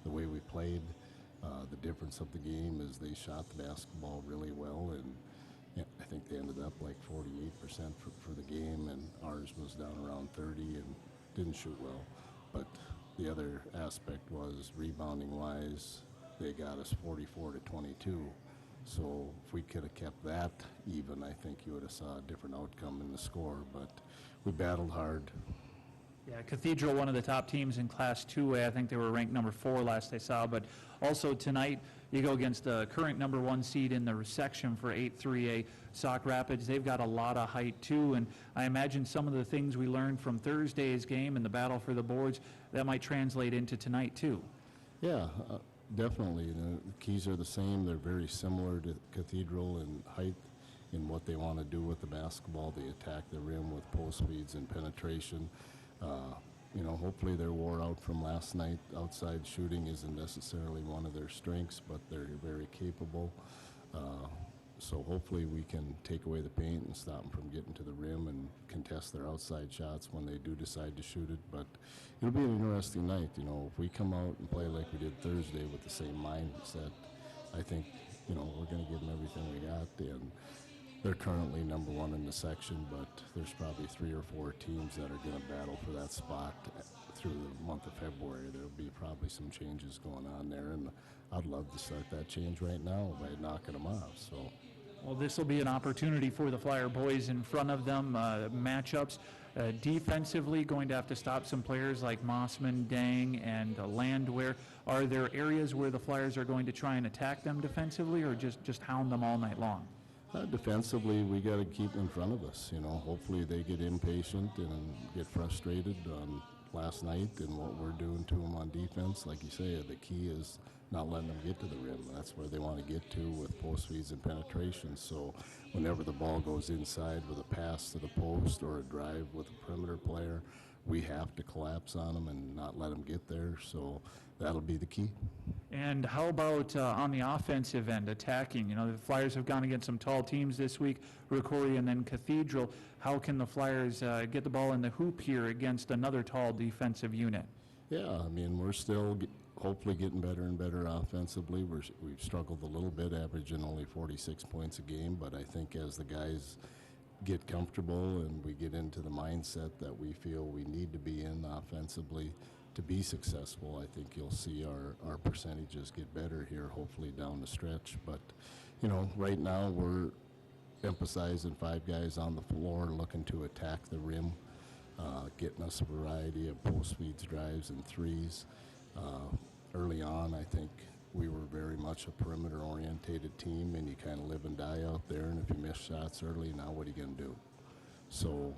the way we played. The difference of the game is they shot the basketball really well, and think they ended up like 48% for the game, and ours was down around 30 and didn't shoot well. But the other aspect was rebounding-wise, they got us 44 to 22. So if we could have kept that even, I think you would have saw a different outcome in the score. But we battled hard. Yeah, Cathedral, one of the top teams in Class 2A. I think they were ranked number 4 last I saw. But also tonight, you go against the current number 1 seed in the section for 8-3A, Sauk Rapids. They've got a lot of height, too. And I imagine some of the things we learned from Thursday's game and the battle for the boards, that might translate into tonight, too. Yeah, definitely. The keys are the same. They're very similar to Cathedral in height in what they want to do with the basketball. They attack the rim with post feeds and penetration. You know, hopefully they're wore out from last night. Outside shooting isn't necessarily one of their strengths, but they're very capable. So hopefully we can take away the paint and stop them from getting to the rim and contest their outside shots when they do decide to shoot it. But it'll be an interesting night. You know, if we come out and play like we did Thursday with the same mindset, I think, you know, we're going to give them everything we got. And they're currently number 1 in the section, but there's probably 3 or 4 teams that are going to battle for that spot through the month of February. There'll be probably some changes going on there, and I'd love to start that change right now by knocking them off. So. Well, this will be an opportunity for the Flyer boys in front of them, matchups. Defensively, going to have to stop some players like Mossman, Dang, and Landwehr. Are there areas where the Flyers are going to try and attack them defensively, or just hound them all night long? Defensively, we got to keep in front of us. You know, hopefully they get impatient and get frustrated on last night and what we're doing to them on defense. Like you say, the key is not letting them get to the rim. That's where they want to get to with post feeds and penetration. So whenever the ball goes inside with a pass to the post or a drive with a perimeter player, we have to collapse on them and not let them get there. So that'll be the key. And how about on the offensive end, attacking? You know, the Flyers have gone against some tall teams this week, Rocori and then Cathedral. How can the Flyers get the ball in the hoop here against another tall defensive unit? Yeah, I mean, we're still hopefully getting better and better offensively. We've struggled a little bit, averaging only 46 points a game, but I think as the guys get comfortable and we get into the mindset that we feel we need to be in offensively to be successful, I think you'll see our percentages get better here, hopefully down the stretch. But, you know, right now we're emphasizing 5 guys on the floor looking to attack the rim, getting us a variety of post feeds, drives, and threes. Early on, I think we were very much a perimeter-orientated team, and you kind of live and die out there, and if you miss shots early, now what are you going to do? So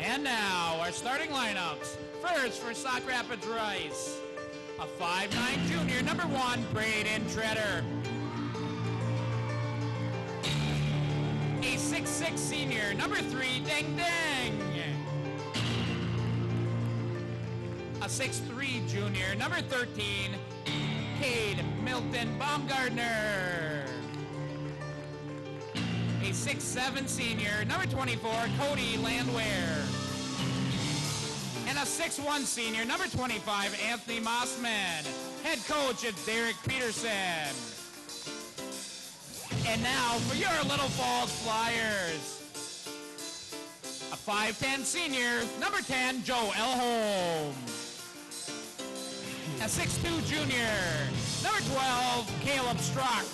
And now our starting lineups. First for Sauk Rapids Rice, a 5'9" junior, number 1, Braden Treader. A 6'6" senior, number 3, Deng Deng. A 6'3" junior, number 13, Cade Milton Baumgartner. A 6'7" senior, number 24, Cody Landwehr. And a 6'1" senior, number 25, Anthony Mossman. Head coach is Derek Peterson. And now for your Little Falls Flyers. A 5'10" senior, number 10, Joe Elholm. A 6'2" junior, number 12, Caleb Strzok.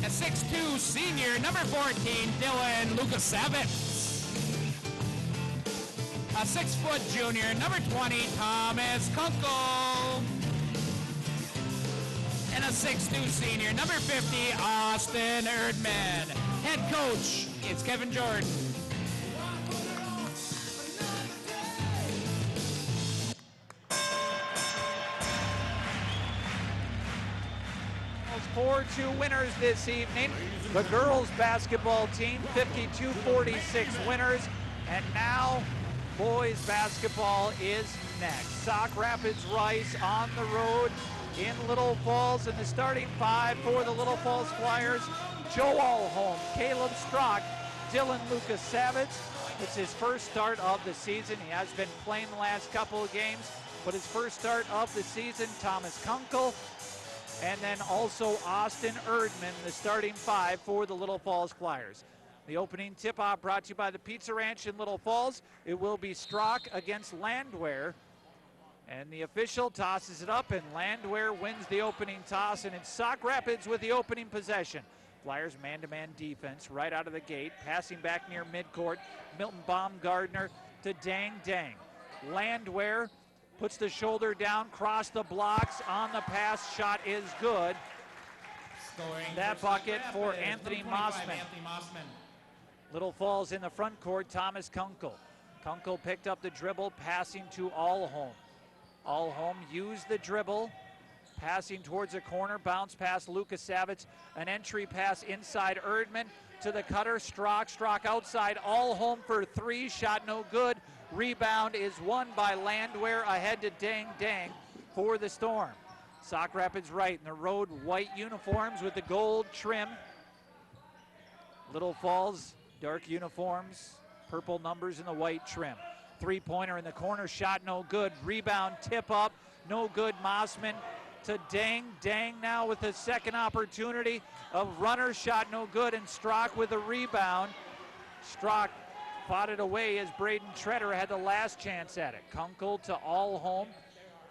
A 6'2" senior, number 14, Dylan Lukasevitz. A 6' junior, number 20, Thomas Kunkel. And a 6'2" senior, number 50, Austin Erdman. Head coach, it's Kevin Jordan. 4-2 winners this evening. The girls basketball team, 52-46 winners. And now boys basketball is next. Sauk Rapids Rice on the road in Little Falls. And the starting 5 for the Little Falls Flyers, Joe Alholm, Caleb Strzok, Dylan Lukasevitz. It's his first start of the season. He has been playing the last couple of games, but his first start of the season, Thomas Kunkel. And then also Austin Erdman, the starting 5 for the Little Falls Flyers. The opening tip-off brought to you by the Pizza Ranch in Little Falls. It will be Strzok against Landwehr. And the official tosses it up, and Landwehr wins the opening toss, and it's Sauk Rapids with the opening possession. Flyers man-to-man defense right out of the gate. Passing back near midcourt. Milton Baumgartner to Deng Deng. Landwehr puts the shoulder down, cross the blocks, on the pass, shot is good. Scoring that bucket for Anthony Mossman. Little Falls in the front court, Thomas Kunkel. Kunkel picked up the dribble, passing to Alholm. Alholm used the dribble, passing towards a corner, bounce pass Lukasevitz, an entry pass inside Erdman to the cutter, Strzok outside, Alholm for 3, shot no good. Rebound is won by Landwehr, ahead to Deng Deng for the Storm. Sauk Rapids right in the road white uniforms with the gold trim. Little Falls dark uniforms, purple numbers in the white trim. Three-pointer in the corner, shot no good. Rebound tip up, no good. Mossman to Deng. Deng now with the second opportunity. A runner shot no good, and Strzok with a rebound. Strzok fought it away as Braden Treader had the last chance at it. Kunkel to Alholm.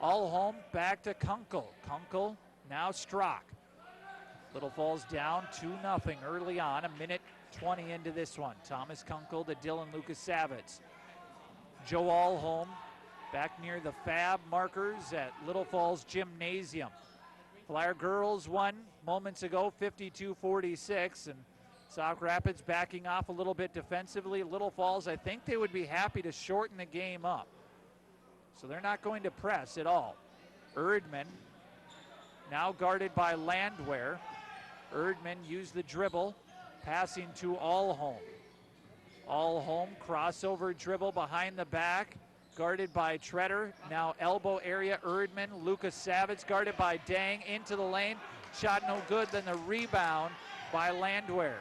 Alholm back to Kunkel. Kunkel now Strzok. Little Falls down 2-0 early on, a minute 20 into this one. Thomas Kunkel to Dylan Lukasevitz. Joe Alholm back near the Fab markers at Little Falls Gymnasium. Flyer girls won moments ago, 52-46, and Sauk Rapids backing off a little bit defensively. Little Falls, I think they would be happy to shorten the game up. So they're not going to press at all. Erdman now guarded by Landwehr. Erdman used the dribble, passing to Alholm. Alholm crossover dribble behind the back, guarded by Treader. Now elbow area, Erdman. Lukasevitz guarded by Deng into the lane. Shot no good, then the rebound by Landwehr.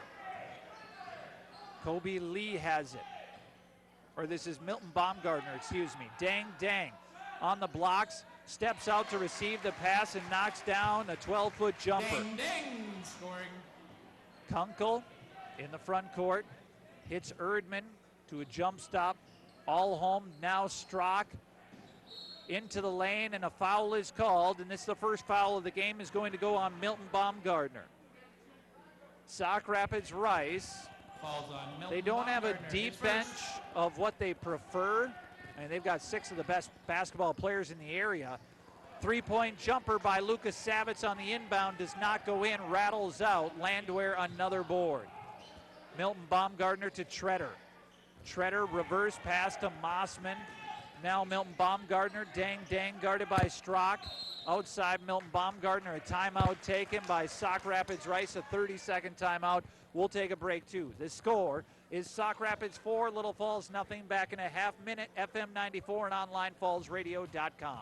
Kobe Lee has it. Or this is Milton Baumgartner, excuse me. Deng on the blocks, steps out to receive the pass and knocks down a 12-foot jumper. Deng scoring. Kunkel in the front court, hits Erdman to a jump stop. Alholm, now Strzok into the lane, and a foul is called, and this is the first foul of the game, is going to go on Milton Baumgartner. Sauk Rapids Rice, they don't have a deep bench of what they prefer, and they've got 6 of the best basketball players in the area. Three-point jumper by Lukasevitz on the inbound does not go in, rattles out. Landwehr another board. Milton Baumgartner to Treader. Treader reverse pass to Mossman. Now Milton Baumgartner, dang guarded by Strock. Outside Milton Baumgartner, a timeout taken by Sauk Rapids Rice, a 30-second timeout. We'll take a break too. The score is Sauk Rapids 4, Little Falls nothing. Back in a half minute, FM 94 and online fallsradio.com.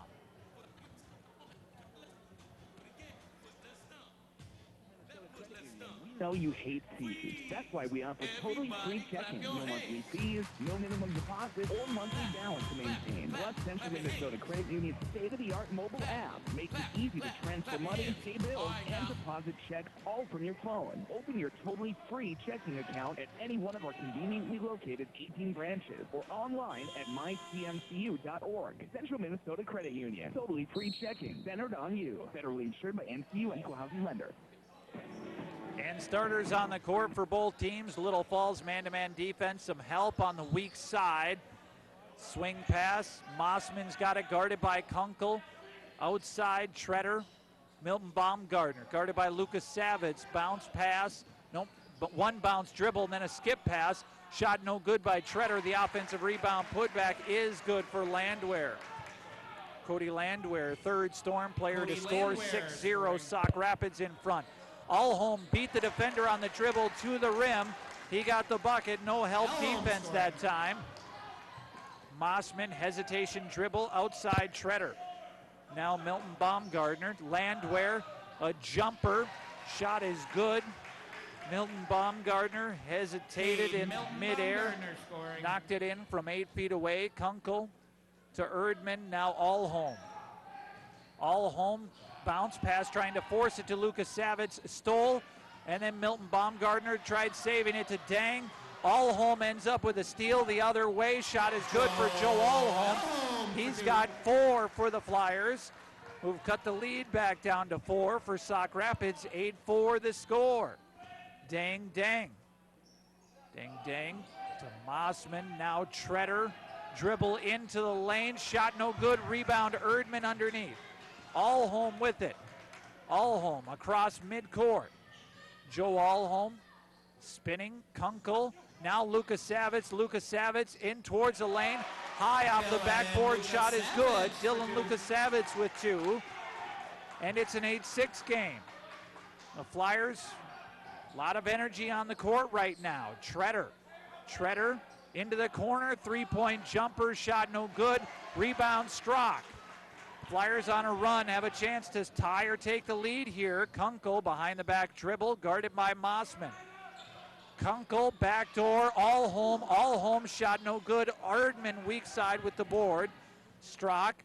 know you hate fees. That's why we offer totally free checking. No monthly fees, no minimum deposit, or monthly balance to maintain. Plus, Central Minnesota Credit Union's state-of-the-art mobile app makes it easy to transfer money, pay bills, and deposit checks all from your phone. Open your totally free checking account at any one of our conveniently located 18 branches or online at mycmcu.org. Central Minnesota Credit Union. Totally free checking. Centered on you. Federally insured by NCU and Equal Housing Lender. And starters on the court for both teams. Little Falls man-to-man defense, some help on the weak side. Swing pass, Mossman's got it guarded by Kunkel. Outside, Treader, Milton Baumgartner, guarded by Lucas Savitz. Bounce pass, nope, but one bounce dribble, and then a skip pass. Shot no good by Treader. The offensive rebound putback is good for Landwehr. Cody Landwehr, third Storm player to score, 6-0, Sauk Rapids in front. Allholm beat the defender on the dribble to the rim. He got the bucket, no help defense that time. Mossman, hesitation dribble, outside Treader. Now Milton Baumgartner, Landwehr, a jumper, shot is good. Milton Baumgartner hesitated in midair, knocked it in from 8 feet away. Kunkel to Erdman, now Allholm. Allholm, bounce pass, trying to force it to Lucas Savitz, stole, and then Milton Baumgartner tried saving it to Dang. Allholm ends up with a steal the other way. Shot is good for Joe Allholm. He's got 4 for the Flyers, who've cut the lead back down to 4 for Sauk Rapids. 8-4 the score. Dang to Mossman, now Treader. Dribble into the lane, shot no good, rebound Erdman underneath. Allholm with it. Allholm across midcourt. Joe Allholm spinning, Kunkel. Now Lucas Savitz in towards the lane. High off the backboard, shot is good. Dylan Lucas Savitz with 2. And it's an 8-6 game. The Flyers, a lot of energy on the court right now. Treader into the corner, 3-point jumper, shot no good. Rebound Strock. Flyers on a run, have a chance to tie or take the lead here. Kunkel behind the back dribble, guarded by Mossman. Kunkel, backdoor, Allholm shot no good. Erdman weak side with the board. Strock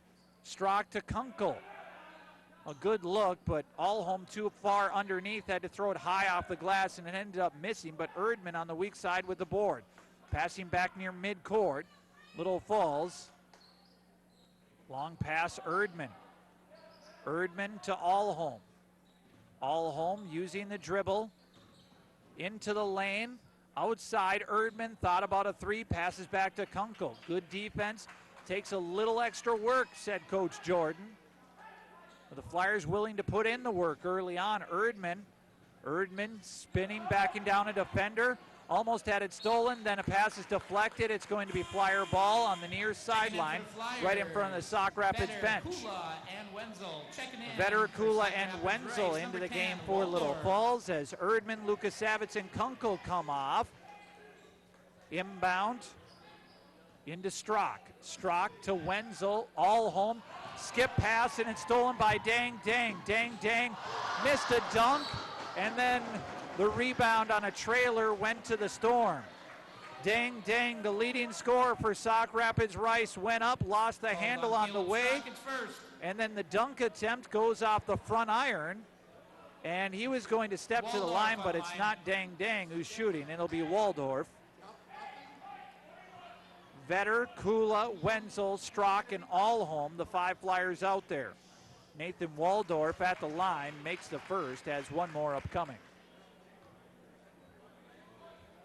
to Kunkel. A good look, but Allholm too far underneath, had to throw it high off the glass, and it ended up missing, but Erdman on the weak side with the board. Passing back near midcourt, Little Falls. Long pass, Erdman to Allholm. Allholm using the dribble into the lane. Outside, Erdman thought about a 3, passes back to Kunkel. Good defense, takes a little extra work, said Coach Jordan. The Flyers willing to put in the work early on. Erdman spinning, backing down a defender. Almost had it stolen, then a pass is deflected. It's going to be Flyer ball on the near sideline, right in front of the Sauk Rapids bench. Vetter, Kula, and Wenzel into the game for Little Falls as Erdman, Lucas Savitz, and Kunkel come off. Inbound into Strock. Strock to Wenzel, Allholm. Skip pass, and it's stolen by Dang. Missed a dunk, and then the rebound on a trailer went to the Storm. Dang, the leading scorer for Sauk Rapids Rice, went up, lost the handle on the way, and then the dunk attempt goes off the front iron, and he was going to step to the line, but it's not Dang who's shooting. It'll be Waldorf. Vetter, Kula, Wenzel, Strock, and Allholm, the 5 Flyers out there. Nathan Waldorf at the line, makes the first, has one more upcoming.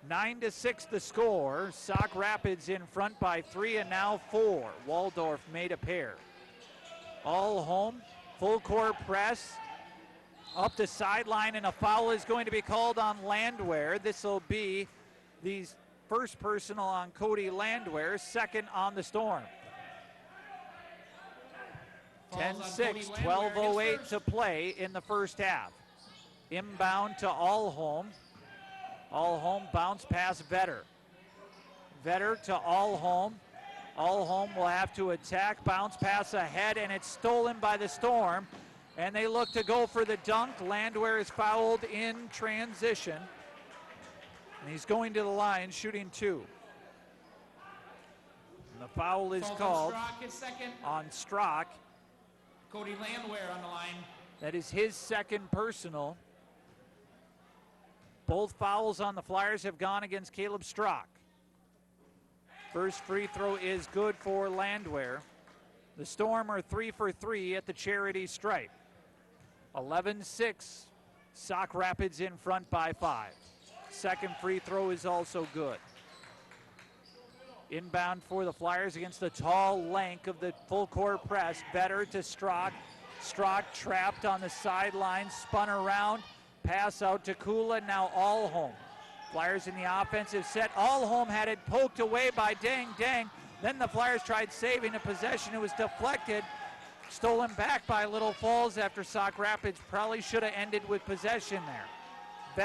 9-6 the score. Sauk Rapids in front by 3 and now 4. Waldorf made a pair. Allholm, full court press, up the sideline, and a foul is going to be called on Landwehr. This will be the first personal on Cody Landwehr, second on the Storm. 10-6, 12:08 to play in the first half. Inbound to Allholm. Allholm bounce pass Vetter. Vetter to Allholm. Allholm will have to attack, bounce pass ahead, and it's stolen by the Storm. And they look to go for the dunk. Landwehr is fouled in transition. And he's going to the line, shooting 2. And the foul is called on Strock. Cody Landwehr on the line. That is his second personal. Both fouls on the Flyers have gone against Caleb Strock. First free throw is good for Landwehr. The Storm are 3 for 3 at the charity stripe. 11-6, Sauk Rapids in front by 5. Second free throw is also good. Inbound for the Flyers against the tall length of the full court press. Vetter to Strock. Strock trapped on the sideline, spun around, pass out to Kula, now Allholm. Flyers in the offensive set. Allholm had it poked away by Dang. Then the Flyers tried saving a possession. It was deflected, stolen back by Little Falls after Sauk Rapids probably should have ended with possession there.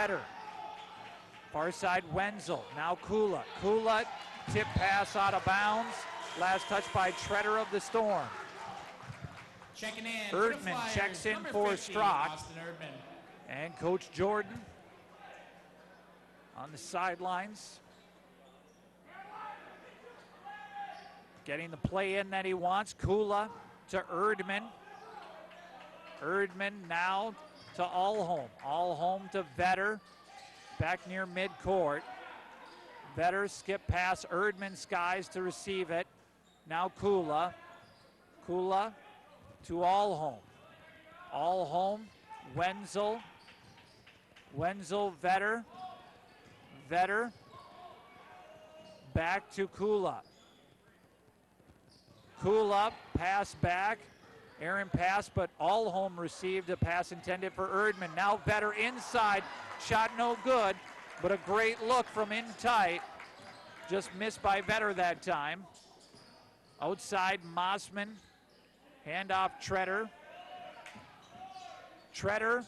Vetter. Far side Wenzel, now Kula. Kula, tip pass out of bounds. Last touch by Treader of the Storm. Checking in. Erdman checks in for Strock. And Coach Jordan on the sidelines. Getting the play in that he wants. Kula to Erdman. Erdman now to Allholm. Allholm to Vetter. Back near midcourt. Vetter skip pass. Erdman skies to receive it. Now Kula. Kula to Allholm. Allholm. Wenzel. Wenzel, Vetter. Vetter. Back to Kula. Kula, pass back. Aaron pass, but Allholm received a pass intended for Erdman. Now Vetter inside. Shot no good, but a great look from in tight. Just missed by Vetter that time. Outside, Mossman. Handoff, Treader. Treader,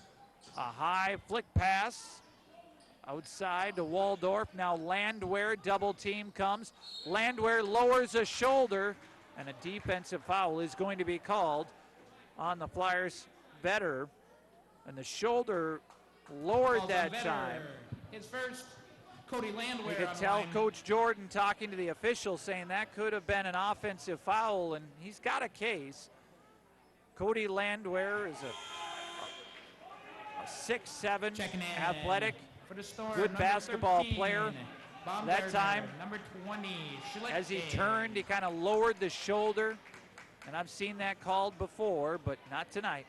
a high flick pass. Outside to Waldorf. Now Landwehr, double team comes. Landwehr lowers a shoulder, and a defensive foul is going to be called on the Flyers. Vetter, and the shoulder lowered that time. His first, Cody Landwehr. You could tell Coach Jordan talking to the official saying that could have been an offensive foul, and he's got a case. Cody Landwehr is a 6'7", athletic, good basketball 13, player. That time, number 20, as he turned, he kind of lowered the shoulder, and I've seen that called before, but not tonight.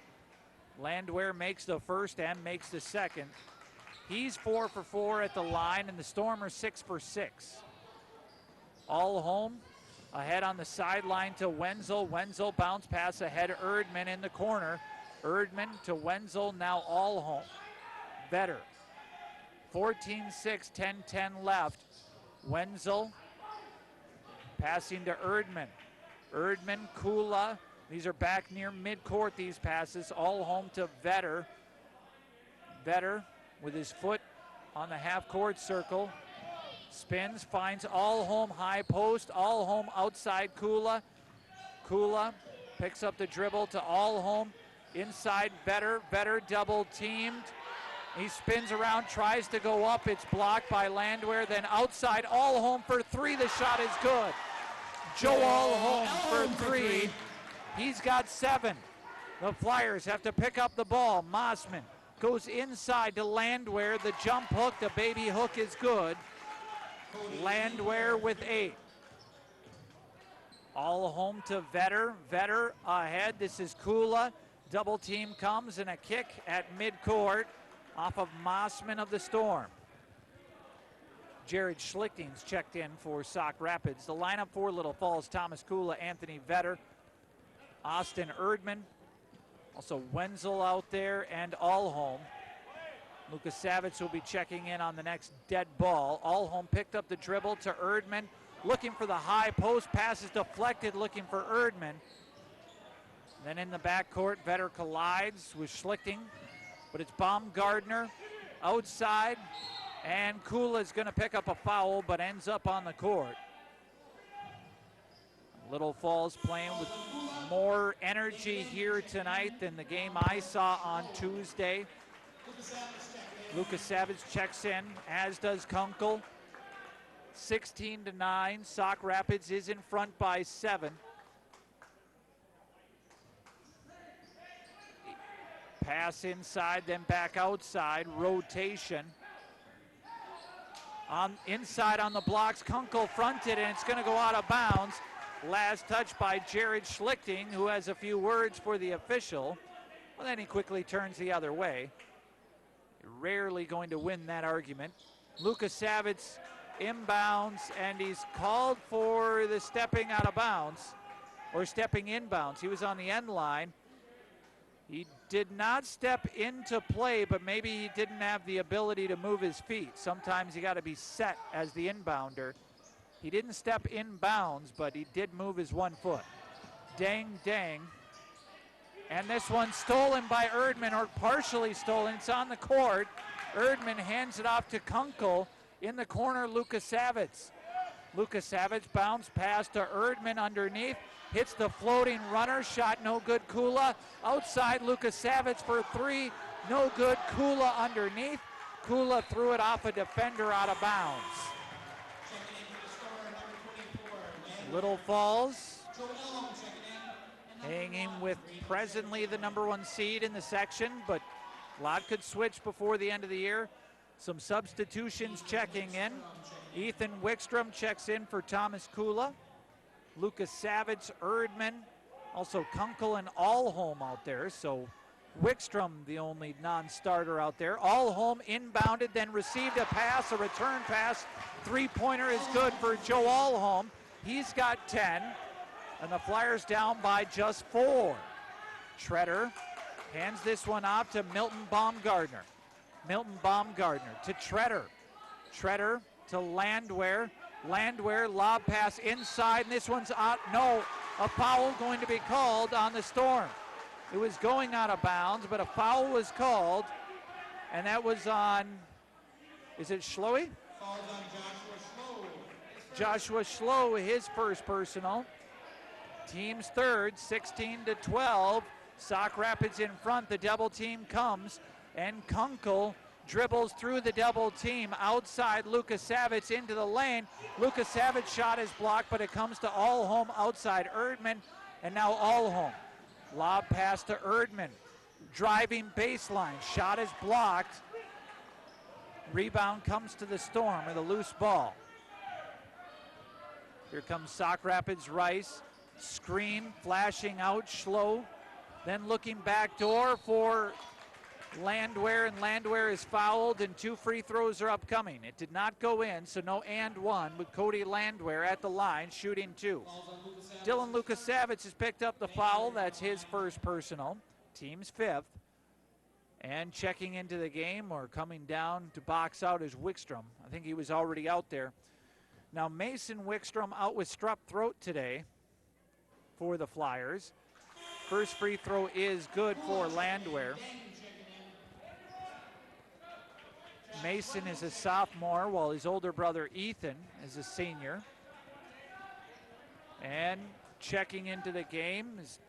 Landwehr makes the first and makes the second. He's 4 for 4 at the line, and the Storm are 6 for 6. Allholm ahead on the sideline to Wenzel. Wenzel bounce pass ahead. Erdman in the corner. Erdman to Wenzel, now Allholm. Vetter. 14-6, 10-10 left. Wenzel passing to Erdman. Erdman, Kula. These are back near midcourt, these passes. Allholm to Vetter. Vetter with his foot on the half-court circle. Spins, finds Allholm, high post. Allholm outside Kula. Kula picks up the dribble to Allholm. Inside Vetter. Vetter double teamed. He spins around, tries to go up. It's blocked by Landwehr. Then outside Allholm for 3. The shot is good. Joe Allholm for 3. He's got 7. The Flyers have to pick up the ball. Mossman goes inside to Landwehr. The jump hook, the baby hook is good. Landwehr with 8. Allholm to Vetter. Vetter ahead. This is Kula. Double team comes and a kick at midcourt off of Mossman of the Storm. Jared Schlichting's checked in for Sauk Rapids. The lineup for Little Falls: Thomas Kula, Anthony Vetter, Austin Erdman, also Wenzel out there, and Allholm. Lukasavich will be checking in on the next dead ball. Allholm picked up the dribble to Erdman, looking for the high post. Pass is deflected, looking for Erdman. Then in the backcourt, Vetter collides with Schlichting, but it's Baumgartner outside, and Kula is going to pick up a foul, but ends up on the court. Little Falls playing with more energy here tonight than the game I saw on Tuesday. Lukasavich checks in, as does Kunkel. 16-9, Sauk Rapids is in front by 7. Pass inside, then back outside, rotation. Inside on the blocks, Kunkel fronted, and it's going to go out of bounds. Last touch by Jared Schlichting, who has a few words for the official. Well, then he quickly turns the other way. Rarely going to win that argument. Lukasavich inbounds, and he's called for the stepping out of bounds, or stepping inbounds. He was on the end line. He did not step into play, but maybe he didn't have the ability to move his feet. Sometimes you got to be set as the inbounder. He didn't step inbounds, but he did move his 1 foot. Dang. And this one stolen by Erdman, or partially stolen. It's on the court. Erdman hands it off to Kunkel. In the corner, Lukasavich. Lukasavich bounce pass to Erdman underneath. Hits the floating runner, shot no good. Kula outside, Lukasavich for 3, no good. Kula underneath. Kula threw it off a defender out of bounds. Little Falls hanging with presently the #1 seed in the section, but a lot could switch before the end of the year. Some substitutions checking in. Ethan Wickstrom checks in for Thomas Kula. Lukasavich, Erdman, also Kunkel and Allholm out there. So Wickstrom, the only non-starter out there. Allholm inbounded, then received a pass, a return pass. Three-pointer is good for Joe Allholm. He's got 10, and the Flyers down by just 4. Treader hands this one off to Milton Baumgartner. Milton Baumgartner to Treader. Treader to Landwehr. Landwehr, lob pass inside, and this one's out. No, a foul going to be called on the Storm. It was going out of bounds, but a foul was called, and that was on, is it Schloe? Joshua Schloe, his first personal. Team's third, 16-12. Sauk Rapids in front, the double team comes, and Kunkel dribbles through the double team outside Lukasavich into the lane. Lukasavich shot is blocked, but it comes to Allholm outside Erdman, and now Allholm. Lob pass to Erdman. Driving baseline, shot is blocked. Rebound comes to the Storm with a loose ball. Here comes Sauk Rapids Rice. Screen, flashing out, Schloe. Then looking back door for Landwehr, and Landwehr is fouled, and 2 free throws are upcoming. It did not go in, so no and 1 with Cody Landwehr at the line, shooting 2. Dylan Lukasavich has picked up the foul. That's his first personal. Team's 5th. And checking into the game, or coming down to box out, is Wickstrom. I think he was already out there. Now Mason Wickstrom out with strep throat today for the Flyers. First free throw is good for Landwehr. Mason is a sophomore, while his older brother Ethan is a senior. And checking into the game is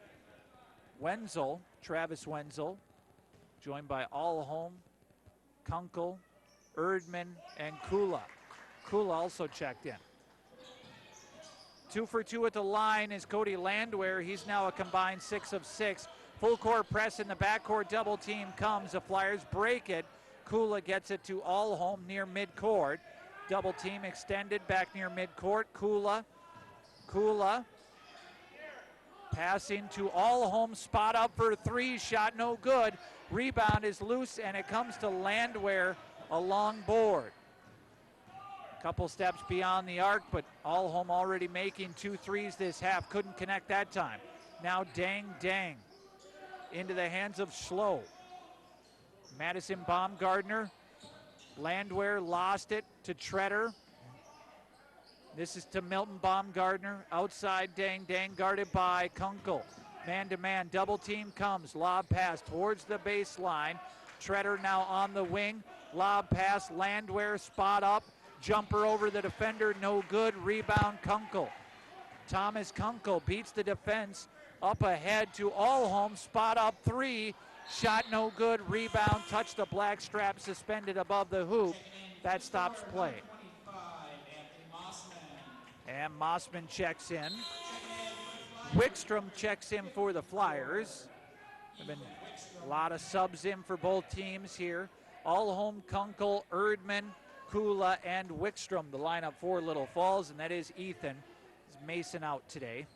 Wenzel, Travis Wenzel, joined by Allholm, Kunkel, Erdman, and Kula. Kula also checked in. 2 for 2 at the line is Cody Landwehr. He's now a combined 6 of 6. Full court press in the backcourt, double team comes. The Flyers break it. Kula gets it to Allholm near midcourt. Double team extended back near midcourt. Kula passing to Allholm, spot up for 3, shot no good. Rebound is loose, and it comes to Landwehr, a long board. Couple steps beyond the arc, but Allholm already making 2 threes this half. Couldn't connect that time. Now Dang into the hands of Schloe. Madison Baumgartner. Landwehr lost it to Treader. This is to Milton Baumgartner. Outside Dang Dang, guarded by Kunkel. Man-to-man, double team comes. Lob pass towards the baseline. Treader now on the wing. Lob pass, Landwehr, spot up. Jumper over the defender, no good. Rebound, Kunkel. Thomas Kunkel beats the defense. Up ahead to Allholm, spot up three. Shot no good, rebound, touch the black strap, suspended above the hoop. That stops play. And Mossman checks in. Wickstrom checks in for the Flyers. There have been a lot of subs in for both teams here. Allholm, Kunkel, Erdman, Kula, and Wickstrom, the lineup for Little Falls, and that is Ethan. Is Mason out today.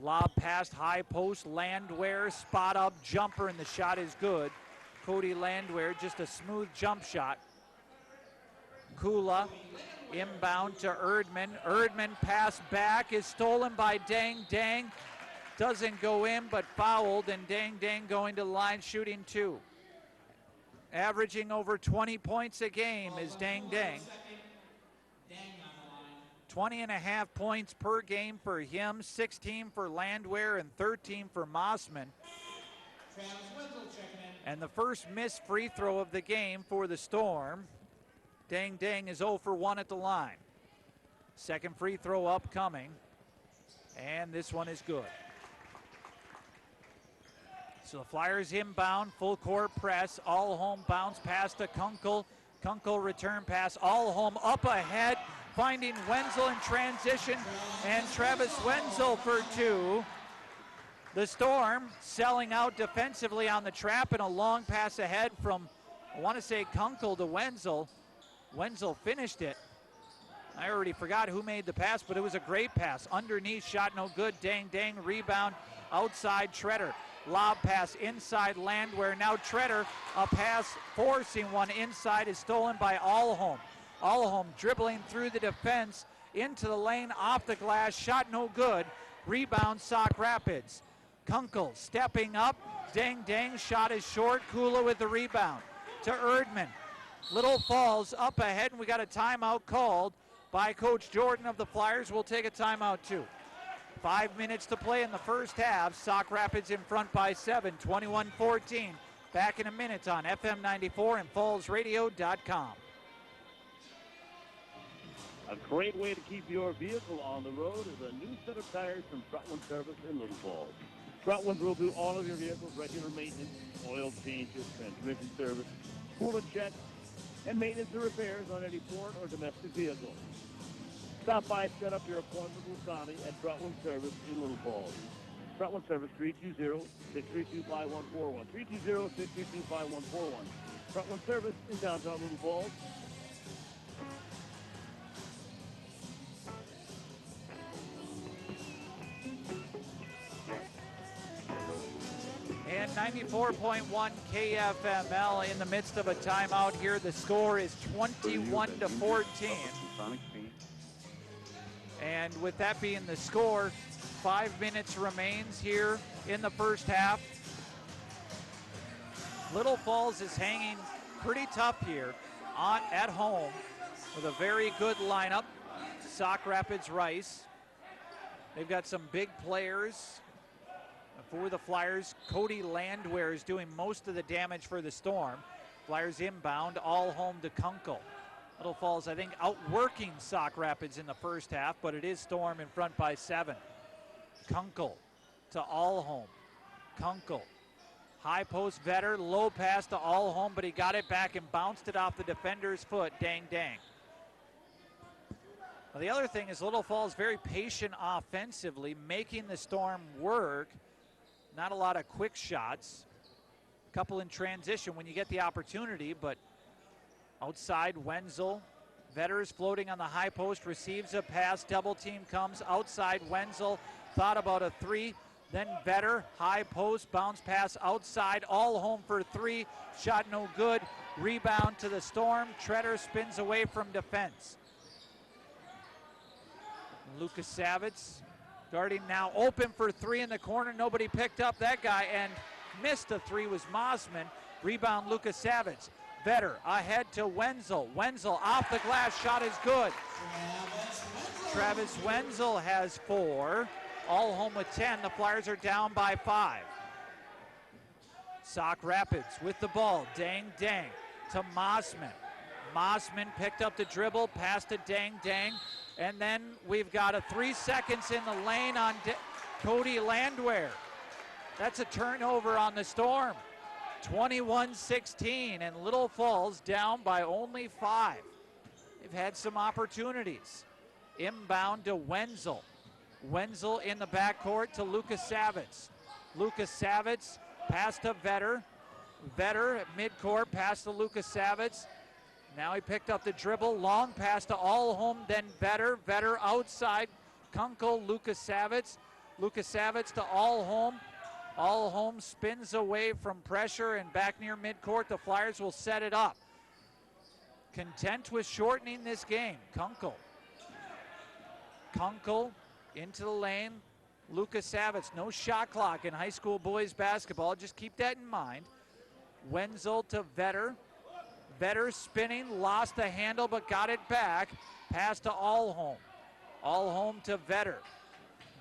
Lob past high post, Landwehr, spot up, jumper, and the shot is good. Cody Landwehr, just a smooth jump shot. Kula, inbound to Erdman. Erdman pass back is stolen by Dang Dang. Doesn't go in, but fouled, and Dang Dang going to the line shooting two. Averaging over 20 points a game is Dang Dang. 20.5 points per game for him, 16 for Landwehr, and 13 for Mossman. And the first missed free throw of the game for the Storm. Dang Dang is 0 for 1 at the line. Second free throw upcoming, and this one is good. So the Flyers inbound, full court press, Allholm bounce pass to Kunkel. Kunkel return pass, Allholm up ahead, finding Wenzel in transition, and Travis Wenzel for two. The Storm selling out defensively on the trap, and a long pass ahead from, I want to say, Kunkel to Wenzel. Wenzel finished it. I already forgot who made the pass, but it was a great pass. Underneath, shot no good. Dang Dang, rebound outside Treader. Lob pass inside Landwehr. Now Treader, a pass forcing one inside is stolen by Allholm. Allholm dribbling through the defense into the lane, off the glass, shot no good. Rebound Sauk Rapids. Kunkel stepping up. Dang Dang, shot is short. Kula with the rebound to Erdman. Little Falls up ahead, and we got a timeout called by Coach Jordan of the Flyers. We'll take a timeout too. 5 minutes to play in the first half. Sauk Rapids in front by 7, 21-14. Back in a minute on FM 94 and fallsradio.com. A great way to keep your vehicle on the road is a new set of tires from Trotwind Service in Little Falls. Trotwind will do all of your vehicle's regular maintenance, oil changes, transmission service, coolant checks, and maintenance and repairs on any foreign or domestic vehicle. Stop by and set up your appointment with Connie at Trotwind Service in Little Falls. Trotwind Service, 320-632-5141. 320-632-5141. Trotwind Service in downtown Little Falls. And 94.1 KFML in the midst of a timeout here. The score is 21-14. And with that being the score, 5 minutes remains here in the first half. Little Falls is hanging pretty tough here at home with a very good lineup. Sauk Rapids Rice. They've got some big players for the Flyers. Cody Landwehr is doing most of the damage for the Storm. Flyers inbound, Allholm to Kunkel. Little Falls, I think, outworking Sauk Rapids in the first half, but it is Storm in front by 7. Kunkel to Allholm. Kunkel, high post Vetter, low pass to Allholm, but he got it back and bounced it off the defender's foot. Dang Dang. Well, the other thing is Little Falls very patient offensively, making the Storm work. Not a lot of quick shots. A couple in transition when you get the opportunity, but outside Wenzel. Vetter is floating on the high post, receives a pass, double team comes outside Wenzel, thought about a three, then Vetter, high post, bounce pass outside, Allholm for three, shot no good, rebound to the Storm, Treader spins away from defense. Lucas Savitz guarding now, open for three in the corner, nobody picked up that guy, and missed a three was Mossman. Rebound, Lucas Savage. Vetter ahead to Wenzel. Wenzel off the glass, shot is good. Travis Wenzel has 4. All home with 10. The Flyers are down by 5. Sauk Rapids with the ball. Dang Dang to Mossman. Mossman picked up the dribble, passed to Dang Dang. And then we've got 3 seconds in the lane on Cody Landwehr. That's a turnover on the Storm. 21-16, and Little Falls down by only 5. They've had some opportunities. Inbound to Wenzel. Wenzel in the backcourt to Lucas Savitz. Lucas Savitz pass to Vetter. Vetter at midcourt, pass to Lucas Savitz. Now he picked up the dribble, long pass to Allhome, then Vetter. Vetter outside, Kunkel, Lucas Savitz. Lucas Savitz to Allhome. Allhome spins away from pressure and back near midcourt. The Flyers will set it up. Content with shortening this game. Kunkel. Kunkel into the lane. Lucas Savitz. No shot clock in high school boys basketball. Just keep that in mind. Wenzel to Vetter. Vetter spinning, lost the handle but got it back. Pass to Allhome. Allhome to Vetter.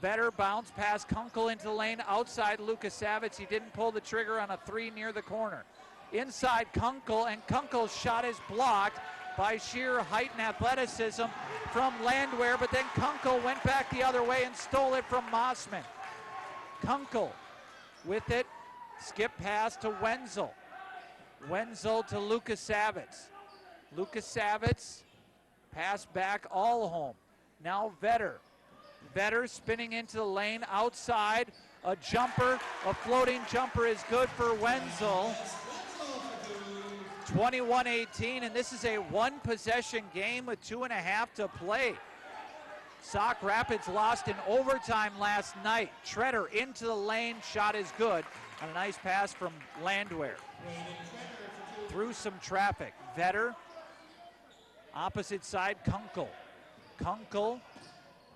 Vetter bounce past Kunkel into the lane outside Lucas Savitz. He didn't pull the trigger on a 3 near the corner. Inside Kunkel, and Kunkel's shot is blocked by sheer height and athleticism from Landwehr, but then Kunkel went back the other way and stole it from Mossman. Kunkel with it, skip pass to Wenzel. Wenzel to Lucas Savitz. Lucas Savitz, pass back Allhome. Now Vetter. Vetter spinning into the lane outside. A jumper, a floating jumper is good for Wenzel. 21-18, and this is a 1-possession game with 2.5 to play. Sauk Rapids lost in overtime last night. Treader into the lane, shot is good. And a nice pass from Landwehr. Through some traffic. Vetter, opposite side, Kunkel. Kunkel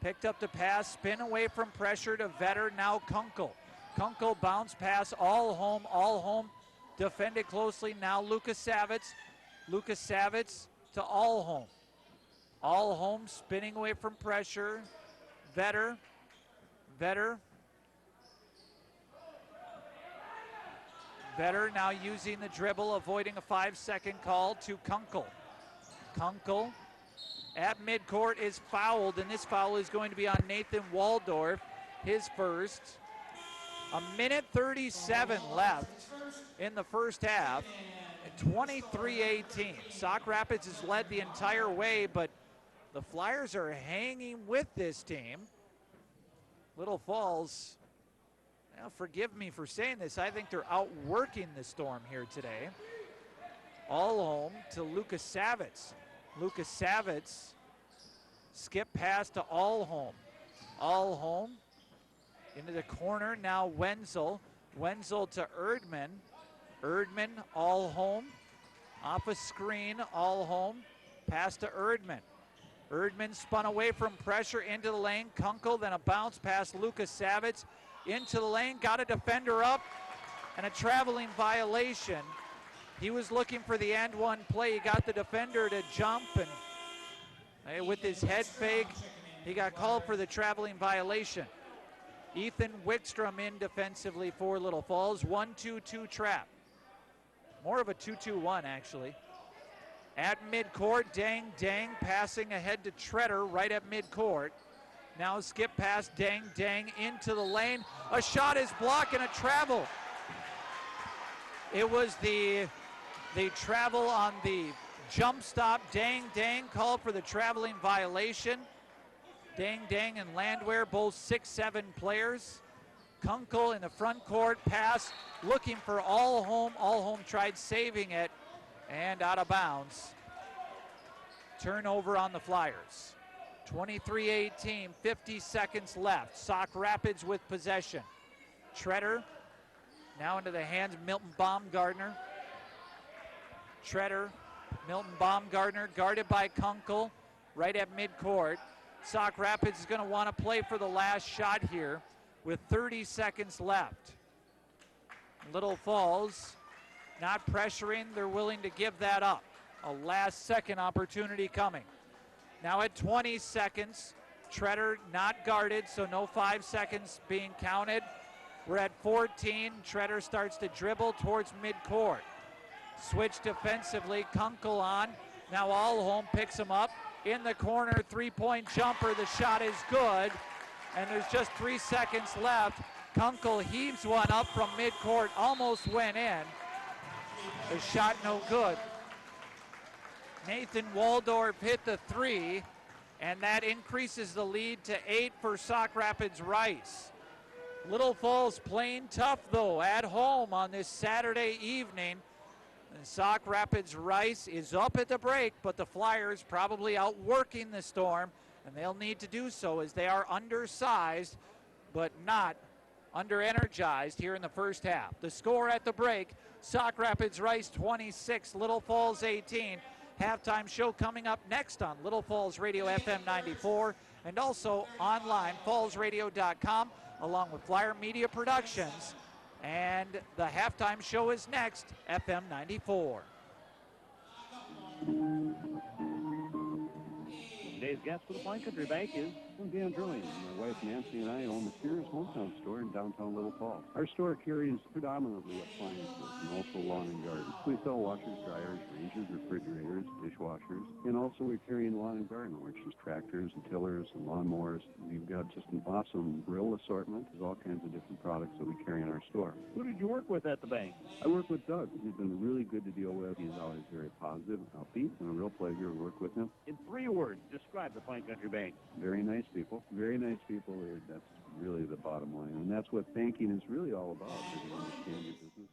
picked up the pass, spin away from pressure to Vetter, now Kunkel. Kunkel bounce pass, Allhome. Allhome defended closely, now Lucas Savitz. Lucas Savitz to Allhome. Allhome spinning away from pressure. Vetter. Vetter now using the dribble, avoiding a 5-second call to Kunkel. Kunkel at midcourt is fouled, and this foul is going to be on Nathan Waldorf, his first. 1:37 left in the first half. 23-18. Sauk Rapids has led the entire way, but the Flyers are hanging with this team. Little Falls, now forgive me for saying this, I think they're outworking the Storm here today. Allhome to Lucas Savitz. Lucas Savitz, skip pass to Allhome. Allhome into the corner, now Wenzel. Wenzel to Erdman. Erdman, Allhome. Off a screen, Allhome. Pass to Erdman. Erdman spun away from pressure into the lane. Kunkel, then a bounce past Lucas Savitz. Into the lane, got a defender up, and a traveling violation. He was looking for the and one play. He got the defender to jump, and with his head fake, he got called for the traveling violation. Ethan Wickstrom in defensively for Little Falls. 1-2-2 trap. More of a 2-2-1, actually. At midcourt, Dang Dang passing ahead to Treader right at midcourt. Now skip pass, Dang Dang into the lane. A shot is blocked and a travel. It was the travel on the jump stop. Dang Dang called for the traveling violation. Dang Dang and Landwehr, both 6'7" players. Kunkel in the front court, pass, looking for Allhome. Allhome tried saving it, and out of bounds. Turnover on the Flyers. 23-18, 50 seconds left. Sauk Rapids with possession. Treader now into the hands of Milton Baumgartner. Treader, Milton Baumgartner guarded by Kunkel right at midcourt. Sauk Rapids is going to want to play for the last shot here with 30 seconds left. Little Falls not pressuring. They're willing to give that up. A last-second opportunity coming. Now at 20 seconds, Treader not guarded, so no 5 seconds being counted. We're at 14. Treader starts to dribble towards midcourt. Switch defensively, Kunkel on. Now Allholm picks him up. In the corner, three-point jumper. The shot is good, and there's just 3 seconds left. Kunkel heaves one up from midcourt, almost went in. The shot no good. Nathan Waldorf hit the three, and that increases the lead to 8 for Sauk Rapids Rice. Little Falls playing tough, though, at home on this Saturday evening. And Sauk Rapids Rice is up at the break, but the Flyers probably outworking the Storm, and they'll need to do so as they are undersized, but not under-energized here in the first half. The score at the break, Sauk Rapids Rice 26, Little Falls 18. Halftime show coming up next on Little Falls Radio FM 94 and also online, fallsradio.com, along with Flyer Media Productions. And the halftime show is next, FM 94. Today's guest for the Pine Country Bank is Dan Drilling. My wife Nancy and I own the Sears Hometown store in downtown Little Falls. Our store carries predominantly appliances and also lawn and garden. We sell washers, dryers, ranges, refrigerators, dishwashers, and also we carry in lawn and garden, which is tractors and tillers and lawnmowers. We've got just an awesome grill assortment. There's all kinds of different products that we carry in our store. Who did you work with at the bank? I work with Doug. He's been really good to deal with. He's always very positive, upbeat, and a real pleasure to work with him. In 3 words, describe the Pine Country Bank. Very nice people. Very nice people. That's really the bottom line. And that's what banking is really all about, is to understand your business.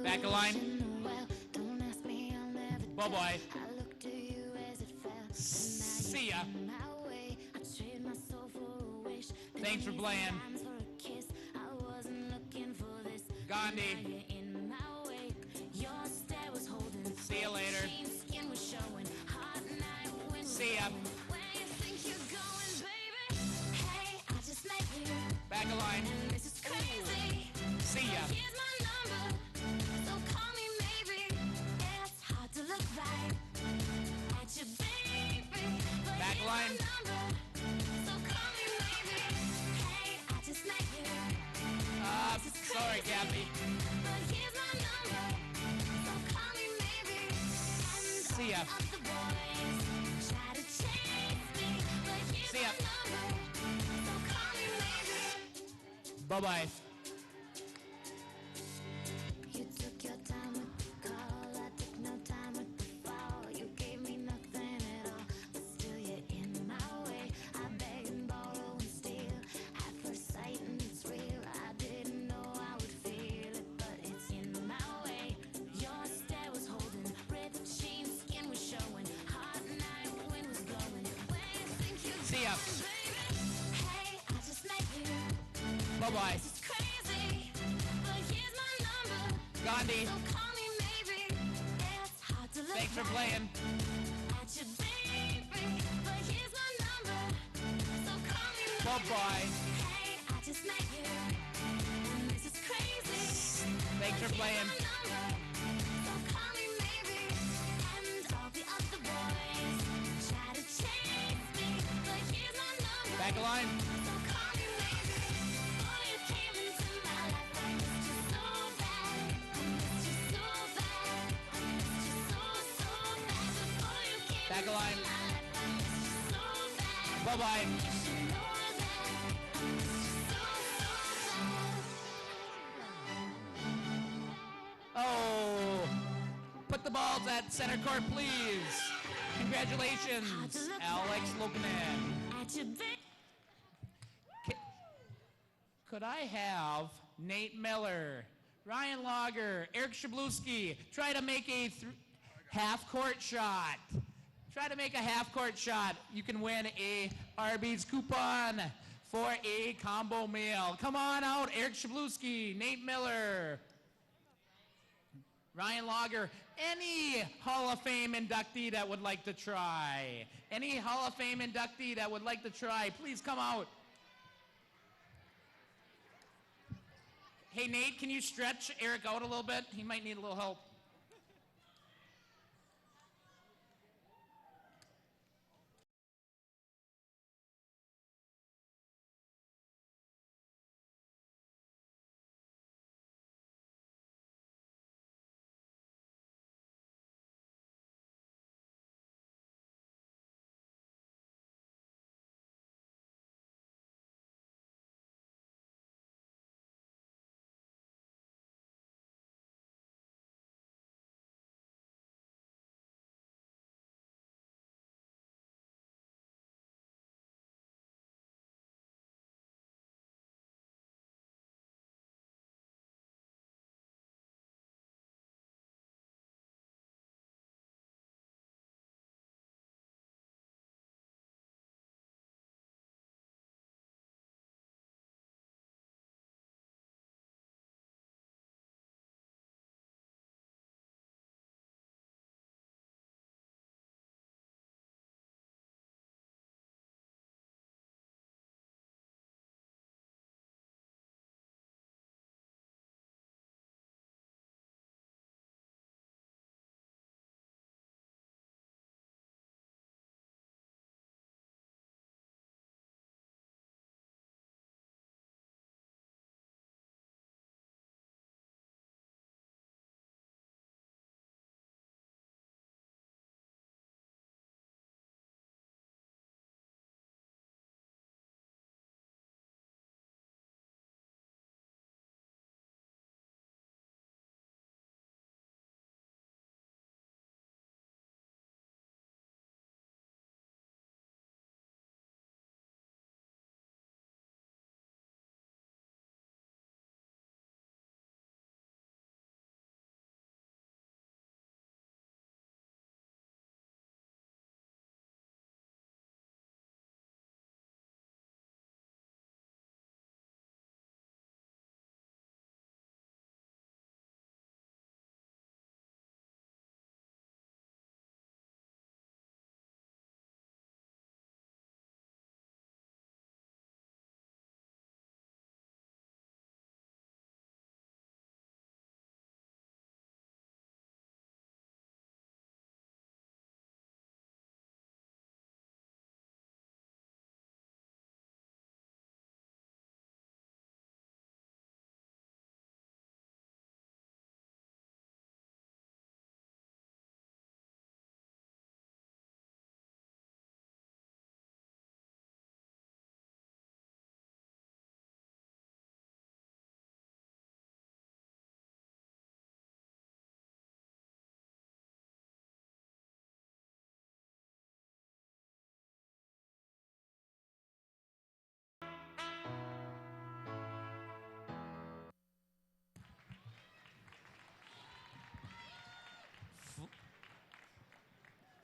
Back a line. Bye-bye. See ya. Thanks for playing. Gandhi. See you later. See ya. Back a line. See ya. Back line. Sorry, Gabby. See ya. See ya. Bye-bye. You took your time with the call, I took no time with the fall. You gave me nothing at all, but still you're in my way. I beg and borrow and steal at first sight, and it's real. I didn't know I would feel it, but it's in my way. Your stare was holding, red sheen, skin was showing, hot night, wind was blowing. Where you think you're See ya. baby? Hey, I just met you. Bye-bye. This is crazy, but here's my number. Gandhi. So call me maybe. It's hard to look Thanks for back playing. at you, baby, but here's my number. So call me maybe. Bye-bye. Hey, I just met you. And this is crazy. Thanks for playing. Here's my number. So call me maybe. And all the other boys try to chase me, but here's my number. Back a line. So call me maybe. Boy, you came into my life. I missed you so bad. I missed you so bad. I missed you so, so bad. Before you came Back a line. into my life, I missed you so bad. Bye-bye. You should know that. I missed you so, so bad. Oh, put the balls at center court, please. Congratulations, Alex Lokanen. At your big Could I have Nate Miller, Ryan Lager, Eric Shabluski try to make a half-court shot? Try to make a half-court shot. You can win a Arby's coupon for a combo meal. Come on out, Eric Shabluski, Nate Miller, Ryan Lager, any Hall of Fame inductee that would like to try. Any Hall of Fame inductee that would like to try, please come out. Hey, Nate, can you stretch Eric out a little bit? He might need a little help.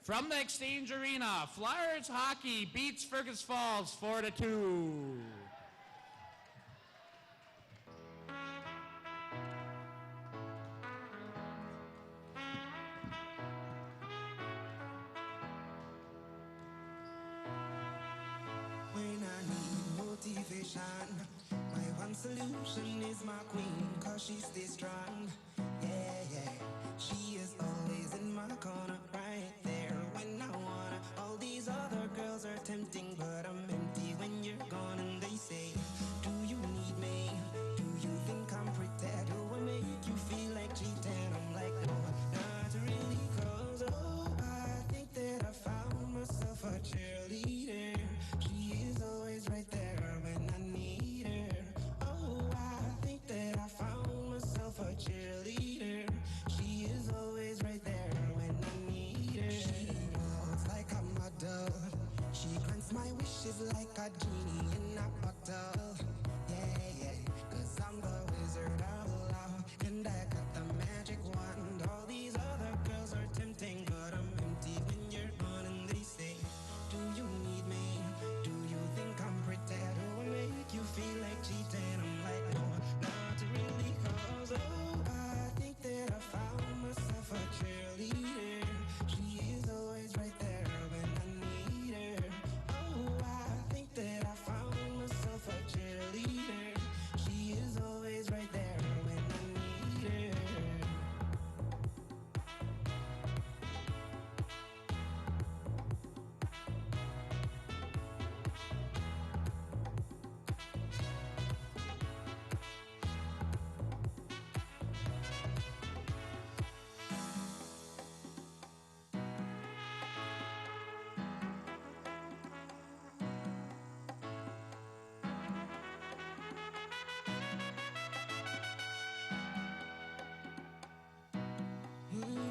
From the Exchange Arena, Flyers hockey beats Fergus Falls 4-2. When I need motivation, my one solution is my queen, cause she stays strong. Yeah, yeah, she is always in my corner, right there when I wanna. All these other girls are tempting, but I'm empty when you're gone. And they say, do you need me? Do you think I'm pretty? Do I make you feel like cheating? I'm like, no, not really, cause oh, I think that I found myself a cheerleader. She is always right there when I need her. Oh, I think that I found myself a cheerleader.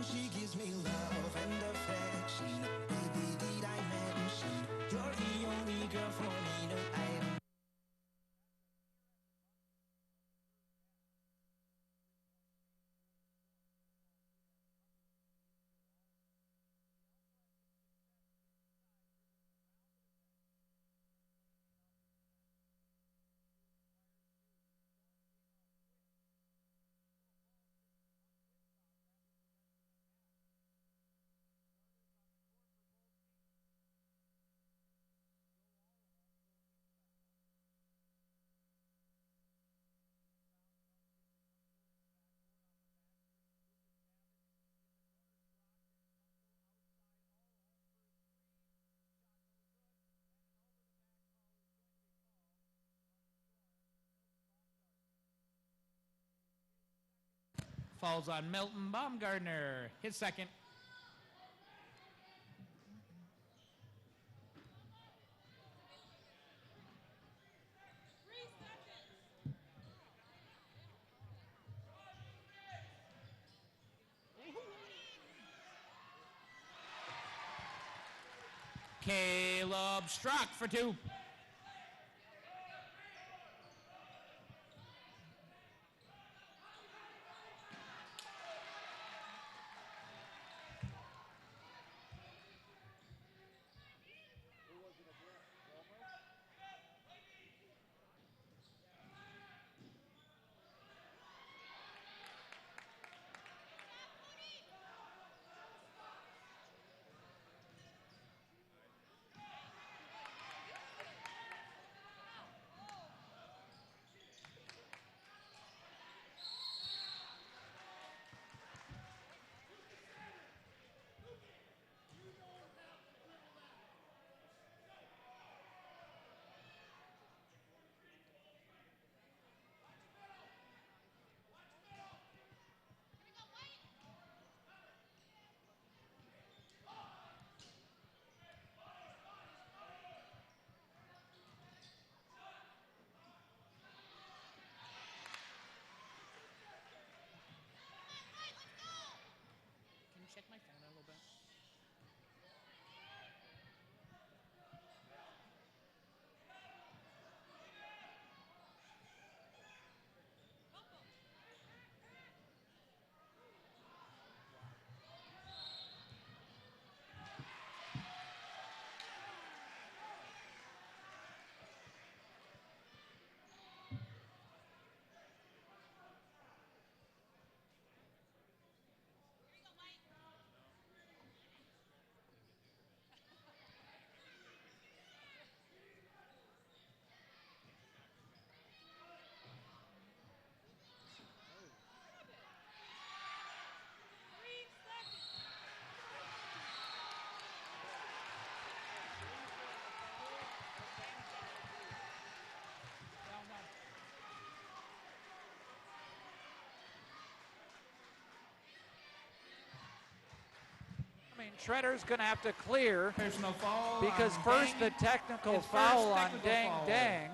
she gives me love and affection. Baby, did I mention you're the only girl for me tonight? Falls on Milton Baumgartner. His second. Caleb Strzok for 2. Can you check my phone a little bit? I mean, Shredder's going to have to clear Personal foul because on first Dang. the technical His foul first on technical Dang foul. Dang,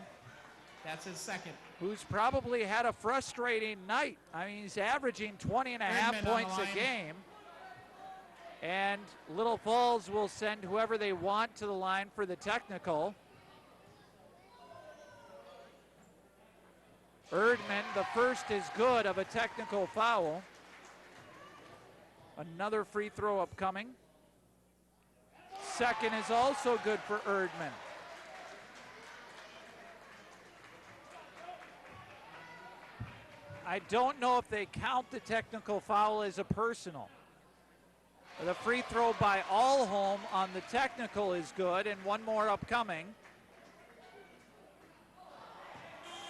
That's his second. who's probably had a frustrating night. I mean, he's averaging 20 and a half Erdman on the points a line. game. And Little Falls will send whoever they want to the line for the technical. Erdman, the first is good of a technical foul. Another free throw upcoming. Second is also good for Erdman. I don't know if they count the technical foul as a personal. The free throw by Allholm on the technical is good, and one more upcoming.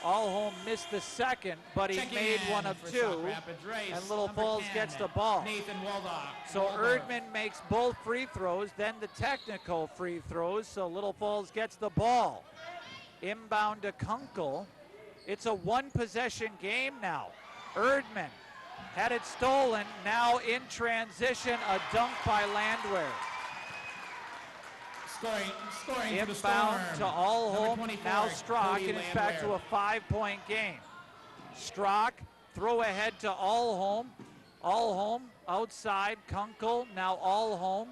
Allholm missed the second, but he Checking made in one of for two, Sauk Rapids Rice, and Little number Falls 10, gets the ball. Nathan Waldock. So Erdman makes both free throws, then the technical free throws, so Little Falls gets the ball. Inbound to Kunkel. It's a one-possession game now. Erdman had it stolen, now in transition, a dunk by Landwehr. Scoring for the Inbound Storm. to Allholm, Number 24, now Strzok, Cody and it's back to Landwehr. a 5-point game. Strzok, throw ahead to Allholm. All home, outside, Kunkel, now all home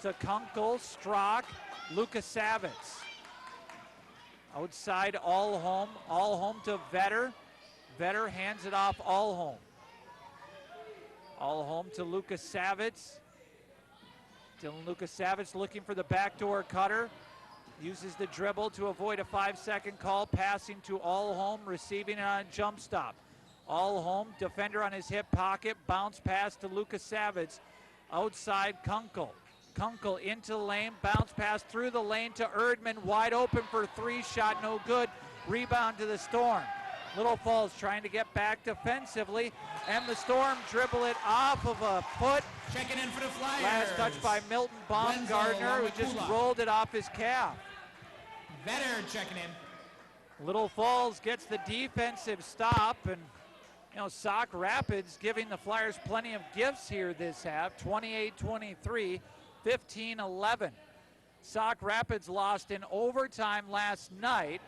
to Kunkel, Strock, Lukasavitz. Outside, all home to Vetter. Vetter hands it off all home. All home to Lukasavitz. Dylan Lukasavitz looking for the backdoor cutter. Uses the dribble to avoid a 5-second call. Passing to all home, receiving it on a jump stop. All home, defender on his hip pocket. Bounce pass to Lukasavitz. Outside, Kunkel. Kunkel into the lane. Bounce pass through the lane to Erdman. Wide open for three. Shot no good. Rebound to the Storm. Little Falls trying to get back defensively. And the Storm dribble it off of a foot. Checking in for the Flyers. Last touch by Milton Baumgartner, who just rolled it off his calf. Vetter checking in. Little Falls gets the defensive stop, and Sauk Rapids giving the Flyers plenty of gifts here this half. 28-23, 15-11. Sauk Rapids lost in overtime last night.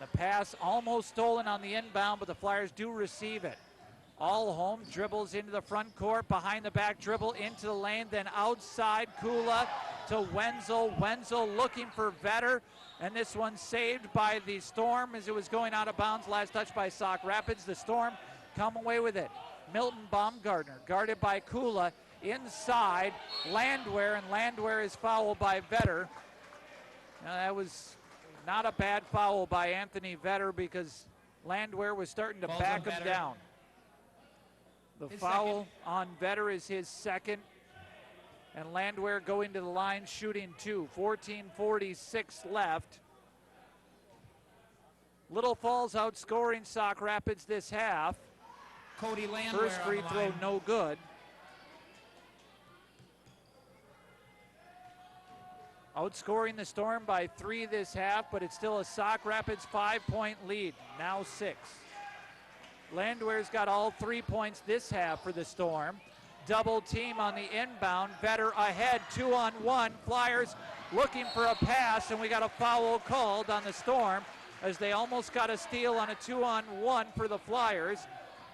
The pass almost stolen on the inbound, but the Flyers do receive it. All home, dribbles into the front court, behind the back dribble into the lane, then outside, Kula to Wenzel. Wenzel looking for Vetter, and this one saved by the Storm as it was going out of bounds. Last touch by Sauk Rapids. The Storm come away with it. Milton Baumgartner guarded by Kula. Inside, Landwehr, and Landwehr is fouled by Vetter. Now, that was not a bad foul by Anthony Vetter because Landwehr was starting to back him down. The foul on Vetter is his second, and Landwehr going to the line shooting two. 14:46 left. Little Falls outscoring Sauk Rapids this half. Cody Landwehr First free throw no good. Outscoring the Storm by 3 this half, but it's still a Sauk Rapids 5-point lead, now 6. Landwehr's got all 3 points this half for the Storm. Double team on the inbound. Vetter ahead, 2-on-1. Flyers looking for a pass, and we got a foul called on the Storm as they almost got a steal on a 2-on-1 for the Flyers.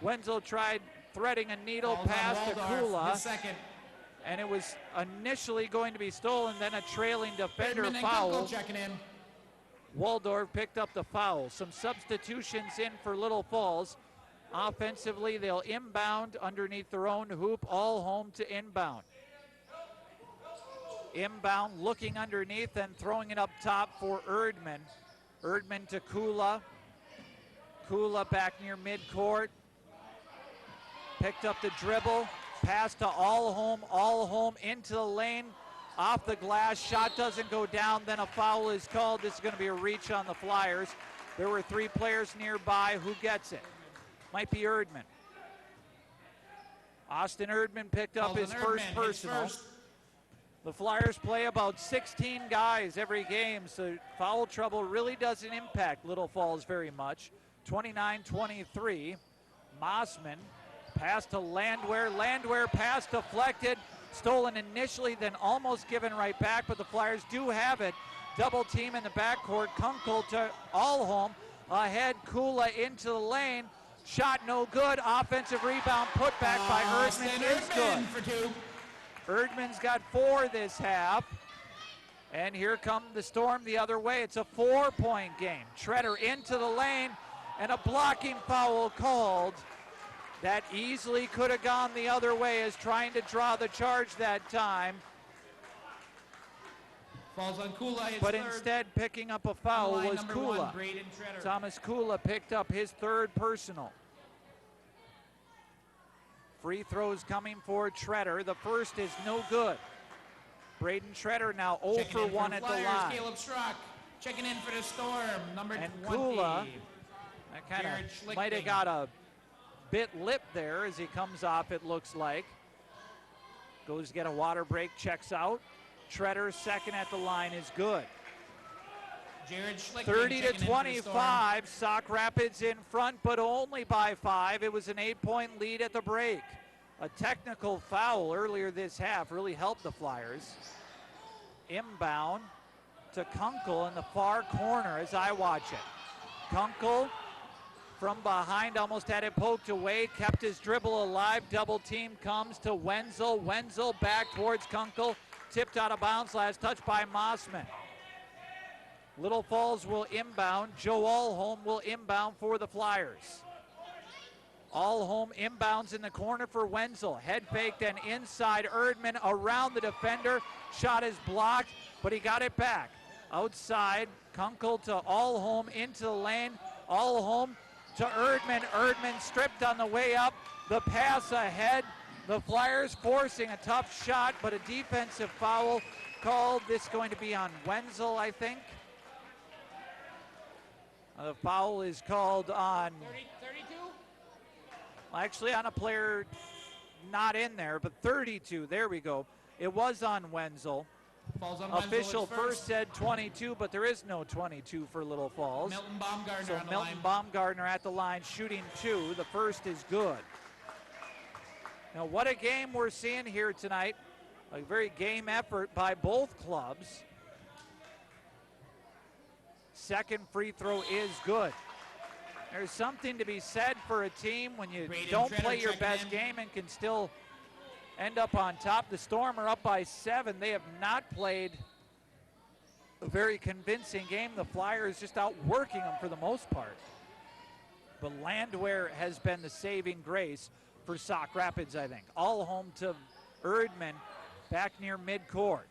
Wenzel tried threading a needle pass to Kula. And it was initially going to be stolen, then a trailing defender foul. Checking in. Waldorf picked up the foul. Some substitutions in for Little Falls. Offensively, they'll inbound underneath their own hoop, all home to inbound. Inbound, looking underneath and throwing it up top for Erdman. Erdman to Kula. Kula back near midcourt. Picked up the dribble. Pass to all home into the lane, off the glass, shot doesn't go down, then a foul is called. This is going to be a reach on the Flyers. There were 3 players nearby. Who gets it? Might be Erdman. Austin Erdman picked up his first personal. The Flyers play about 16 guys every game, so foul trouble really doesn't impact Little Falls very much. 29-23, Mossman. Pass to Landwehr. Landwehr pass deflected. Stolen initially, then almost given right back, but the Flyers do have it. Double team in the backcourt. Kunkel to Allholm. Ahead, Kula into the lane. Shot no good. Offensive rebound put back by Erdman is good. For 2. Erdman's got 4 this half. And here come the Storm the other way. It's a 4-point game. Treader into the lane, and a blocking foul called. That easily could have gone the other way as trying to draw the charge that time. Falls on Kula. But instead picking up a foul was Kula. Thomas Kula picked up his 3rd personal. Free throws coming for Treader. The first is no good. Braden Treader now 0 for 1 at the line. Caleb Strock checking in for the Storm, number 20. And Kula, that kind of might have got a bit lip there as he comes off, it looks like. Goes to get a water break, checks out. Treader second at the line is good. 30-25, Sauk Rapids in front, but only by 5. It was an 8-point lead at the break. A technical foul earlier this half really helped the Flyers. Inbound to Kunkel in the far corner as I watch it. Kunkel from behind, almost had it poked away, kept his dribble alive. Double team comes to Wenzel. Wenzel back towards Kunkel. Tipped out of bounds, last touch by Mossman. Little Falls will inbound. Joe Allholm will inbound for the Flyers. Allholm inbounds in the corner for Wenzel. Head faked and inside. Erdman around the defender. Shot is blocked, but he got it back. Outside, Kunkel to Allholm into the lane. Allholm to Erdman. Erdman stripped on the way up. The pass ahead. The Flyers forcing a tough shot, but a defensive foul called. This going to be on Wenzel, I think. The foul is called on 32? Well, actually on a player not in there, but 32. There we go. It was on Wenzel. Falls on Wenzel. Official first said 22, but there is no 22 for Little Falls. Milton Baumgartner so on the Milton line. Baumgartner at the line shooting 2. The first is good. Now what a game we're seeing here tonight. A very game effort by both clubs. Second free throw is good. There's something to be said for a team when you don't play your best game and can still end up on top. The Storm are up by 7. They have not played a very convincing game. The Flyers just outworking them for the most part. But Landwehr has been the saving grace for Sauk Rapids, I think. Allholm to Erdman back near midcourt.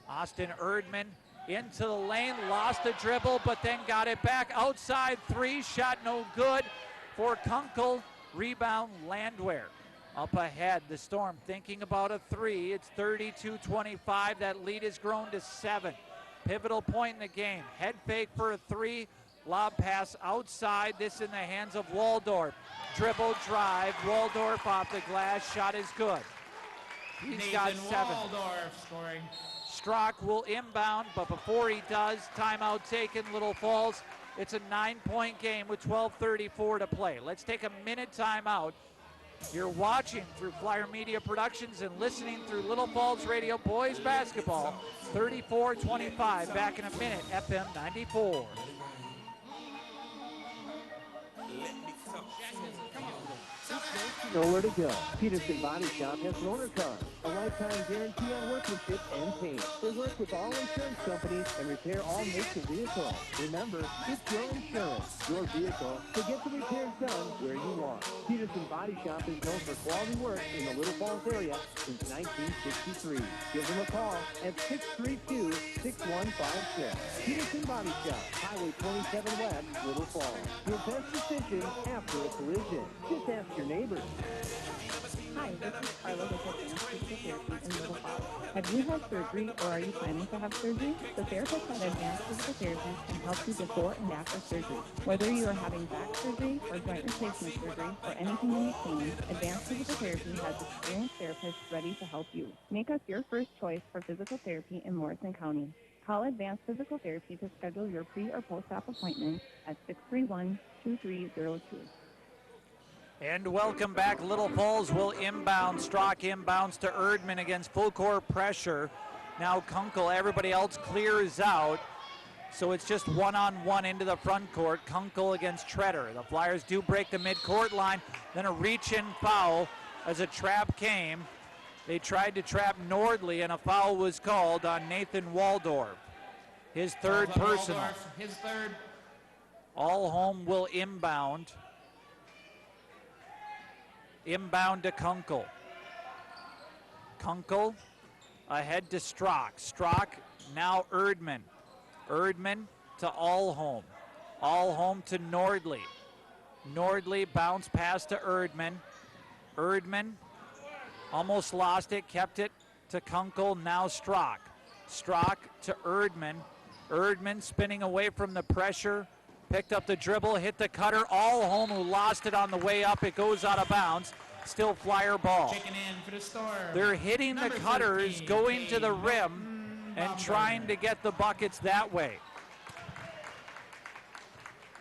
Austin Erdman into the lane, lost a dribble, but then got it back. Outside 3, shot no good for Kunkel. Rebound Landwehr. Up ahead, the Storm thinking about a 3. It's 32-25. That lead has grown to 7. Pivotal point in the game. Head fake for a 3. Lob pass outside. This in the hands of Waldorf. Dribble drive. Waldorf off the glass. Shot is good. He's Nathan got 7. Waldorf scoring. Strock will inbound, but before he does, timeout taken, Little Falls. It's a 9-point game with 12:34 to play. Let's take a minute timeout. You're watching through Flyer Media Productions and listening through Little Falls Radio Boys Basketball. 34-25, back in a minute, FM 94. Nowhere to go. Peterson Body Shop has loaner cars, a lifetime guarantee on workmanship and paint. They work with all insurance companies and repair all makes of vehicles. Remember, it's your insurance, your vehicle, so get the repairs done where you want. Peterson Body Shop is known for quality work in the Little Falls area since 1963. Give them a call at 632-6156. Peterson Body Shop, Highway 27 West, Little Falls. Your best decision after a collision. Just ask your neighbors. Hi, this is Carla with Advanced Physical Therapy in Little Falls. Have you had surgery or are you planning to have surgery? The therapist at Advanced Physical Therapy can help you before and after surgery. Whether you are having back surgery or joint replacement surgery or anything in between, Advanced Physical Therapy has experienced therapists ready to help you. Make us your first choice for physical therapy in Morrison County. Call Advanced Physical Therapy to schedule your pre- or post-op appointment at 631-2302. And welcome back. Little Falls will inbound. Strock inbounds to Erdman against full court pressure. Now Kunkel, everybody else clears out. So it's just one-on-one into the front court. Kunkel against Treader. The Flyers do break the mid-court line. Then a reach-in foul as a trap came. They tried to trap Nordley, and a foul was called on Nathan Waldorf. His third personal. Waldorf, his third. Allholm will inbound. Inbound to Kunkel. Kunkel ahead to Strock. Strock now Erdman. Erdman to Allholm. Allholm to Nordley. Nordley bounce pass to Erdman. Erdman almost lost it, kept it to Kunkel, now Strock. Strock to Erdman. Erdman spinning away from the pressure. Picked up the dribble, hit the cutter. Allholm, who lost it on the way up. It goes out of bounds. Still Flyer ball. Checking in for the Storm. They're hitting Number the cutters, 13, going to the rim, and trying to get the buckets that way.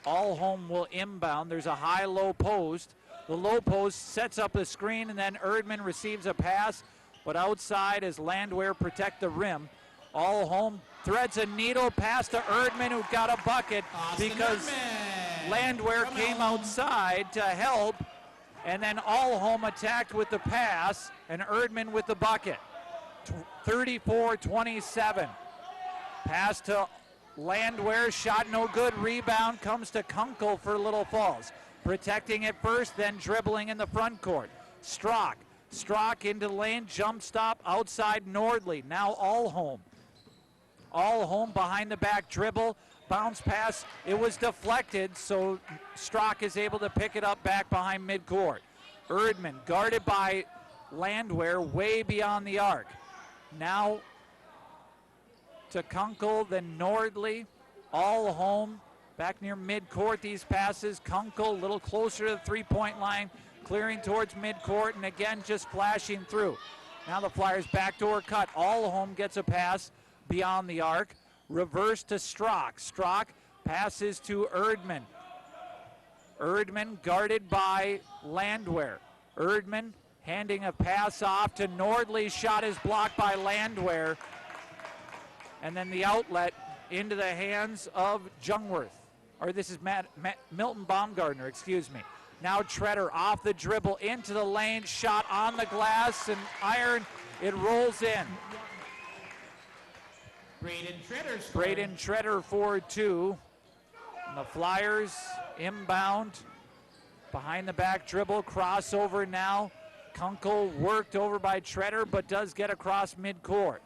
Allholm will inbound. There's a high-low post. The low post sets up a screen, and then Erdman receives a pass, but outside as Landwehr protect the rim. Allholm threads a needle pass to Erdman, who got a bucket Austin because Erdman. Landwehr came outside to help, and then Allhome attacked with the pass, and Erdman with the bucket. 34-27. Pass to Landwehr, shot no good, rebound comes to Kunkel for Little Falls. Protecting it first, then dribbling in the front court. Strock into the lane, jump stop, outside Nordley. Now Allhome. Allhome behind the back dribble, bounce pass. It was deflected, so Strock is able to pick it up back behind midcourt. Erdman guarded by Landwehr way beyond the arc. Now to Kunkel, then Nordley. Allhome back near midcourt. These passes. Kunkel a little closer to the three-point line, clearing towards midcourt, and again just flashing through. Now the Flyers backdoor cut. Allhome gets a pass beyond the arc. Reverse to Strock. Strock passes to Erdman. Erdman guarded by Landwehr. Erdman handing a pass off to Nordley. Shot is blocked by Landwehr. And then the outlet into the hands of Jungwirth. Or this is Milton Baumgartner, excuse me. Now Treader off the dribble into the lane. Shot on the glass and iron. It rolls in. Braden Treader for 2. And the Flyers inbound. Behind the back dribble. Crossover now. Kunkel worked over by Treader, but does get across midcourt.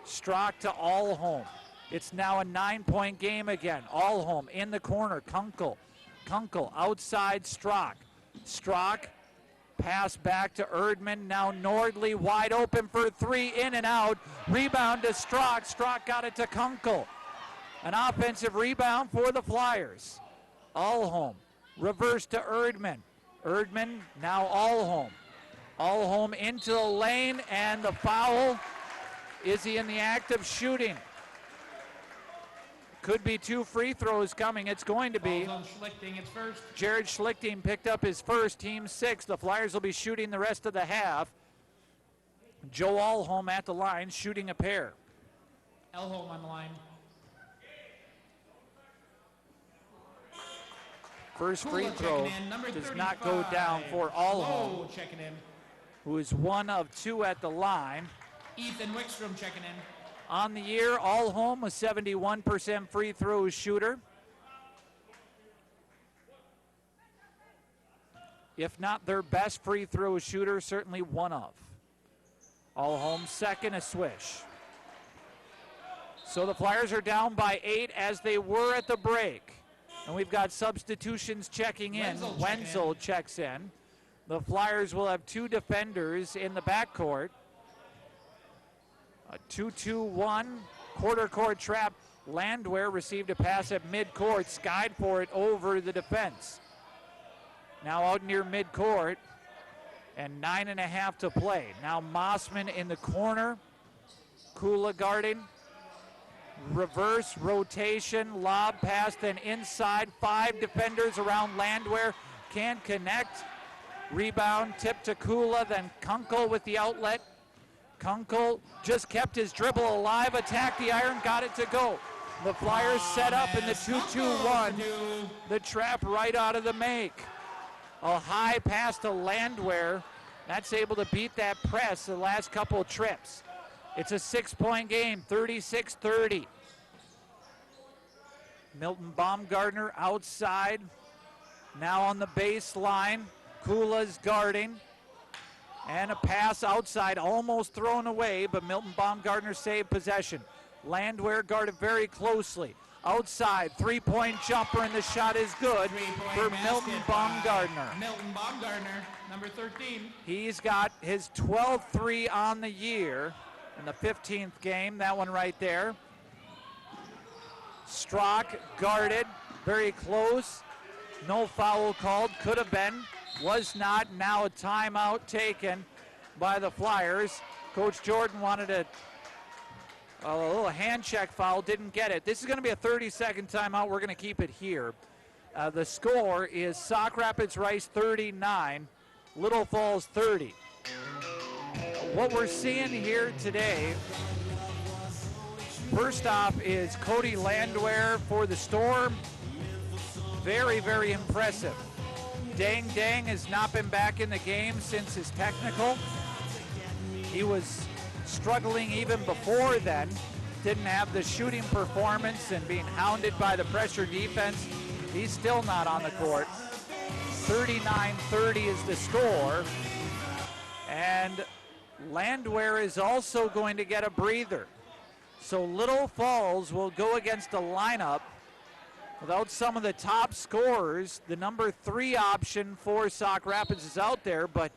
Strock to Allhome. It's now a 9-point game again. Allhome in the corner. Kunkel outside Strock. Strock pass back to Erdman. Now Nordley wide open for 3, in and out. Rebound to Strock. Strock got it to Kunkel. An offensive rebound for the Flyers. Allhome reverse to Erdman. Erdman now Allhome. Allhome into the lane, and the foul. Is he in the act of shooting? Could be 2 free throws coming. It's going to be. Jared Schlichting picked up his first, team 6. The Flyers will be shooting the rest of the half. Joe Allhome at the line, shooting a pair. Allhome on the line. First free throw does not go down for Allhome, who is 1 of 2 at the line. Ethan Wickstrom checking in. On the year, Allhome, a 71% free throw shooter. If not their best free throw shooter, certainly one of. Allhome second, a swish. So the Flyers are down by 8 as they were at the break. And we've got substitutions checking in. Wenzel checks in. The Flyers will have 2 defenders in the backcourt. A 2-2-1 quarter court trap. Landwehr received a pass at midcourt, skied for it over the defense. Now out near midcourt, and 9.5 to play. Now Mossman in the corner. Kula guarding. Reverse rotation, lob pass, then inside. 5 defenders around Landwehr. Can't connect. Rebound, tip to Kula, then Kunkel with the outlet. Kunkel just kept his dribble alive, attacked the iron, got it to go. The Flyers set up in the 2-2-1. The trap right out of the make. A high pass to Landwehr. That's able to beat that press the last couple of trips. It's a 6-point game, 36-30. Milton Baumgartner outside. Now on the baseline. Kula's guarding. And a pass outside, almost thrown away, but Milton Baumgartner saved possession. Landwehr guarded very closely. Outside, 3-point jumper, and the shot is good for Milton Baumgartner. Milton Baumgartner, number 13. He's got his 12th 3 on the year in the 15th game, that one right there. Strock guarded, very close. No foul called, could have been. Was not. Now a timeout taken by the Flyers. Coach Jordan wanted a little hand check foul, didn't get it. This is going to be a 30-second timeout. We're going to keep it here. The score is Sauk Rapids Rice 39, Little Falls 30. What we're seeing here today, first off, is Cody Landwehr for the Storm. very, very impressive. Dang Dang has not been back in the game since his technical. He was struggling even before then. Didn't have the shooting performance and being hounded by the pressure defense. He's still not on the court. 39-30 is the score. And Landwehr is also going to get a breather. So Little Falls will go against a lineup without some of the top scorers. The number 3 option for Sauk Rapids is out there, but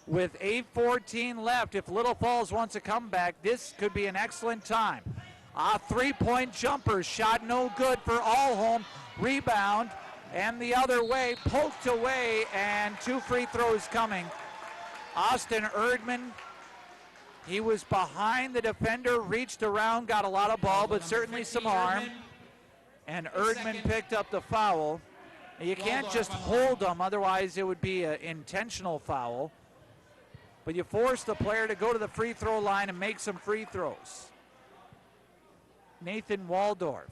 with 8:14 left, if Little Falls wants a comeback, this could be an excellent time. A 3-point jumper, shot no good for Allholm. Rebound, and the other way, poked away, and 2 free throws coming. Austin Erdman, he was behind the defender, reached around, got a lot of ball, but certainly some arm. And Erdman picked up the foul. You can't just hold them, otherwise it would be an intentional foul. But you force the player to go to the free throw line and make some free throws. Nathan Waldorf.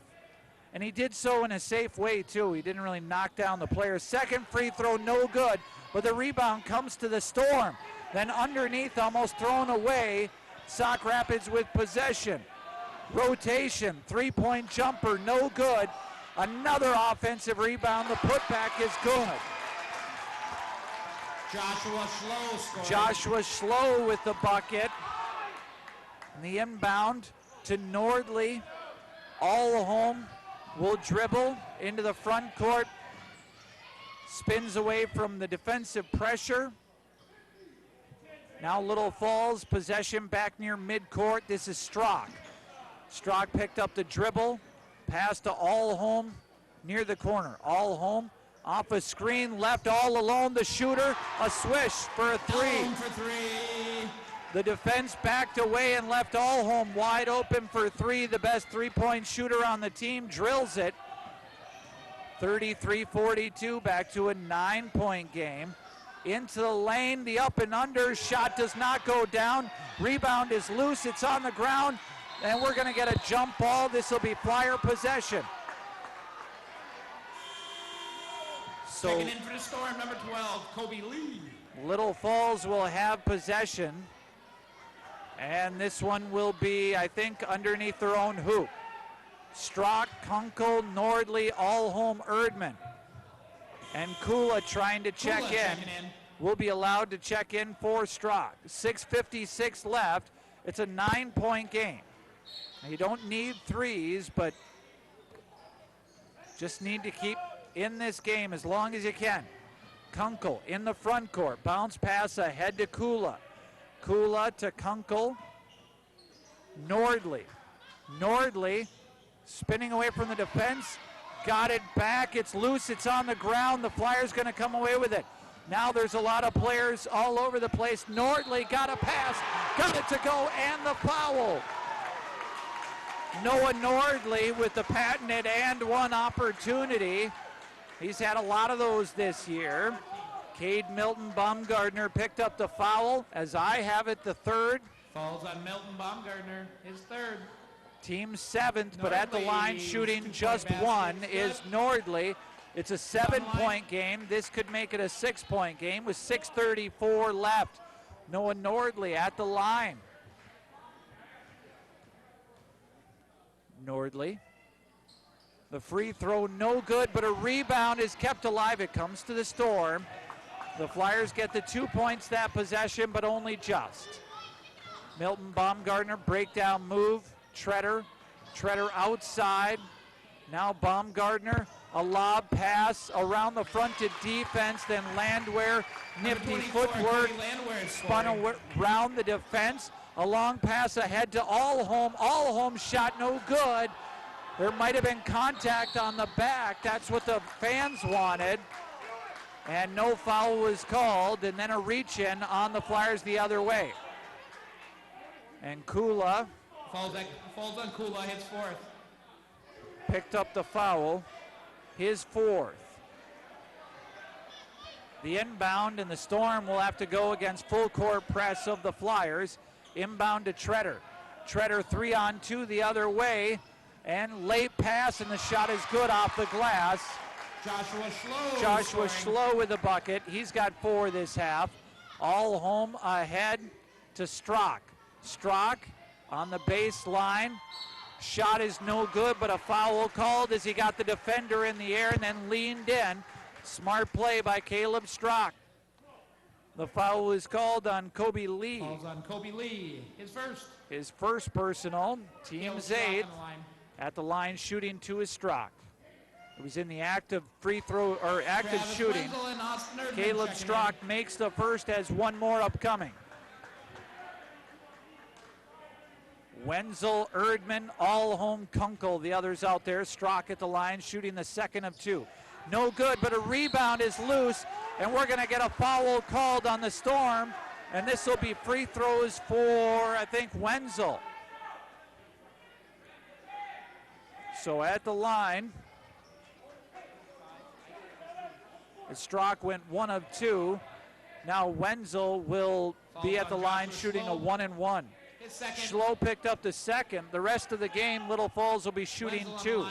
And he did so in a safe way, too. He didn't really knock down the player. Second free throw, no good, but the rebound comes to the Storm. Then underneath, almost thrown away, Sauk Rapids with possession. Rotation, 3-point jumper, no good. Another offensive rebound. The putback is good. Joshua Schlow scored. Joshua Schlow with the bucket. And the inbound to Nordley. Allholm will dribble into the front court. Spins away from the defensive pressure. Now Little Falls, possession back near midcourt. This is Strock. Strock picked up the dribble. Pass to Allholm near the corner. Allholm off a screen, left all alone. The shooter, a swish for a 3. Allholm for 3. The defense backed away and left Allholm wide open for 3. The best 3-point shooter on the team drills it. 33-42, back to a 9-point game. Into the lane, the up and under shot does not go down. Rebound is loose, it's on the ground, and we're gonna get a jump ball. This will be Flyer possession. So Checking in for the Storm, number 12, Kobe Lee. Little Falls will have possession. And this one will be, I think, underneath their own hoop. Strock, Kunkel, Nordley, Allholm, Erdman. And Kula trying to check in. Will be allowed to check in for Strock. 6:56 left. It's a 9-point game. Now, you don't need threes, but just need to keep in this game as long as you can. Kunkel in the front court. Bounce pass ahead to Kula. Kula to Kunkel. Nordley. Nordley spinning away from the defense. Got it back. It's loose. It's on the ground. The Flyers going to come away with it. Now there's a lot of players all over the place. Nordley got a pass. Got it to go, and the foul. Noah Nordley with the patented and one opportunity. He's had a lot of those this year. Cade Milton Baumgartner picked up the foul, as I have it, the 3rd. Falls on Milton Baumgartner, his 3rd. Team 7th, but at the line shooting just 1 is Nordley. It's a 7-point game. This could make it a 6-point game with 6:34 left. Noah Nordley at the line. Nordley. The free throw no good, but a rebound is kept alive. It comes to the Storm. The Flyers get the 2 points that possession, but only just. Milton Baumgartner, breakdown move. Treader outside. Now Baumgartner, a lob pass around the front to defense, then Landwehr, nifty footwork, spun around the defense. A long pass ahead to Allholm. Allholm shot no good. There might have been contact on the back. That's what the fans wanted. And no foul was called, and then a reach-in on the Flyers the other way. And Kula Falls on Kula, his 4th. Picked up the foul, his 4th. The inbound, and the Storm will have to go against full court press of the Flyers. Inbound to Treader. Treader 3-on-2 the other way, and late pass, and the shot is good off the glass. Joshua Schlow with the bucket. He's got 4 this half. All home ahead to Strock. Strock on the baseline. Shot is no good, but a foul called as he got the defender in the air and then leaned in. Smart play by Caleb Strock. The foul was called on Kobe Lee. Falls on Kobe Lee, his first. His first personal. Team's 8th. At the line shooting to his Strock. It was in the act of free throw or active shooting. Caleb Strock makes the first, as one more upcoming. Wenzel, Erdman, all home, Kunkel, the others out there. Strock at the line shooting the second of 2. No good, but a rebound is loose, and we're going to get a foul called on the Storm, and this will be free throws for, I think, Wenzel. So at the line, Strock went 1 of 2. Now Wenzel will be at the line shooting a 1-and-1. Schlow picked up the second. The rest of the game, Little Falls will be shooting 2.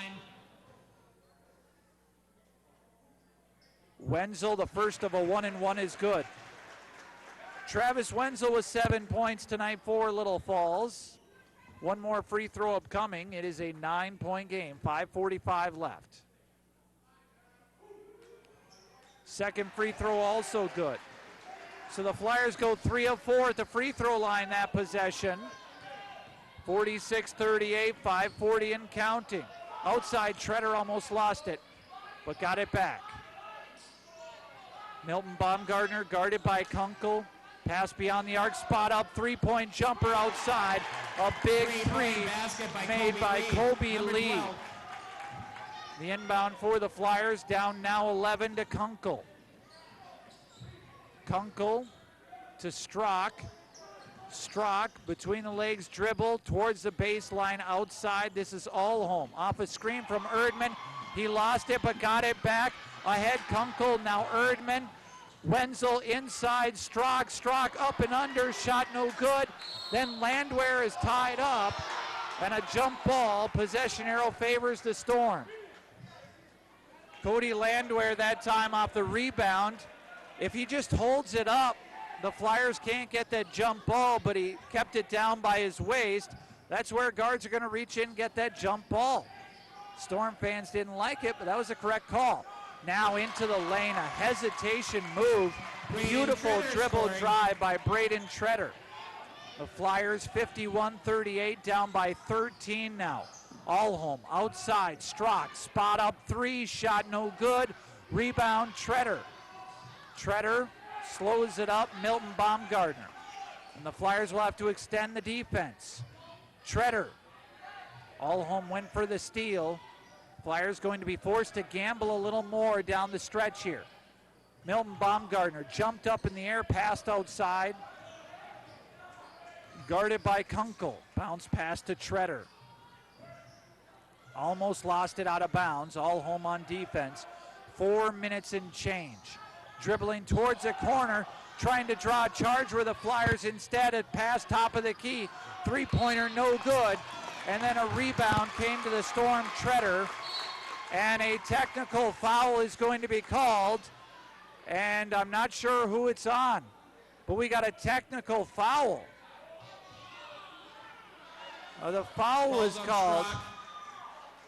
Wenzel, the first of a 1-and-1 is good. Travis Wenzel with 7 points tonight for Little Falls. One more free throw upcoming. It is a 9-point game, 5:45 left. Second free throw also good. So the Flyers go 3 of 4 at the free throw line that possession. 46-38, 5:40 and counting. Outside, Treader almost lost it, but got it back. Milton Baumgartner guarded by Kunkel. Pass beyond the arc, spot up, three-point jumper outside. A big three made by Kobe Lee. The inbound for the Flyers, down now 11 to Kunkel. Kunkel to Strock. Strock between the legs, dribble towards the baseline outside. This is all home. Off a screen from Erdman. He lost it but got it back. Ahead Kunkel, now Erdman. Wenzel inside, Strock up and under, shot no good. Then Landwehr is tied up, and a jump ball. Possession arrow favors the Storm. Cody Landwehr that time off the rebound. If he just holds it up, the Flyers can't get that jump ball, but he kept it down by his waist. That's where guards are going to reach in and get that jump ball. Storm fans didn't like it, but that was a correct call. Now into the lane, a hesitation move. Beautiful dribble drive by Braden Treader. The Flyers 51-38, down by 13 now. All home, outside, Strock, spot up three, shot no good. Rebound, Treader. Treader slows it up, Milton Baumgartner. And the Flyers will have to extend the defense. Treader, all home went for the steal. Flyers going to be forced to gamble a little more down the stretch here. Milton Baumgartner jumped up in the air, passed outside. Guarded by Kunkel. Bounce pass to Treader. Almost lost it out of bounds. All home on defense. 4 minutes and change. Dribbling towards the corner, trying to draw a charge where the Flyers instead had passed top of the key. Three-pointer no good. And then a rebound came to the Storm. Treader. And a technical foul is going to be called. And I'm not sure who it's on, but we got a technical foul. The foul was called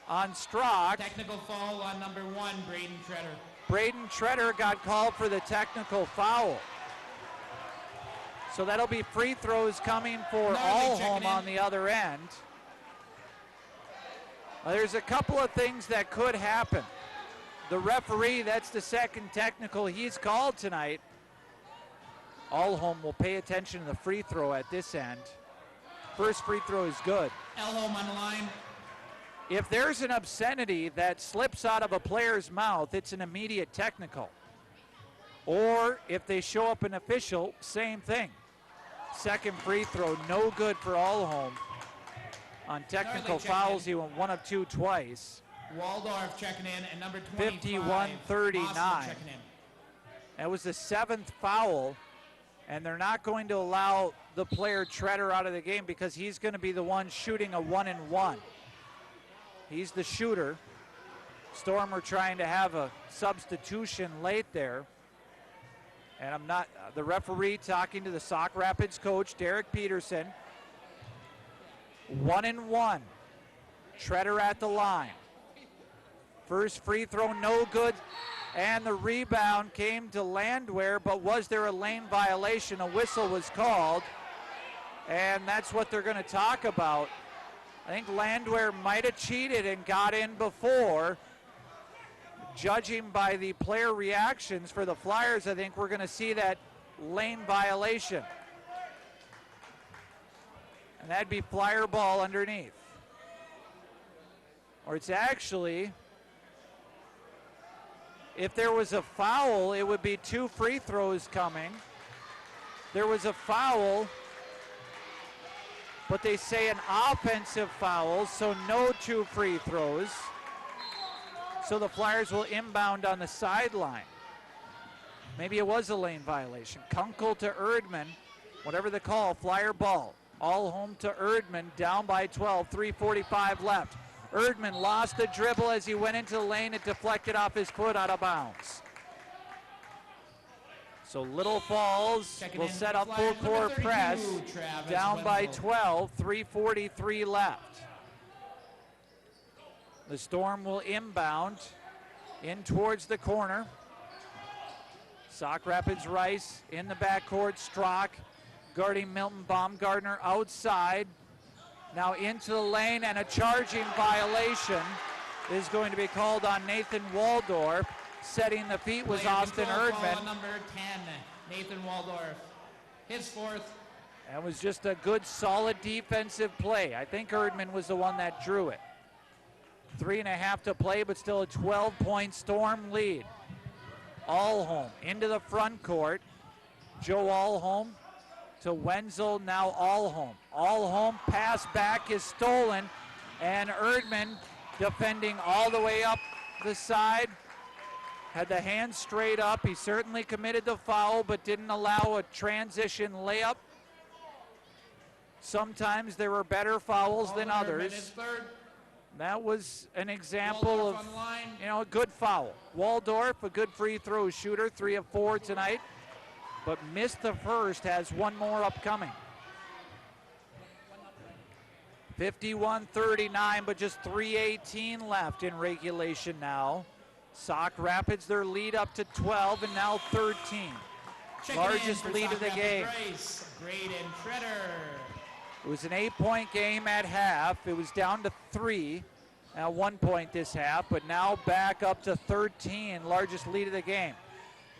on Strock. Technical foul on number 1, Braden Treader. Braden Treader got called for the technical foul. So that'll be free throws coming for all home on the other end. There's a couple of things that could happen. The referee, that's the second technical he's called tonight. All home will pay attention to the free throw at this end. First free throw is good. Home on the line. If there's an obscenity that slips out of a player's mouth, it's an immediate technical. Or if they show up an official, same thing. Second free throw, no good for all home. On technical fouls, he went 1 of 2 twice. Waldorf checking in, and number 25. 51-39. That was the 7th foul, and they're not going to allow the player Treader out of the game because he's going to be the one shooting a 1-and-1. He's the shooter. Storm were trying to have a substitution late there. And I'm not, the referee talking to the Sauk Rapids coach, Derek Peterson. 1-1. Treader at the line. First free throw, no good. And the rebound came to Landwehr, but was there a lane violation? A whistle was called. And that's what they're going to talk about. I think Landwehr might have cheated and got in before. Judging by the player reactions for the Flyers, I think we're going to see that lane violation. And that'd be Flyer ball underneath. Or it's actually, if there was a foul, it would be 2 free throws coming. There was a foul, but they say an offensive foul, so no 2 free throws. So the Flyers will inbound on the sideline. Maybe it was a lane violation. Kunkel to Erdman, whatever the call, Flyer ball. All home to Erdman, down by 12, 3:45 left. Erdman lost the dribble as he went into the lane. It deflected off his foot out of bounds. So Little Falls will set up full court press. Down by 12, 3:43 left. The Storm will inbound in towards the corner. Sauk Rapids Rice in the backcourt. Strock guarding Milton Baumgartner outside. Now into the lane, and a charging violation is going to be called on Nathan Waldorf. Setting the feet was Austin Erdman. Number 10, Nathan Waldorf. His 4th. That was just a good, solid defensive play. I think Erdman was the one that drew it. 3.5 to play, but still a 12-point Storm lead. Allholm into the front court. Joe Allholm to Wenzel, now Allholm. Allholm pass back is stolen, and Erdman defending all the way up the side. Had the hand straight up. He certainly committed the foul, but didn't allow a transition layup. Sometimes there were better fouls than others. That was an example of, a good foul. Waldorf, a good free throw shooter, 3 of 4 tonight, but missed the first, has one more upcoming. 51-39, but just 3:18 left in regulation now. Sauk Rapids, their lead up to 12 and now 13. Largest lead of the game. Graydon Treader. It was an 8-point game at half. It was down to 3 at 1 point this half, but now back up to 13, largest lead of the game.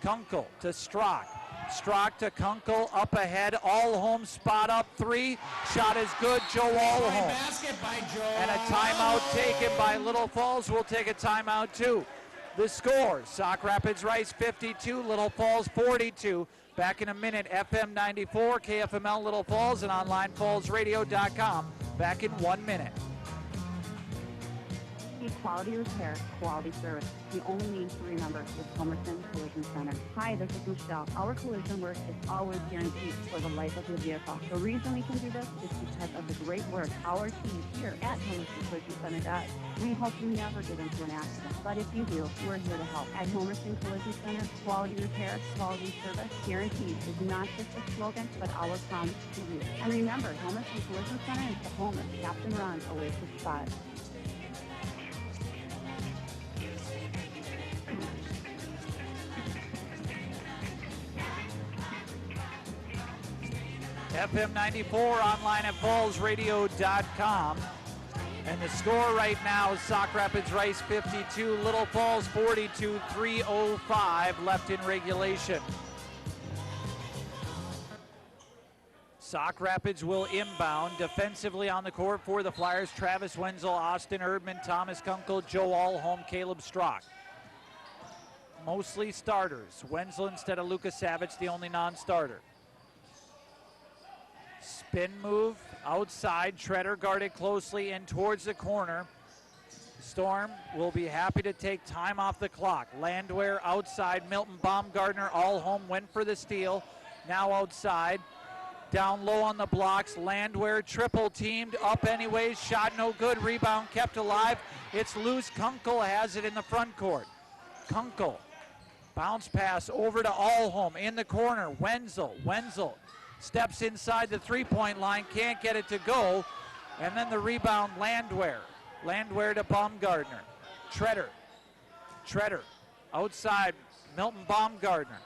Kunkel to Strock. Strock to Kunkel, up ahead, Allholm spot up 3. Shot is good, Joe Allholm. Basket by Joe. And a timeout taken by Little Falls. We'll take a timeout too. The score, Sauk Rapids Rice 52, Little Falls 42. Back in a minute, FM 94, KFML Little Falls, and online fallsradio.com. Back in 1 minute. Quality repair, quality service. The only name to remember is Homerton Collision Center. Hi, this is Michelle. Our collision work is always guaranteed for the life of your vehicle. The reason we can do this is because of the great work our team here at Homerton Collision Center does. We hope you never get into an accident, but if you do, we're here to help. At Homerton Collision Center, quality repair, quality service, guaranteed is not just a slogan, but our promise to you. And remember, Homerton Collision Center is the home of Captain Ron's Oasis Spot. FM 94, online at fallsradio.com. And the score right now is Sauk Rapids Rice 52, Little Falls 42, 3:05 left in regulation. Sauk Rapids will inbound defensively on the court for the Flyers. Travis Wenzel, Austin Erdman, Thomas Kunkel, Joe Allholm, Caleb Strock. Mostly starters. Wenzel instead of Lucas Savage, the only non-starter. Spin move outside. Treader guarded closely in towards the corner. Storm will be happy to take time off the clock. Landwehr outside. Milton Baumgartner Allholm went for the steal. Now outside. Down low on the blocks, Landwehr triple teamed, up anyways, shot no good, rebound kept alive. It's loose, Kunkel has it in the front court. Kunkel, bounce pass over to Allholm in the corner, Wenzel steps inside the three-point line, can't get it to go, and then the rebound, Landwehr to Baumgartner. Treader, outside, Milton Baumgartner.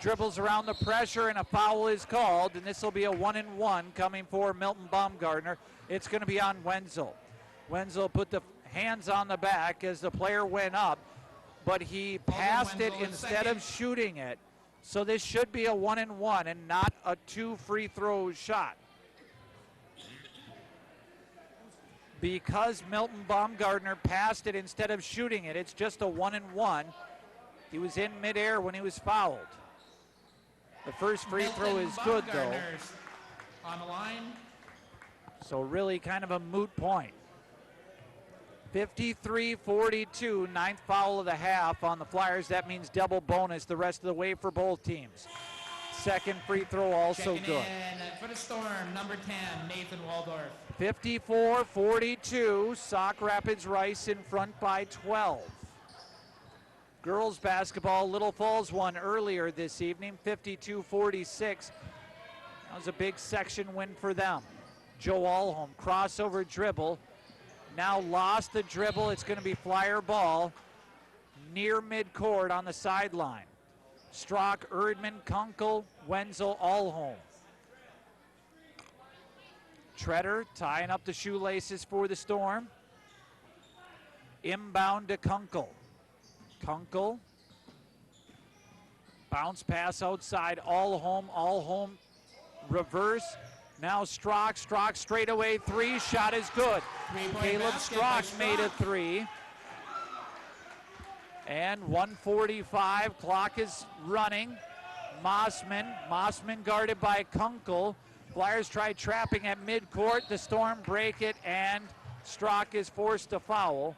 Dribbles around the pressure and a foul is called, and this will be a 1-and-1 coming for Milton Baumgartner. It's going to be on Wenzel. Wenzel put the hands on the back as the player went up, but he passed it instead of shooting it. So this should be a 1-and-1 and not a 2 free throw shot. Because Milton Baumgartner passed it instead of shooting it, it's just a 1-and-1. He was in midair when he was fouled. The first free throw is good, though. On the line. So really kind of a moot point. 53-42, ninth foul of the half on the Flyers. That means double bonus the rest of the way for both teams. Second free throw also Checking good. in for the Storm, number 10, Nathan Waldorf. 54-42, Sauk Rapids Rice in front by 12. Girls basketball, Little Falls won earlier this evening, 52-46. That was a big section win for them. Joe Allholm, crossover dribble. Now lost the dribble, it's going to be Flyer ball near midcourt on the sideline. Strock, Erdman, Kunkel, Wenzel, Allholm. Treader tying up the shoelaces for the Storm. Inbound to Kunkel. Bounce pass outside, Allholm reverse. Now Strock straightaway three, shot is good. Caleb Strock made a three. And 1:45, clock is running. Mossman guarded by Kunkel. Flyers try trapping at midcourt, the Storm break it, and Strock is forced to foul.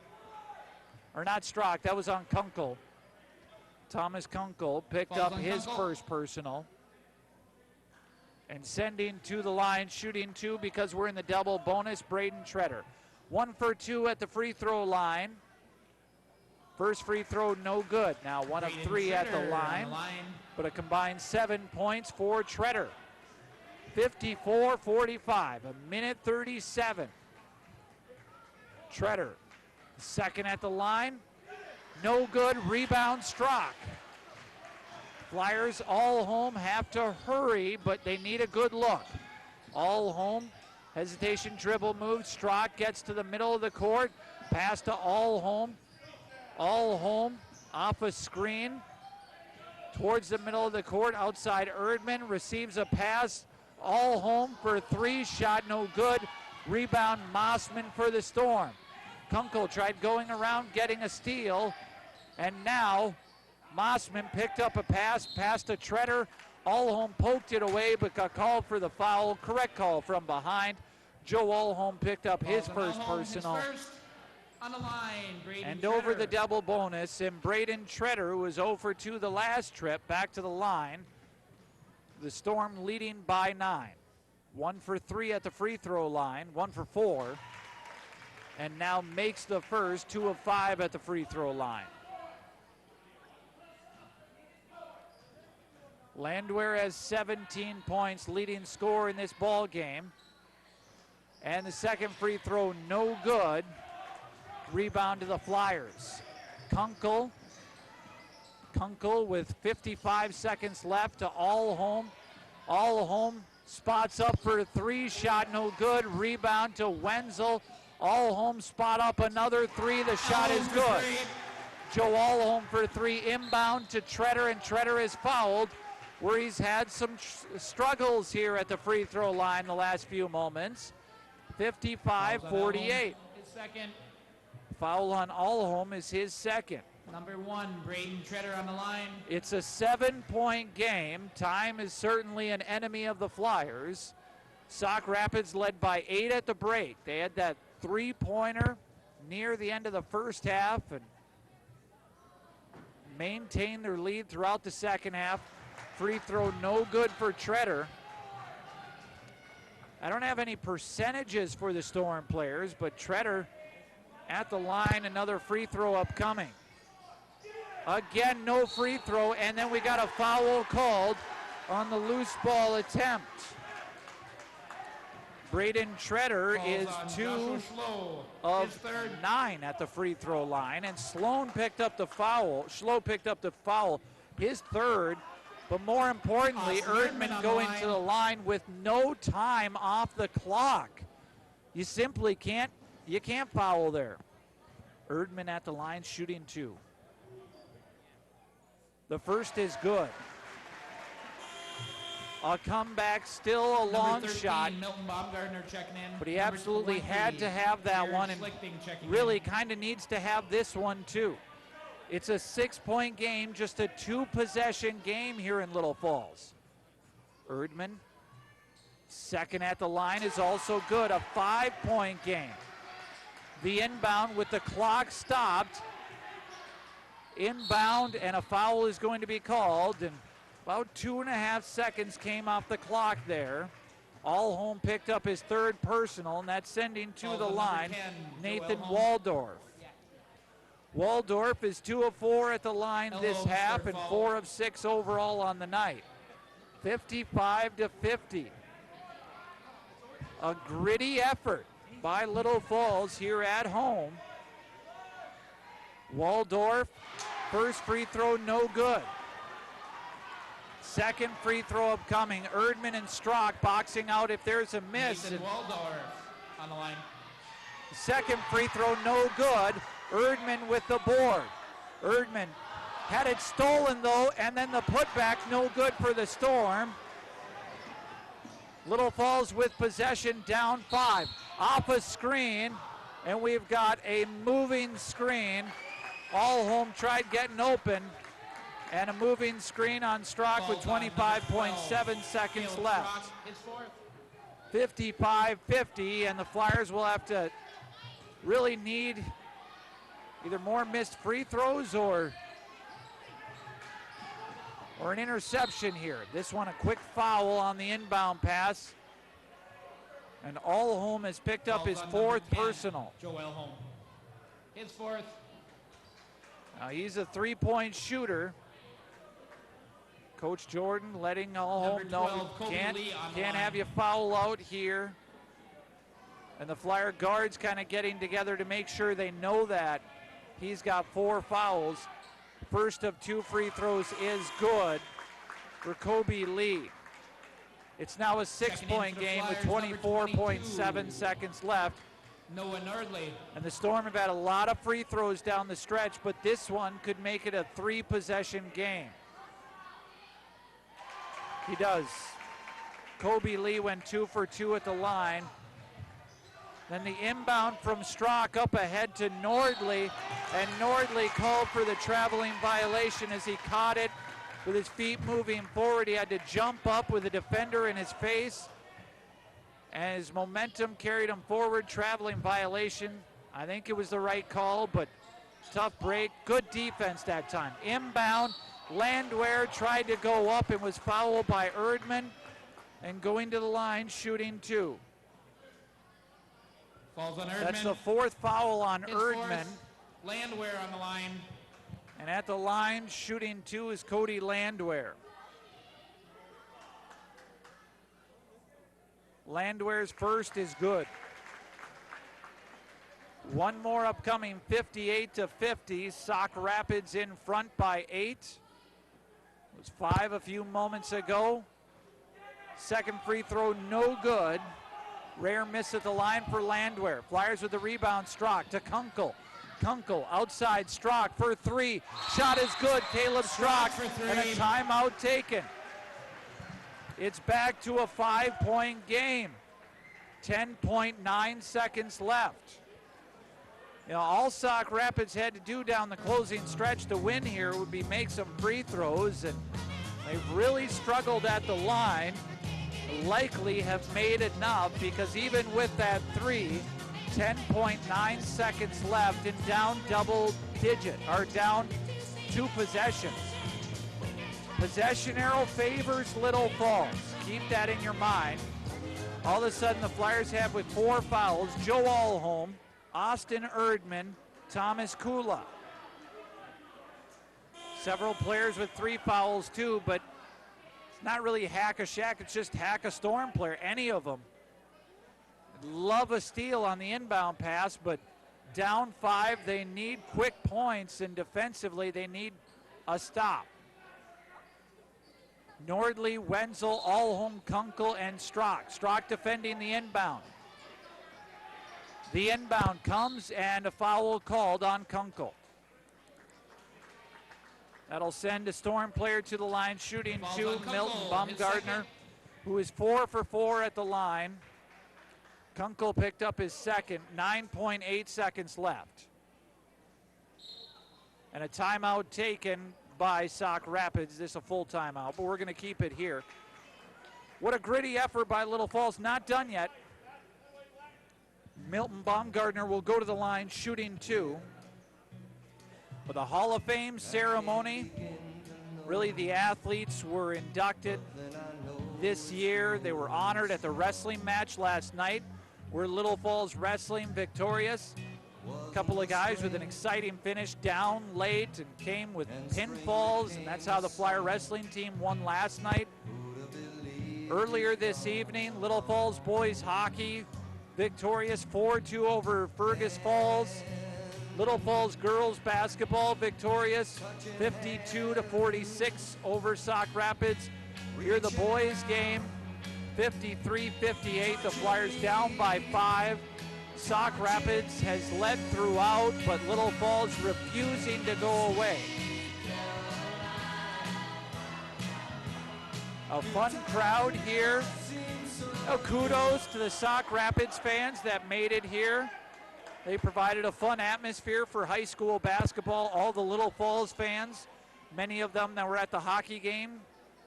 Or not Strock, that was on Kunkel. Thomas Kunkel picked up his first personal. And sending to the line, shooting two because we're in the double bonus, Braden Treader. 1 for 2 at the free throw line. First free throw no good. Now 1 of 3 at the line, but a combined 7 points for Treader. 54-45, a minute 37. Treader, second at the line, no good, rebound Strock. Flyers Allholm have to hurry, but they need a good look. Allholm, hesitation dribble move, Strock gets to the middle of the court, pass to Allholm. Allholm off a screen towards the middle of the court, outside Erdman, receives a pass, Allholm for three, shot no good, rebound Mossman for the Storm. Kunkel tried going around, getting a steal, and now Mossman picked up a pass to Treader. Allholm poked it away, but got called for the foul. Correct call from behind. Joe Allholm picked up his first personal. On the line, Braden and Treader. over the double bonus, and Braden Treader, who was 0 for 2 the last trip, back to the line. The Storm leading by 9. 1 for 3 at the free throw line, 1 for 4. And now makes the first, 2 of 5 at the free throw line. Landwehr has 17 points, leading scorer in this ball game. And the second free throw no good. Rebound to the Flyers. Kunkel with 55 seconds left to Allholm. Allholm spots up for a three, shot no good. Rebound to Wenzel. Allholm spot up another three, the shot is good. Joe Allholm for three, inbound to Treader, and Treader is fouled, where he's had some struggles here at the free throw line the last few moments. 55-48. His second. Foul on Allholm is his second. Number 1, Braden Treader on the line. It's a 7-point game. Time is certainly an enemy of the Flyers. Sauk Rapids led by 8 at the break. They had that three-pointer near the end of the first half and maintained their lead throughout the second half. Free throw no good for Treader. I don't have any percentages for the Storm players, but Treader at the line, another free throw upcoming. Again, no free throw, and then we got a foul called on the loose ball attempt. Braden Treader is 2 of 9 at the free throw line, and Sloan picked up the foul. Schlo picked up the foul, his third, but more importantly, Erdman going to the line with no time off the clock. You simply can't foul there. Erdman at the line shooting 2. The first is good. A comeback, still a long shot, Milton Baumgartner checking in. but he absolutely had to have that one, and really kind of needs to have this one too. It's a 6-point game, just a 2-possession game here in Little Falls. Erdman, second at the line, is also good, a 5-point game. The inbound with the clock stopped. Inbound, and a foul is going to be called, and about 2.5 seconds came off the clock there. Allhome picked up his third personal, and that's sending to the line 10, Nathan Waldorf. Waldorf is 2 of 4 at the line this half and 4 of 6 overall on the night. 55-50. A gritty effort by Little Falls here at home. Waldorf, first free throw, no good. Second free throw upcoming. Erdman and Strock boxing out if there's a miss. Nathan Waldorf on the line. Second free throw, no good. Erdman with the board. Erdman had it stolen though, and then the putback, no good for the Storm. Little Falls with possession, down 5. Off a screen, and we've got a moving screen. Allhome tried getting open, and a moving screen on Strock with 25.7 seconds left. 55-50, and the Flyers will have to really need either more missed free throws or an interception here. This one a quick foul on the inbound pass, and Allhome has picked up his 4th personal. Joel Home. His 4th. Now he's a 3-point shooter. Coach Jordan letting Allhome know can't have you foul out here. And the Flyer guards kind of getting together to make sure they know that. He's got 4 fouls. First of 2 free throws is good for Kobe Lee. It's now a 6-point game with 24.7 seconds left. Noah Nordley. And the Storm have had a lot of free throws down the stretch, but this one could make it a 3-possession game. He does. Kobe Lee went 2 for 2 at the line. Then the inbound from Strock up ahead to Nordley, and Nordley called for the traveling violation as he caught it with his feet moving forward. He had to jump up with a defender in his face, and his momentum carried him forward. Traveling violation. I think it was the right call, but tough break. Good defense that time. Inbound, Landwehr tried to go up and was fouled by Erdman, and going to the line, shooting 2. Falls on Erdman. That's the 4th foul on His Erdman. 4th. Landwehr on the line. And at the line, shooting 2 is Cody Landwehr. Landwehr's first is good. One more upcoming, 58-50. Sauk Rapids in front by 8. It was 5 a few moments ago. Second free throw, no good. Rare miss at the line for Landwehr. Flyers with the rebound. Strock to Kunkel. Kunkel outside Strock for 3. Shot is good. Caleb Strock and a timeout taken. It's back to a 5-point game. 10.9 seconds left. You know, all Sauk Rapids had to do down the closing stretch to win here would be make some free throws, and they've really struggled at the line. Likely have made enough, because even with that 3, 10.9 seconds left and down double digit, or down 2 possessions. Possession arrow favors Little Falls. Keep that in your mind. All of a sudden, the Flyers have with 4 fouls, Joe Alholm, Austin Erdman, Thomas Kula. Several players with 3 fouls too, but it's not really hack a Shack, it's just hack a Storm player, any of them. Love a steal on the inbound pass, but down 5, they need quick points, and defensively they need a stop. Nordley, Wenzel, Alholm, Kunkel, and Strock. Strock defending the inbound. The inbound comes, and a foul called on Kunkel. That'll send a Storm player to the line, shooting 2, Milton Baumgartner, who is 4 for 4 at the line. Kunkel picked up his second, 9.8 seconds left. And a timeout taken by Sauk Rapids. This is a full timeout, but we're going to keep it here. What a gritty effort by Little Falls. Not done yet. Milton Baumgartner will go to the line, shooting 2. For the Hall of Fame ceremony, really the athletes were inducted this year. They were honored at the wrestling match last night. Were Little Falls Wrestling victorious? A couple of guys with an exciting finish, down late and came with pinfalls, and that's how the Flyer wrestling team won last night. Earlier this evening, Little Falls boys hockey victorious 4-2 over Fergus Falls. Little Falls girls basketball victorious 52-46 over Sauk Rapids. Here the boys game, 53-58. The Flyers down by 5. Sauk Rapids has led throughout, but Little Falls refusing to go away. A fun crowd here. Kudos to the Sauk Rapids fans that made it here. They provided a fun atmosphere for high school basketball. All the Little Falls fans, many of them that were at the hockey game,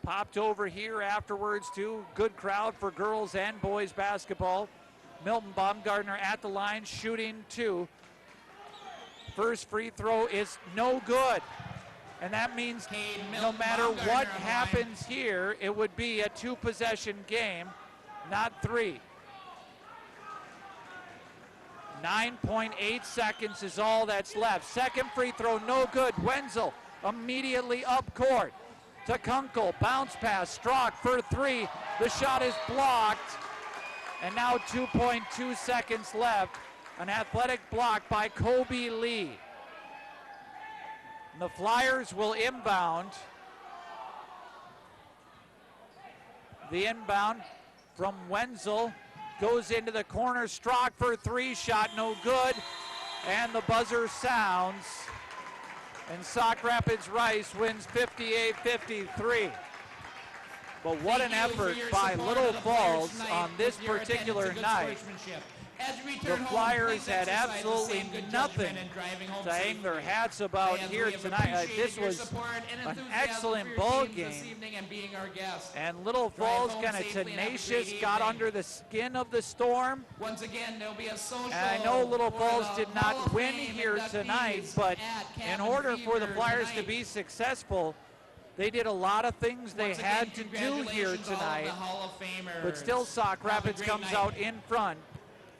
popped over here afterwards too. Good crowd for girls and boys basketball. Milton Baumgartner at the line, shooting 2. First free throw is no good. And that means no matter what happens here, it would be a 2-possession game, not 3. 9.8 seconds is all that's left. Second free throw, no good. Wenzel immediately up court to Kunkel. Bounce pass, Strock for 3. The shot is blocked. And now 2.2 seconds left. An athletic block by Kobe Lee. And the Flyers will inbound. The inbound from Wenzel goes into the corner. Strock for 3, shot no good. And the buzzer sounds. And Sauk Rapids Rice wins 58-53. But what an effort by Little Falls on this particular night. The Flyers had absolutely nothing to hang their hats about here tonight. This was an excellent ball game. And Little Falls kind of tenacious, got under the skin of the Storm. Once again, there'll be a social. And I know Little Falls did not win here tonight, but in order for the Flyers to be successful, they did a lot of things they had to do here tonight. But still, Sauk Rapids comes out in front.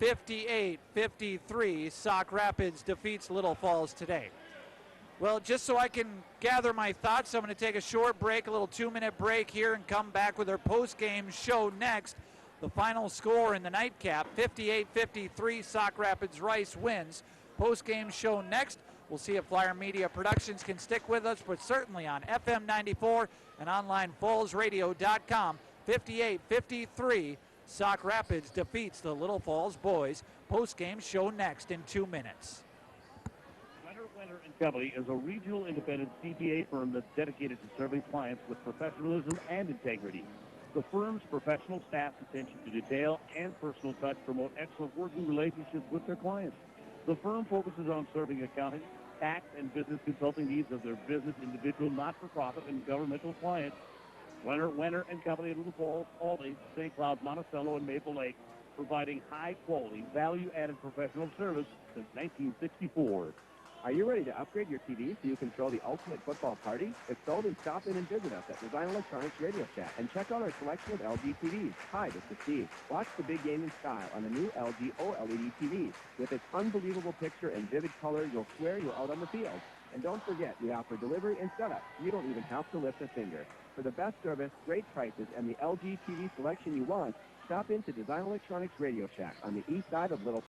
58-53, Sauk Rapids defeats Little Falls today. Well, just so I can gather my thoughts, I'm going to take a short break, a little 2-minute break here, and come back with our post-game show next. The final score in the nightcap, 58-53, Sauk Rapids Rice wins. Post-game show next. We'll see if Flyer Media Productions can stick with us, but certainly on FM 94 and online fallsradio.com. 58-53. Sauk Rapids defeats the Little Falls boys. Post-game show next in 2 minutes. Wenner & Company is a regional independent CPA firm that's dedicated to serving clients with professionalism and integrity. The firm's professional staff's attention to detail and personal touch promote excellent working relationships with their clients. The firm focuses on serving accounting, tax, and business consulting needs of their business, individual, not-for-profit, and governmental clients. Wenner & Company in Little Falls, Albany, St. Cloud, Monticello, and Maple Lake, providing high-quality, value-added professional service since 1964. Are you ready to upgrade your TV so you can throw the ultimate football party? If so, then stop in and visit us at Design Electronics Radio Shack and check out our selection of LG TVs. Hi, this is Steve. Watch the big gaming style on the new LG OLED TV. With its unbelievable picture and vivid color, you'll swear you're out on the field. And don't forget, we offer delivery and setup. You don't even have to lift a finger. For the best service, great prices, and the LG TV selection you want, stop into Design Electronics Radio Shack on the east side of Little